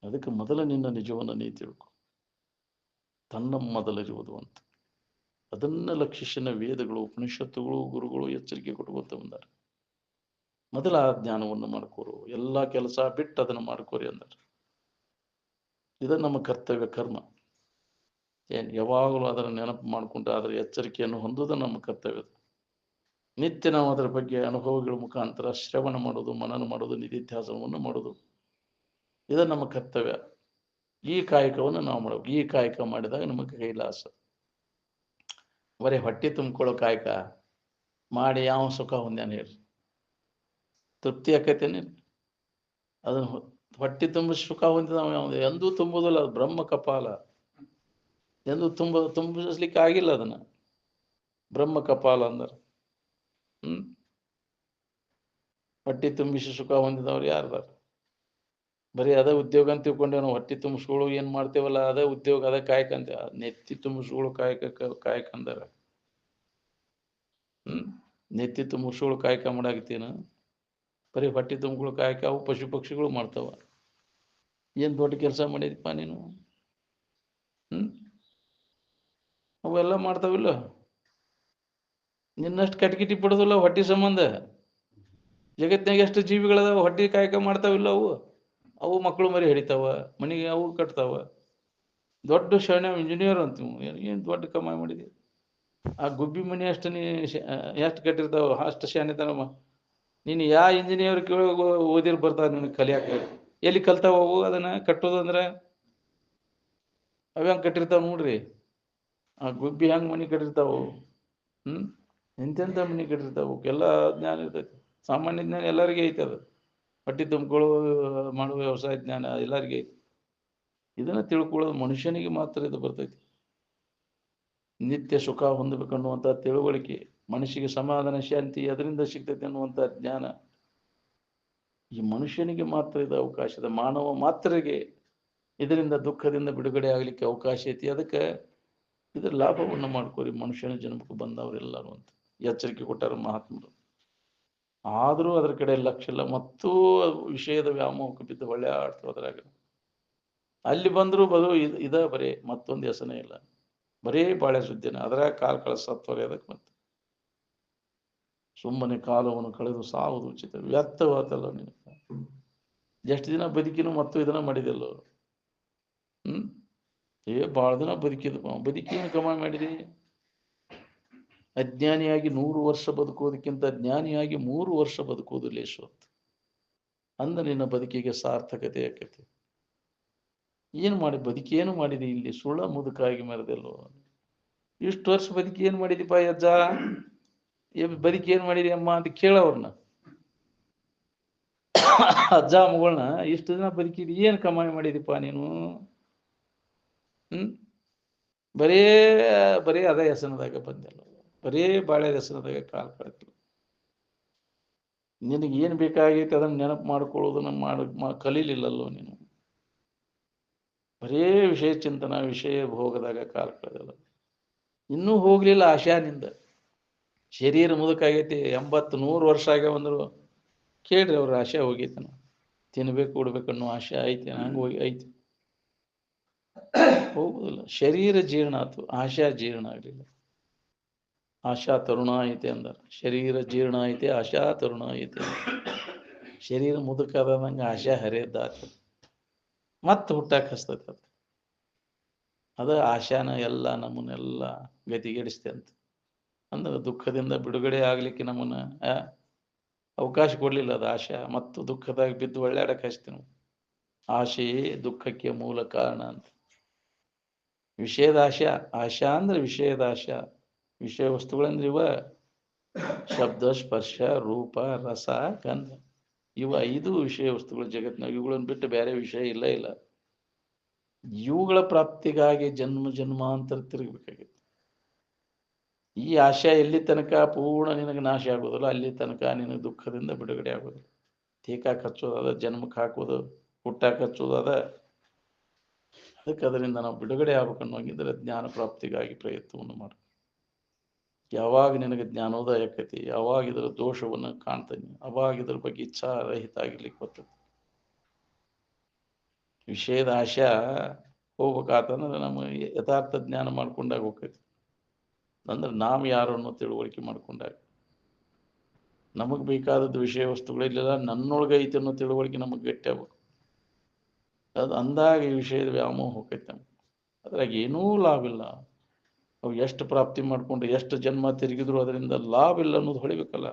ಅದಕ್ಕೆ ಮೊದಲ ನಿನ್ನ ನಿಜವನ್ನು ನೀ ತಿಳ್ಕೊ, ತನ್ನ ಮೊದಲಿರುವುದು ಅಂತ. ಅದನ್ನ ಲಕ್ಷಿಸಿನ ವೇದಗಳು, ಉಪನಿಷತ್ತುಗಳು, ಗುರುಗಳು ಎಚ್ಚರಿಕೆ ಕೊಟ್ಕೊಂತ ಬಂದಾರೆ. ಮೊದಲ ಆ ಜ್ಞಾನವನ್ನು ಮಾಡ್ಕೋರು, ಎಲ್ಲ ಕೆಲಸ ಬಿಟ್ಟು ಅದನ್ನು ಮಾಡ್ಕೋರಿ ಅಂದಾರೆ. ಇದು ನಮ್ಮ ಕರ್ತವ್ಯ ಕರ್ಮ. ಯಾವಾಗಲೂ ಅದನ್ನು ನೆನಪು ಮಾಡಿಕೊಂಡು ಅದರ ಎಚ್ಚರಿಕೆಯನ್ನು ಹೊಂದುವುದು ನಮ್ಮ ಕರ್ತವ್ಯ. ನಿತ್ಯ ನಾವು ಅದರ ಬಗ್ಗೆ ಅನುಭವಗಳ ಮುಖಾಂತರ ಶ್ರವಣ ಮಾಡೋದು, ಮನನ ಮಾಡೋದು, ನಿಧಿಧ್ಯಾಸನವನ್ನು ಮಾಡೋದು, ಇದು ನಮ್ಮ ಕರ್ತವ್ಯ. ಈ ಕಾಯಕವನ್ನು ನಾವು ಮಾಡಬೇಕು. ಈ ಕಾಯಕ ಮಾಡಿದಾಗ ನಮಗೆ ಕೈಲಾಸ. ಬರೀ ಹೊಟ್ಟೆ ತುಂಬಿಕೊಳ್ಳೋ ಕಾಯಕ ಮಾಡಿ ಯಾವ ಸುಖ ಹೊಂದ್ಯಾನ ಹೇಳ್ರಿ? ತೃಪ್ತಿ ಆಕೈತೇನೆ? ಅದನ್ನು ಹೊಟ್ಟೆ ತುಂಬ ಸುಖ ಹೊಂದಿದ ಎಂದೂ ತುಂಬುವುದಿಲ್ಲ. ಅದು ಬ್ರಹ್ಮ ಕಪಾಲ, ಎಂದೂ ತುಂಬಿಸ್ಲಿಕ್ಕೆ ಆಗಿಲ್ಲ ಅದನ್ನ. ಬ್ರಹ್ಮ ಕಪಾಲ ಅಂದ್ರೆ ಹೊಟ್ಟೆ ತುಂಬಿಸಿ ಸುಖ ಹೊಂದಿದವ್ರು ಯಾರ್ದಾರ? ಬರೀ ಅದೇ ಉದ್ಯೋಗ ಅಂತ ತಿಳ್ಕೊಂಡೆ ನಾವು. ಹೊಟ್ಟೆ ತುಂಬಿಸ್ಕೊಳ್ಳು ಏನ್ ಮಾಡ್ತೇವಲ್ಲ ಅದೇ ಉದ್ಯೋಗ, ಅದೇ ಕಾಯಕ ಅಂತ. ನೆತ್ತಿ ತುಂಬಿಸ್ಕೊಳ್ಳು ಕಾಯಕ ಅಂದಾರ. ನೆತ್ತಿ ತುಂಬಿಸ್ಕೊಳ್ಳು ಕಾಯಕ ಮಾಡಾಕತ್ತೀನ? ಬರೀ ಹೊಟ್ಟೆ ತುಂಬಿಕೊಳ್ಳು ಕಾಯಕ ಅವು ಪಶು ಪಕ್ಷಿಗಳು ಮಾಡ್ತಾವ. ಏನ್ ದೊಡ್ಡ ಕೆಲಸ ಮಾಡಿದಪ್ಪ ನೀನು? ಅವೆಲ್ಲ ಮಾಡ್ತಾವಿಲ್ಲ. ನಿನ್ನಷ್ಟು ಕಟ್ಕಿಟಿ ಪಡೋದಿಲ್ಲ ಹೊಟ್ಟೆ ಸಂಬಂಧ. ಜಗತ್ತಿನಾಗ ಎಷ್ಟು ಜೀವಿಗಳದಾವ ಹೊಟ್ಟೆ ಕಾಯಕ ಮಾಡ್ತಾವಿಲ್ಲ ಅವು. ಅವು ಮಕ್ಕಳು ಮರಿ ಹಿಡಿತಾವ, ಮನೆಗೆ ಅವು ಕಟ್ತಾವ. ದೊಡ್ಡ ಶಾಣೆ ಇಂಜಿನಿಯರ್ ಅಂತೀವಿ. ಏನು ದೊಡ್ಡ ಕಮಾಯಿ ಮಾಡಿದೆ? ಆ ಗುಬ್ಬಿ ಮನೆ ಅಷ್ಟು ನೀ ಎಷ್ಟು ಕಟ್ಟಿರ್ತಾವ ಅಷ್ಟು ಶಾಣೆತನಮ್ಮ. ನೀನು ಯಾವ ಇಂಜಿನಿಯರ್ ಓದಿರ್ ಬರ್ತಾವ ನಿನಗೆ ಕಲಿಯಾಕ? ಎಲ್ಲಿ ಕಲ್ತಾವ ಅವು ಅದನ್ನ ಕಟ್ಟೋದು ಅಂದ್ರೆ? ಅವ ಹೆಂಗೆ ಕಟ್ಟಿರ್ತಾವ ನೋಡ್ರಿ. ಆ ಗುಬ್ಬಿ ಹೆಂಗೆ ಮನೆ ಕಟ್ಟಿರ್ತಾವು? ಎಂತೆಂಥ ಮನೆ ಕಟ್ಟಿರ್ತಾವ. ಎಲ್ಲ ಜ್ಞಾನ ಇರ್ತೈತಿ. ಸಾಮಾನ್ಯ ಜ್ಞಾನ ಎಲ್ಲರಿಗೆ ಐತೆ. ಅದು ಹೊಟ್ಟೆ ತುಂಬಿಕೊಳ್ಳೋ ಮಾಡುವ ವ್ಯವಸಾಯ ಜ್ಞಾನ ಎಲ್ಲರಿಗೆ ಐತಿ. ಇದನ್ನ ತಿಳ್ಕೊಳ್ಳೋದು ಮನುಷ್ಯನಿಗೆ ಮಾತ್ರ ಇದು ಬರ್ತೈತಿ. ನಿತ್ಯ ಸುಖ ಹೊಂದಬೇಕನ್ನುವಂಥ ತಿಳುವಳಿಕೆ, ಮನುಷ್ಯಗೆ ಸಮಾಧಾನ ಶಾಂತಿ ಅದರಿಂದ ಸಿಗ್ತೈತೆ ಅನ್ನುವಂಥ ಜ್ಞಾನ ಈ ಮನುಷ್ಯನಿಗೆ ಮಾತ್ರ ಇದು ಅವಕಾಶದ. ಮಾನವ ಮಾತ್ರಗೆ ಇದರಿಂದ ದುಃಖದಿಂದ ಬಿಡುಗಡೆ ಆಗ್ಲಿಕ್ಕೆ ಅವಕಾಶ ಐತಿ. ಅದಕ್ಕೆ ಇದರ ಲಾಭವನ್ನು ಮಾಡ್ಕೋರಿ ಮನುಷ್ಯನ ಜನ್ಮಕ್ಕೆ ಬಂದವರೆಲ್ಲರೂ ಅಂತ ಎಚ್ಚರಿಕೆ ಕೊಟ್ಟಾರ ಮಹಾತ್ಮರು. ಆದರೂ ಅದರ ಕಡೆ ಲಕ್ಷ್ಯ ಇಲ್ಲ. ಮತ್ತೂ ವಿಷಯದ ವ್ಯಾಮೋಹಕ್ಕೆ ಬಿದ್ದು ಒಳ್ಳೆ ಆಡ್ತು ಅದ್ರಾಗ. ಅಲ್ಲಿ ಬಂದರೂ ಇದ ಬರೀ ಮತ್ತೊಂದು ಹೆಸನೇ ಇಲ್ಲ. ಬರೀ ಬಾಳೆ ಸುದ್ದಿನ ಅದ್ರಾಗ ಕಾಲ ಕಳಿಸತ್ವರೆ. ಅದಕ್ಕೆ ಮತ್ತೆ ಸುಮ್ಮನೆ ಕಾಲವನ್ನು ಕಳೆದು ಸಾವುದು ಉಚಿತ. ವ್ಯರ್ಥವಾತಲ್ಲ ನೀನು. ಎಷ್ಟು ದಿನ ಬದುಕಿನೂ ಮತ್ತು ಇದನ್ನ ಮಾಡಿದೆಲ್ಲೋ. ಭಾಳ ದಿನ ಬದುಕೇನು ಕಮಾಯಿ ಮಾಡಿದಿ? ಅಜ್ಞಾನಿಯಾಗಿ 100 ವರ್ಷ ಬದುಕೋದಕ್ಕಿಂತ ಜ್ಞಾನಿಯಾಗಿ 3 ವರ್ಷ ಬದುಕೋದು ಲೇಸು ಅಂದ ನಿನ್ನ ಬದುಕಿಗೆ ಸಾರ್ಥಕತೆ ಆಕೈತಿ. ಏನು ಮಾಡಿ ಬದುಕೇನು ಮಾಡಿದಿ? ಇಲ್ಲಿ ಸುಳ್ಳ ಮುದುಕಾಗಿ ಮೆರೆದೆಲ್ಲೋ. ಇಷ್ಟು ವರ್ಷ ಬದುಕಿ ಏನು ಮಾಡಿದಿಪ್ಪ ಅಜ್ಜ? ಬದುಕಿ ಏನು ಮಾಡಿದಿ ಅಮ್ಮ ಅಂತ ಕೇಳವ್ರನ್ನ. ಅಜ್ಜ ಮಗಳನ್ನ ಇಷ್ಟು ದಿನ ಬದುಕಿದಿ, ಏನು ಕಮಾಯಿ ಮಾಡಿದಿಪ್ಪ ನೀನು? ಬರೇ ಬರೀ ಅದೇ ಹೆಸನದಾಗ ಬಂದೆಲ್ಲ. ಬರೀ ಬಾಳೆ ಹೆಸನದಾಗ ಕಾಲ ಕಳೆದಿಲ್ಲ. ನಿನಗೆ ಏನು ಬೇಕಾಗೈತೆ ಅದನ್ನ ನೆನಪು ಮಾಡ್ಕೊಳ್ಳೋದನ್ನ ಕಲೀಲಿಲ್ಲಲ್ಲೋ ನೀನು. ಬರೇ ವಿಷಯ ಚಿಂತನ, ವಿಷಯ ಭೋಗದಾಗ ಕಾಲ ಕಳೆದಿಲ್ಲ. ಇನ್ನೂ ಹೋಗ್ಲಿಲ್ಲ ಆಶಾನಿಂದ. ಶರೀರ ಮುದುಕಾಗೈತಿ, 80-100 ವರ್ಷ ಆಗ್ಯಾವಂದ್ರು ಕೇಳ್ರಿ ಅವ್ರ ಆಶೆ ಹೋಗೈತನ. ತಿನ್ಬೇಕು ಉಡ್ಬೇಕನ್ನೋ ಆಶೆ ಐತಿ, ಹಂಗೆ ಹೋಗಿ ಐತಿ. ಹೋಗುದಿಲ್ಲ. ಶರೀರ ಜೀರ್ಣ ಆಯ್ತು, ಆಶಾ ಜೀರ್ಣ ಆಗಲಿಲ್ಲ. ಆಶಾ ತರುಣ ಐತೆ ಅಂದಾರ. ಶರೀರ ಜೀರ್ಣ ಐತೆ, ಆಶಾ ತರುಣ ಐತೆ. ಶರೀರ ಮುದುಕಾದಂಗೆ ಆಶಾ ಹರಿಯದ್ದಾತ, ಮತ್ತೆ ಹುಟ್ಟಾಕ ಹಸ್ತೈತೆ. ಅದ ಆಶಾನ ಎಲ್ಲ ನಮ್ಮನ್ನೆಲ್ಲ ಗತಿಗೆಡಿಸ್ತೆ ಅಂತ. ಅಂದ್ರೆ ದುಃಖದಿಂದ ಬಿಡುಗಡೆ ಆಗ್ಲಿಕ್ಕೆ ನಮ್ಮನ್ನ ಅವಕಾಶ ಕೊಡ್ಲಿಲ್ಲ ಅದು ಆಶಾ. ಮತ್ತು ದುಃಖದಾಗ ಬಿದ್ದು ಒಳ್ಳೆಯಾಡಕ್ಕೆ ಹಚ್ತೀವಿ ನಾವು. ಆಶೆಯೇ ದುಃಖಕ್ಕೆ ಮೂಲ ಕಾರಣ ಅಂತ. ವಿಷಯದ ಆಶಾ, ಆಶಾ ಅಂದ್ರೆ ವಿಷಯದ ಆಶಾ. ವಿಷಯ ವಸ್ತುಗಳಂದ್ರೆ ಇವ ಶಬ್ದ, ಸ್ಪರ್ಶ, ರೂಪ, ರಸ, ಗಂಧ. ಇವ 5 ವಿಷಯ ವಸ್ತುಗಳು ಜಗತ್ತಿನಾಗ. ಇವುಗಳನ್ನು ಬಿಟ್ಟು ಬೇರೆ ವಿಷಯ ಇಲ್ಲ ಇಲ್ಲ. ಇವುಗಳ ಪ್ರಾಪ್ತಿಗಾಗಿ ಜನ್ಮ ಜನ್ಮಾಂತರ ತಿರುಗಬೇಕಾಗಿತ್ತು. ಈ ಆಶಯ ಎಲ್ಲಿ ತನಕ ಪೂರ್ಣ ನಿನಗೆ ನಾಶ ಆಗೋದಿಲ್ಲ ಅಲ್ಲಿ ತನಕ ನಿನಗೆ ದುಃಖದಿಂದ ಬಿಡುಗಡೆ ಆಗೋದಿಲ್ಲ. ತೀಕಾಕ್ ಹಚ್ಚೋದು ಅದ, ಜನ್ಮಕ್ಕೆ ಹಾಕೋದು, ಹುಟ್ಟಾಕ ಹಚ್ಚೋದು ಅದ. ಅದಕ್ಕೆ ಅದರಿಂದ ನಾವು ಬಿಡುಗಡೆ ಆಗ್ಬೇಕನ್ನೋಂಗಿದ್ರೆ ಜ್ಞಾನ ಪ್ರಾಪ್ತಿಗಾಗಿ ಪ್ರಯತ್ನವನ್ನು ಮಾಡ. ಯಾವಾಗ ನಿನಗೆ ಜ್ಞಾನೋದಯ ಆಕೈತಿ, ಯಾವಾಗ ಇದರ ದೋಷವನ್ನು ಕಾಣ್ತಾನೆ, ಅವಾಗ ಇದ್ರ ಬಗ್ಗೆ ಇಚ್ಛಾರಹಿತ ಆಗಿರ್ಲಿಕ್ಕೆ ಬರ್ತದೆ. ವಿಷಯದ ಆಶಾ ಹೋಗ್ಬೇಕಾತಂದ್ರೆ ನಮ್ಮ ಯಥಾರ್ಥ ಜ್ಞಾನ ಮಾಡ್ಕೊಂಡಾಗ ಹೋಗ್ತೈತಿ. ಅಂದ್ರೆ ನಾವು ಯಾರು ಅನ್ನೋ ತಿಳುವಳಿಕೆ ಮಾಡ್ಕೊಂಡಾಗ ನಮಗೆ ಬೇಕಾದದ್ದು ವಿಷಯ ವಸ್ತುಗಳಿಲ್ಲ, ನನ್ನೊಳಗೆ ಐತೆ ಅನ್ನೋ ತಿಳುವಳಿಕೆ ನಮಗೆ ಗಟ್ಟಿ ಆಗ್ಬೇಕು. ಅದು ಅಂದಾಗ ಈ ವಿಷಯದ ವ್ಯಾಮೋಹ ಹೋಗ್ತೈತೆ ನಮ್ಗೆ. ಅದ್ರಾಗ ಏನೂ ಲಾಭ ಇಲ್ಲ. ಅವು ಎಷ್ಟು ಪ್ರಾಪ್ತಿ ಮಾಡ್ಕೊಂಡ್ರೆ ಎಷ್ಟು ಜನ್ಮ ತಿರುಗಿದ್ರು ಅದರಿಂದ ಲಾಭ ಇಲ್ಲ ಅನ್ನೋದು ಹೊಳಿಬೇಕಲ್ಲ.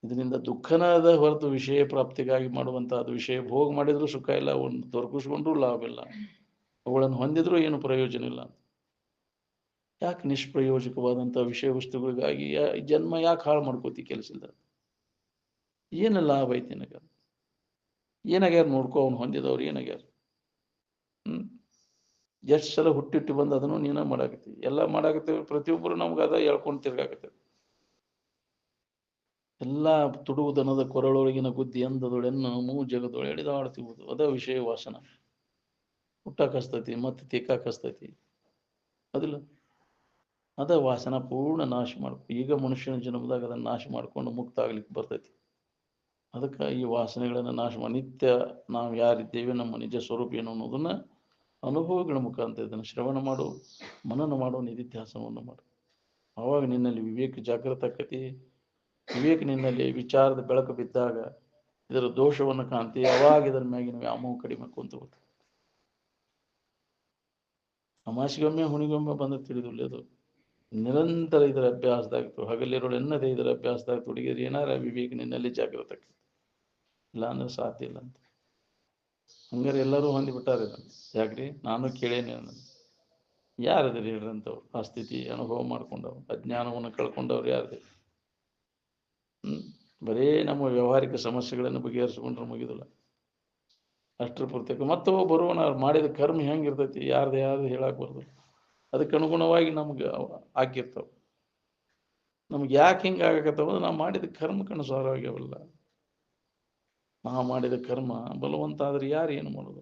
ಇದರಿಂದ ದುಃಖನ ಅದ ಹೊರತು ವಿಷಯ ಪ್ರಾಪ್ತಿಗಾಗಿ ಮಾಡುವಂತ ಅದು ವಿಷಯ ಭೋಗ ಮಾಡಿದ್ರು ಸುಖ ಇಲ್ಲ, ಒಂದು ದೊರಕಿಸ್ಕೊಂಡ್ರು ಲಾಭ ಇಲ್ಲ, ಅವುಗಳನ್ನು ಹೊಂದಿದ್ರು ಏನು ಪ್ರಯೋಜನ ಇಲ್ಲ. ಯಾಕೆ ನಿಷ್ಪ್ರಯೋಜಕವಾದಂಥ ವಿಷಯ ವಸ್ತುಗಳಿಗಾಗಿ ಜನ್ಮ ಯಾಕೆ ಹಾಳು ಮಾಡ್ಕೋತಿ ಕೆಲಸ ಇಲ್ಲ? ಏನು ಲಾಭ ಐತಿ ನಿನಗ? ಏನಾಗ್ಯಾರ ನೋಡ್ಕೊ, ಅವ್ನು ಹೊಂದಿದವ್ರು ಏನಾಗ್ಯಾರ? ಎಷ್ಟು ಸಲ ಹುಟ್ಟಿಟ್ಟು ಬಂದು ಅದನ್ನು ನೀನ ಮಾಡಾಕತ್ತಿ, ಎಲ್ಲ ಮಾಡಾಕತ್ತೇವೆ. ಪ್ರತಿಯೊಬ್ಬರು ನಮ್ಗೆ ಅದ ಹೇಳ್ಕೊಂಡು ತಿರ್ಗಾಕತ್ತೇವೆ. ಎಲ್ಲ ತುಡುವುದನದ ಕೊರಳೊಳಗಿನ ಗುದ್ದಿ ಎಂದದೊಳೆನ್ನು ಜಗದೊಳೆ ಎಳಿದಾಡ್ತಿವುದು ಅದ ವಿಷಯ ವಾಸನ. ಹುಟ್ಟಾಕಸ್ತೈತಿ ಮತ್ತೆ ತಿಕ್ಕಾಕಸ್ತೈತಿ, ಅದಿಲ್ಲ? ಅದ ವಾಸನ ಪೂರ್ಣ ನಾಶ ಮಾಡ್ಕೊ. ಈಗ ಮನುಷ್ಯನ ಜನ್ಮದಾಗ ಅದನ್ನ ನಾಶ ಮಾಡ್ಕೊಂಡು ಮುಕ್ತ ಆಗ್ಲಿಕ್ಕೆ ಬರ್ತೈತಿ. ಅದಕ್ಕೆ ಈ ವಾಸನೆಗಳನ್ನು ನಾಶ ಮಾಡಿ ನಿತ್ಯ ನಾವು ಯಾರಿದ್ದೇವೆ, ನಮ್ಮ ನಿಜ ಸ್ವರೂಪ ಏನು ಅನ್ನೋದನ್ನ ಅನುಭವಗಳ ಮುಖಾಂತರ ಇದನ್ನು ಶ್ರವಣ ಮಾಡು, ಮನನ ಮಾಡು, ನಿಧಿಧ್ಯಾಸನವನ್ನು ಮಾಡು. ಆವಾಗ ನಿನ್ನಲ್ಲಿ ವಿವೇಕ ಜಾಗೃತ ಆಕತಿ. ವಿವೇಕ ನಿನ್ನಲ್ಲಿ ವಿಚಾರದ ಬೆಳಕು ಬಿದ್ದಾಗ ಇದರ ದೋಷವನ್ನು ಕಾಣ್ತಿ. ಅವಾಗ ಇದರ ಮ್ಯಾಗಿನ ವ್ಯಾಮೋಹ ಕಡಿಮೆ ಕುಂತ ಹೋಗ್ತದೆ. ಅಮಾಸಿಗೊಮ್ಮೆ ಹುಣಿಗೊಮ್ಮೆ ಬಂದ ತಿಳಿದಿಲ್ಲ. ಅದು ನಿರಂತರ ಇದರ ಅಭ್ಯಾಸದಾಗ್ತು. ಹಗಲಿರೋಳು ಎನ್ನದೇ ಇದರ ಅಭ್ಯಾಸದಾಗ ಹುಡುಗಿದ್ರೆ ಏನಾರ ವಿವೇಕ ನಿನ್ನಲ್ಲಿ ಜಾಗೃತ ಆಕತಿ. ಇಲ್ಲ ಅಂದ್ರೆ ಸಾಧ್ಯ ಇಲ್ಲ ಅಂತ. ಹಂಗಾರೆ ಎಲ್ಲರೂ ಹೊಂದಿಬಿಟ್ಟಾರೆ. ಯಾಕ್ರಿ? ನಾನು ಕೇಳೇನೆ. ಯಾರದ್ರಿ ಹೇಳ್ರಂಥವ್ರು? ಆ ಸ್ಥಿತಿ ಅನುಭವ ಮಾಡ್ಕೊಂಡವ್ರು, ಅಜ್ಞಾನವನ್ನು ಕಳ್ಕೊಂಡವ್ರು ಯಾರದೇ? ಬರೇ ನಮ್ಮ ವ್ಯವಹಾರಿಕ ಸಮಸ್ಯೆಗಳನ್ನು ಬಗೆಹರಿಸ್ಕೊಂಡ್ರೆ ಮುಗಿದಿಲ್ಲ. ಅಷ್ಟರ ಪೂರ್ತಕ ಮತ್ತು ಬರುವನ ಮಾಡಿದ ಕರ್ಮ ಹೆಂಗಿರ್ತೈತಿ ಯಾರ್ದು ಹೇಳಕ್ ಬರ್ದು. ಅದಕ್ಕೆ ಅನುಗುಣವಾಗಿ ನಮ್ಗೆ ಆಗಿರ್ತಾವ. ನಮ್ಗೆ ಯಾಕೆ ಹಿಂಗೆ ಆಗಕತ್ತವ? ನಾವು ಮಾಡಿದ ಕರ್ಮಕ್ಕೆ ಅನುಸಾರವಾಗ್ಯವಲ್ಲ. ನಾವು ಮಾಡಿದ ಕರ್ಮ ಬಲವಂತ ಆದ್ರೆ ಯಾರು ಏನು ಮಾಡೋದು?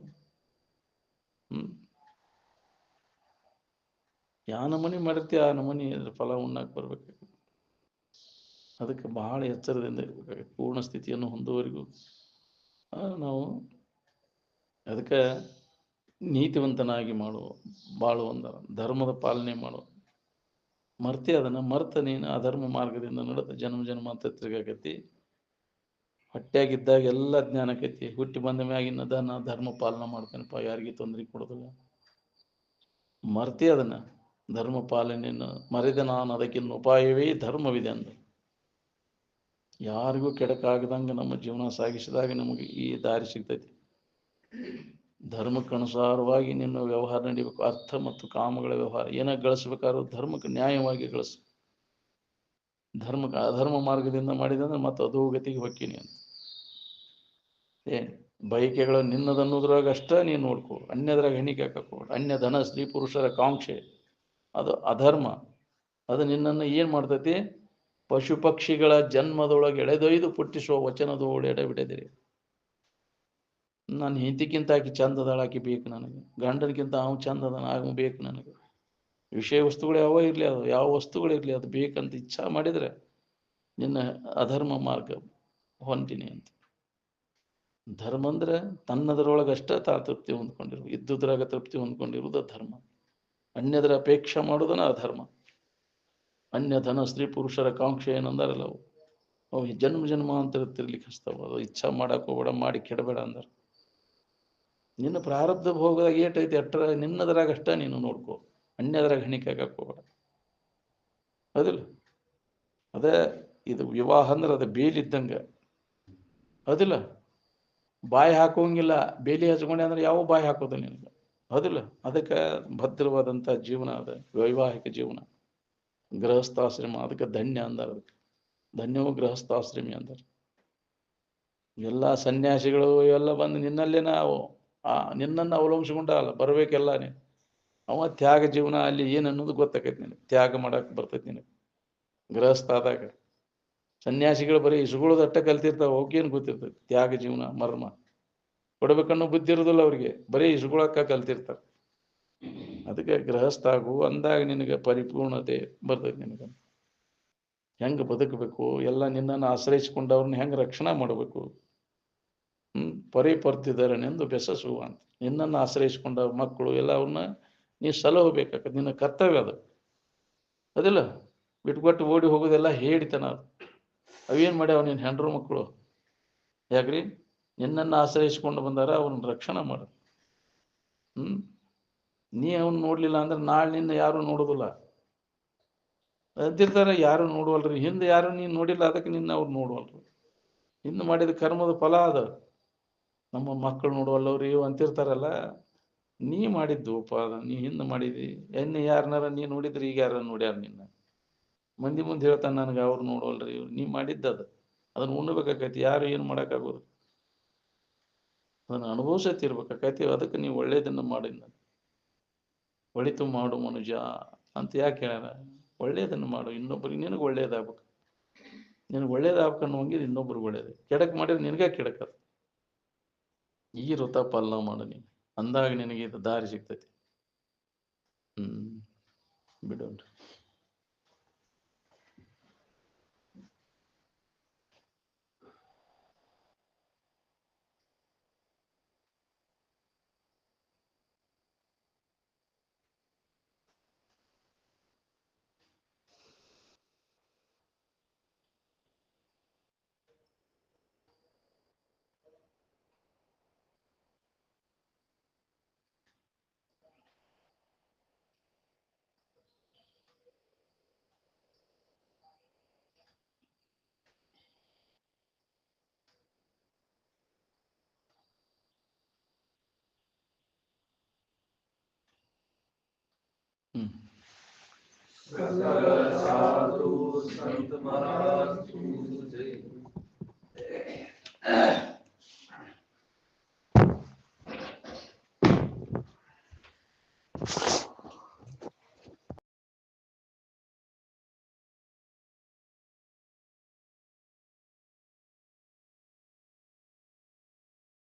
ಯಾ ನಮನಿ ಮಾಡಿರ್ತೀವಿ ಆ ನಮನಿ ಫಲ ಉಣ್ಣಾಕ್ ಬರ್ಬೇಕು. ಅದಕ್ಕೆ ಬಹಳ ಎಚ್ಚರದಿಂದ ಇರ್ಬೇಕಾಗುತ್ತೆ. ಪೂರ್ಣ ಸ್ಥಿತಿಯನ್ನು ಹೊಂದುವವರೆಗೂ ನಾವು ಅದಕ್ಕೆ ನೀತಿವಂತನಾಗಿ ಬಾಳುವಂದ ಧರ್ಮದ ಪಾಲನೆ ಮಾಡು. ಮರ್ತಿ ಅದನ್ನ ಮರ್ತ ನೀನು ಅಧರ್ಮ ಮಾರ್ಗದಿಂದ ನಡೆದ ಜನ್ಮ ಅಂತ ತಿರ್ಗಾಕತಿ. ಹೊಟ್ಟೆಯಾಗಿದ್ದಾಗ ಎಲ್ಲ ಜ್ಞಾನಕೈತಿ. ಹುಟ್ಟಿ ಬಂದ ಮ್ಯಾಗಿನ ಧರ್ಮ ಪಾಲನೆ ಮಾಡ್ತೇನಪ್ಪ, ಯಾರಿಗೆ ತೊಂದರೆ ಕೊಡೋದಿಲ್ಲ. ಮರ್ತಿ ಅದನ್ನ ಧರ್ಮ ಪಾಲನೆಯನ್ನು ಮರೆದ ನಾನು ಅದಕ್ಕಿನ್ನ ಉಪಾಯವೇ ಧರ್ಮವಿದೆ ಅಂದ. ಯಾರಿಗೂ ಕೆಡಕಾಗದಂಗೆ ನಮ್ಮ ಜೀವನ ಸಾಗಿಸಿದಾಗ ನಮಗೆ ಈ ದಾರಿ ಸಿಗ್ತೈತಿ. ಧರ್ಮಕ್ಕನುಸಾರವಾಗಿ ನಿನ್ನ ವ್ಯವಹಾರ ನಡಿಬೇಕು. ಅರ್ಥ ಮತ್ತು ಕಾಮಗಳ ವ್ಯವಹಾರ ಏನ ಗಳಿಸ್ಬೇಕಾದ್ರೂ ಧರ್ಮಕ್ಕೆ ನ್ಯಾಯವಾಗಿ ಗಳಿಸು. ಧರ್ಮಕ್ಕೆ ಅಧರ್ಮ ಮಾರ್ಗದಿಂದ ಮಾಡಿದಂದ್ರೆ ಮತ್ತೆ ಅಧೋಗತಿಗೆ ಹೊಕ್ಕಿನಿ ಅಂತ. ಬಯಕೆಗಳು ನಿನ್ನದನ್ನುದ್ರಾಗ ಅಷ್ಟ ನೀನು ನೋಡ್ಕೋ, ಅನ್ಯದ್ರಾಗ ಹೆಣಿಕೆ ಹಾಕೋ. ಅನ್ಯ ಧನ ಸ್ತ್ರೀ ಪುರುಷರ ಕಾಂಕ್ಷೆ ಅದು ಅಧರ್ಮ. ಅದು ನಿನ್ನನ್ನು ಏನ್ ಮಾಡ್ತೈತಿ? ಪಶು ಪಕ್ಷಿಗಳ ಜನ್ಮದೊಳಗೆ ಎಳೆದೊಯ್ದು ಪುಟ್ಟಿಸುವ ವಚನದೋಡು ಎಡೆಬಿಡದಿರಿ. ನಾನು ಹೆಂಡತಿಗಿಂತ ಆಕಿ ಚಂದದಾಳ, ಆಕಿ ಬೇಕು ನನಗೆ. ಗಂಡನಿಗಿಂತ ಅವ್ನು ಚಂದದ ಆಗ ಬೇಕು ನನಗೆ. ವಿಷಯ ವಸ್ತುಗಳು ಯಾವ ಇರಲಿ, ಅದು ಯಾವ ವಸ್ತುಗಳಿರಲಿ, ಅದು ಬೇಕಂತ ಇಚ್ಛಾ ಮಾಡಿದರೆ ನಿನ್ನ ಅಧರ್ಮ ಮಾರ್ಗ ಹೊಂಟಿನಿ ಅಂತ. ಧರ್ಮ ಅಂದ್ರೆ ತನ್ನದರೊಳಗಷ್ಟ ತೃಪ್ತಿ ಹೊಂದ್ಕೊಂಡಿರು, ಇದ್ದುದ್ರಾಗ ತೃಪ್ತಿ ಹೊಂದ್ಕೊಂಡಿರುವುದು ಧರ್ಮ. ಅನ್ಯದರ ಅಪೇಕ್ಷೆ ಮಾಡೋದನ್ನ ಅಧರ್ಮ. ಅನ್ಯ ಧನ ಸ್ತ್ರೀ ಪುರುಷರ ಕಾಂಕ್ಷೆ ಏನಂದಾರಲ್ಲ ಅವು ಜನ್ಮಾಂತರ ತಿರ್ಲಿಕ್ಕೆ ಹಚ್ತಾವ. ಅದು ಇಚ್ಛಾ ಮಾಡಕ್ ಹೋಗ್ಬೇಡ, ಮಾಡಿ ಕೆಡಬೇಡ ಅಂದಾರ. ನಿನ್ನ ಪ್ರಾರಬ್ಧ ಭೋಗದಾಗ ಏಟೈತಿ ಅಟ್ರ ನಿನ್ನದ್ರಾಗ ಅಷ್ಟ ನೀನು ನೋಡ್ಕೋ, ಅನ್ಯದ್ರಾಗ ಹೆಣಿಕೆ ಹಾಕಕ್ ಹೋಗ್ಬೇಡ. ಅದಿಲ್ಲ? ಅದೇ ಇದು ವಿವಾಹ ಅಂದ್ರೆ ಅದು ಬೇಲಿದ್ದಂಗ. ಅದಿಲ್ಲ? ಬಾಯಿ ಹಾಕೋಂಗಿಲ್ಲ. ಬೇಲಿ ಹಚ್ಕೊಂಡೆ ಅಂದ್ರೆ ಯಾವ ಬಾಯಿ ಹಾಕೋದು ನಿನಗೆ? ಅದಿಲ್ಲ? ಅದಕ್ಕೆ ಭದ್ರವಾದಂಥ ಜೀವನ ಅದ ವೈವಾಹಿಕ ಜೀವನ, ಗೃಹಸ್ಥಾಶ್ರಮ. ಅದಕ್ಕೆ ಧನ್ಯ ಅಂದಾರ. ಅದಕ್ಕೆ ಧನ್ಯವೂ ಗೃಹಸ್ಥಾಶ್ರಮಿ ಅಂದಾರ. ಎಲ್ಲ ಸನ್ಯಾಸಿಗಳು ಎಲ್ಲ ಬಂದು ನಿನ್ನಲ್ಲೇ ನಾವು ನಿನ್ನನ್ನು ಅವಲಂಬಿಸ್ಕೊಂಡಲ್ಲ ಬರ್ಬೇಕೆಲ್ಲ. ನೀನು ಅವ ತ್ಯಾಗ ಜೀವನ ಅಲ್ಲಿ ಏನು ಅನ್ನೋದು ಗೊತ್ತಾಕೈತಿ ನಿನಗೆ. ತ್ಯಾಗ ಮಾಡಕ್ಕೆ ಬರ್ತೈತಿ ನಿನಗೆ ಗೃಹಸ್ಥ ಆದಾಗ. ಸನ್ಯಾಸಿಗಳು ಬರೀ ಇಸುಗಳದಟ್ಟ ಕಲ್ತಿರ್ತಾವೆ, ಅವಕ್ಕೇನು ಗೊತ್ತಿರ್ತೈತಿ ತ್ಯಾಗ ಜೀವನ ಮರ್ಮ? ಕೊಡ್ಬೇಕನ್ನೋ ಬುದ್ಧಿ ಇರೋದಿಲ್ಲ ಅವ್ರಿಗೆ, ಬರೀ ಇಸುಗಳಕ್ಕ ಕಲ್ತಿರ್ತಾರೆ. ಅದಕ್ಕೆ ಗೃಹಸ್ಥ ಆಗು ಅಂದಾಗ ನಿನಗೆ ಪರಿಪೂರ್ಣತೆ ಬರ್ತೈತಿ. ನಿನಗೆ ಹೆಂಗೆ ಬದುಕಬೇಕು, ಎಲ್ಲ ನಿನ್ನನ್ನು ಆಶ್ರಯಿಸ್ಕೊಂಡವ್ರನ್ನ ಹೆಂಗೆ ರಕ್ಷಣೆ ಮಾಡಬೇಕು, ಪರಿಪರ್ತಿದರನೆಂದು ಬೆಸಸುವ ಅಂತ. ನಿನ್ನನ್ನು ಆಶ್ರಯಿಸಿಕೊಂಡ ಮಕ್ಕಳು ಎಲ್ಲವನ್ನ ನೀ ಸಲಹಬೇಕಾಗತ್ತೆ. ನಿನ್ನ ಕರ್ತವ್ಯ ಅದು. ಅದಿಲ್ಲ ಬಿಟ್ಕೊಟ್ಟು ಓಡಿ ಹೋಗೋದೆಲ್ಲ ಹೇಳಿತನ ಅದು. ಅವೇನು ಮಾಡ್ಯಾವ ನಿನ್ನ ಹೆಂಡ್ರು ಮಕ್ಕಳು? ಯಾಕ್ರಿ? ನಿನ್ನನ್ನು ಆಶ್ರಯಿಸ್ಕೊಂಡು ಬಂದಾರ, ಅವನ ರಕ್ಷಣೆ ಮಾಡು. ನೀ ಅವನು ನೋಡ್ಲಿಲ್ಲ ಅಂದ್ರೆ ನಾಳೆ ನಿನ್ನ ಯಾರು ನೋಡೋದಿಲ್ಲ ಅಂತಿರ್ತಾರೆ. ಯಾರು ನೋಡುವಲ್ರಿ, ಹಿಂದೆ ಯಾರು ನೀನು ನೋಡಿಲ್ಲ, ಅದಕ್ಕೆ ನಿನ್ನ ಅವ್ರು ನೋಡುವಲ್ರಿ. ಹಿಂದೆ ಮಾಡಿದ ಕರ್ಮದ ಫಲ ಅದ. ನಮ್ಮ ಮಕ್ಕಳು ನೋಡುವಲ್ಲವ್ರಿ ಅಂತಿರ್ತಾರಲ್ಲ, ನೀ ಮಾಡಿದ್ದು ಅದ. ನೀ ಹಿಂದೆ ಮಾಡಿದಿ. ಎಣ್ಣೆ ಯಾರನ್ನಾರ ನೀ ನೋಡಿದ್ರಿ, ಈಗ ಯಾರ ನೋಡ್ಯಾರ ನಿನ್ನ? ಮಂದಿ ಮುಂದೆ ಹೇಳ್ತಾನೆ, ನನಗೆ ಅವ್ರು ನೋಡುವಲ್ರಿ. ನೀ ಮಾಡಿದ್ದದ, ಅದನ್ನ ಉಣ್ಣಬೇಕಾಕೈತಿ. ಯಾರು ಏನು ಮಾಡೋಕ್ಕಾಗೋದು? ಅದನ್ನು ಅನುಭವಿಸತ್ತಿರ್ಬೇಕಾಕೈತಿ. ಅದಕ್ಕೆ ನೀವು ಒಳ್ಳೇದನ್ನು ಮಾಡಿ, ಒಳಿತು ಮಾಡು ಮನುಜ ಅಂತ ಯಾಕೆ ಹೇಳ್ಯಾರ? ಒಳ್ಳೇದನ್ನು ಮಾಡು, ಇನ್ನೊಬ್ಬರಿಗೆ. ನಿನಗೆ ಒಳ್ಳೇದಾಗ್ಬೇಕು. ನಿನಗೆ ಒಳ್ಳೇದಾಗ್ಬೇಕು ಅನ್ನೋಂಗಿದ್ದು ಇನ್ನೊಬ್ರಿಗೆ ಒಳ್ಳೇದು. ಕೆಡಕ್ ಮಾಡಿದ್ರೆ ನಿನಗೆ ಕೆಡಕದ. ಈ ವೃತ ಪಾಲನ ಮಾಡು ನೀನು, ಅಂದಾಗ ನಿನಗೆ ಇದು ದಾರಿ ಸಿಗ್ತೈತಿ. ಬಿಡೋಣ್ರಿ. सकल साधु संत महाराज की जय।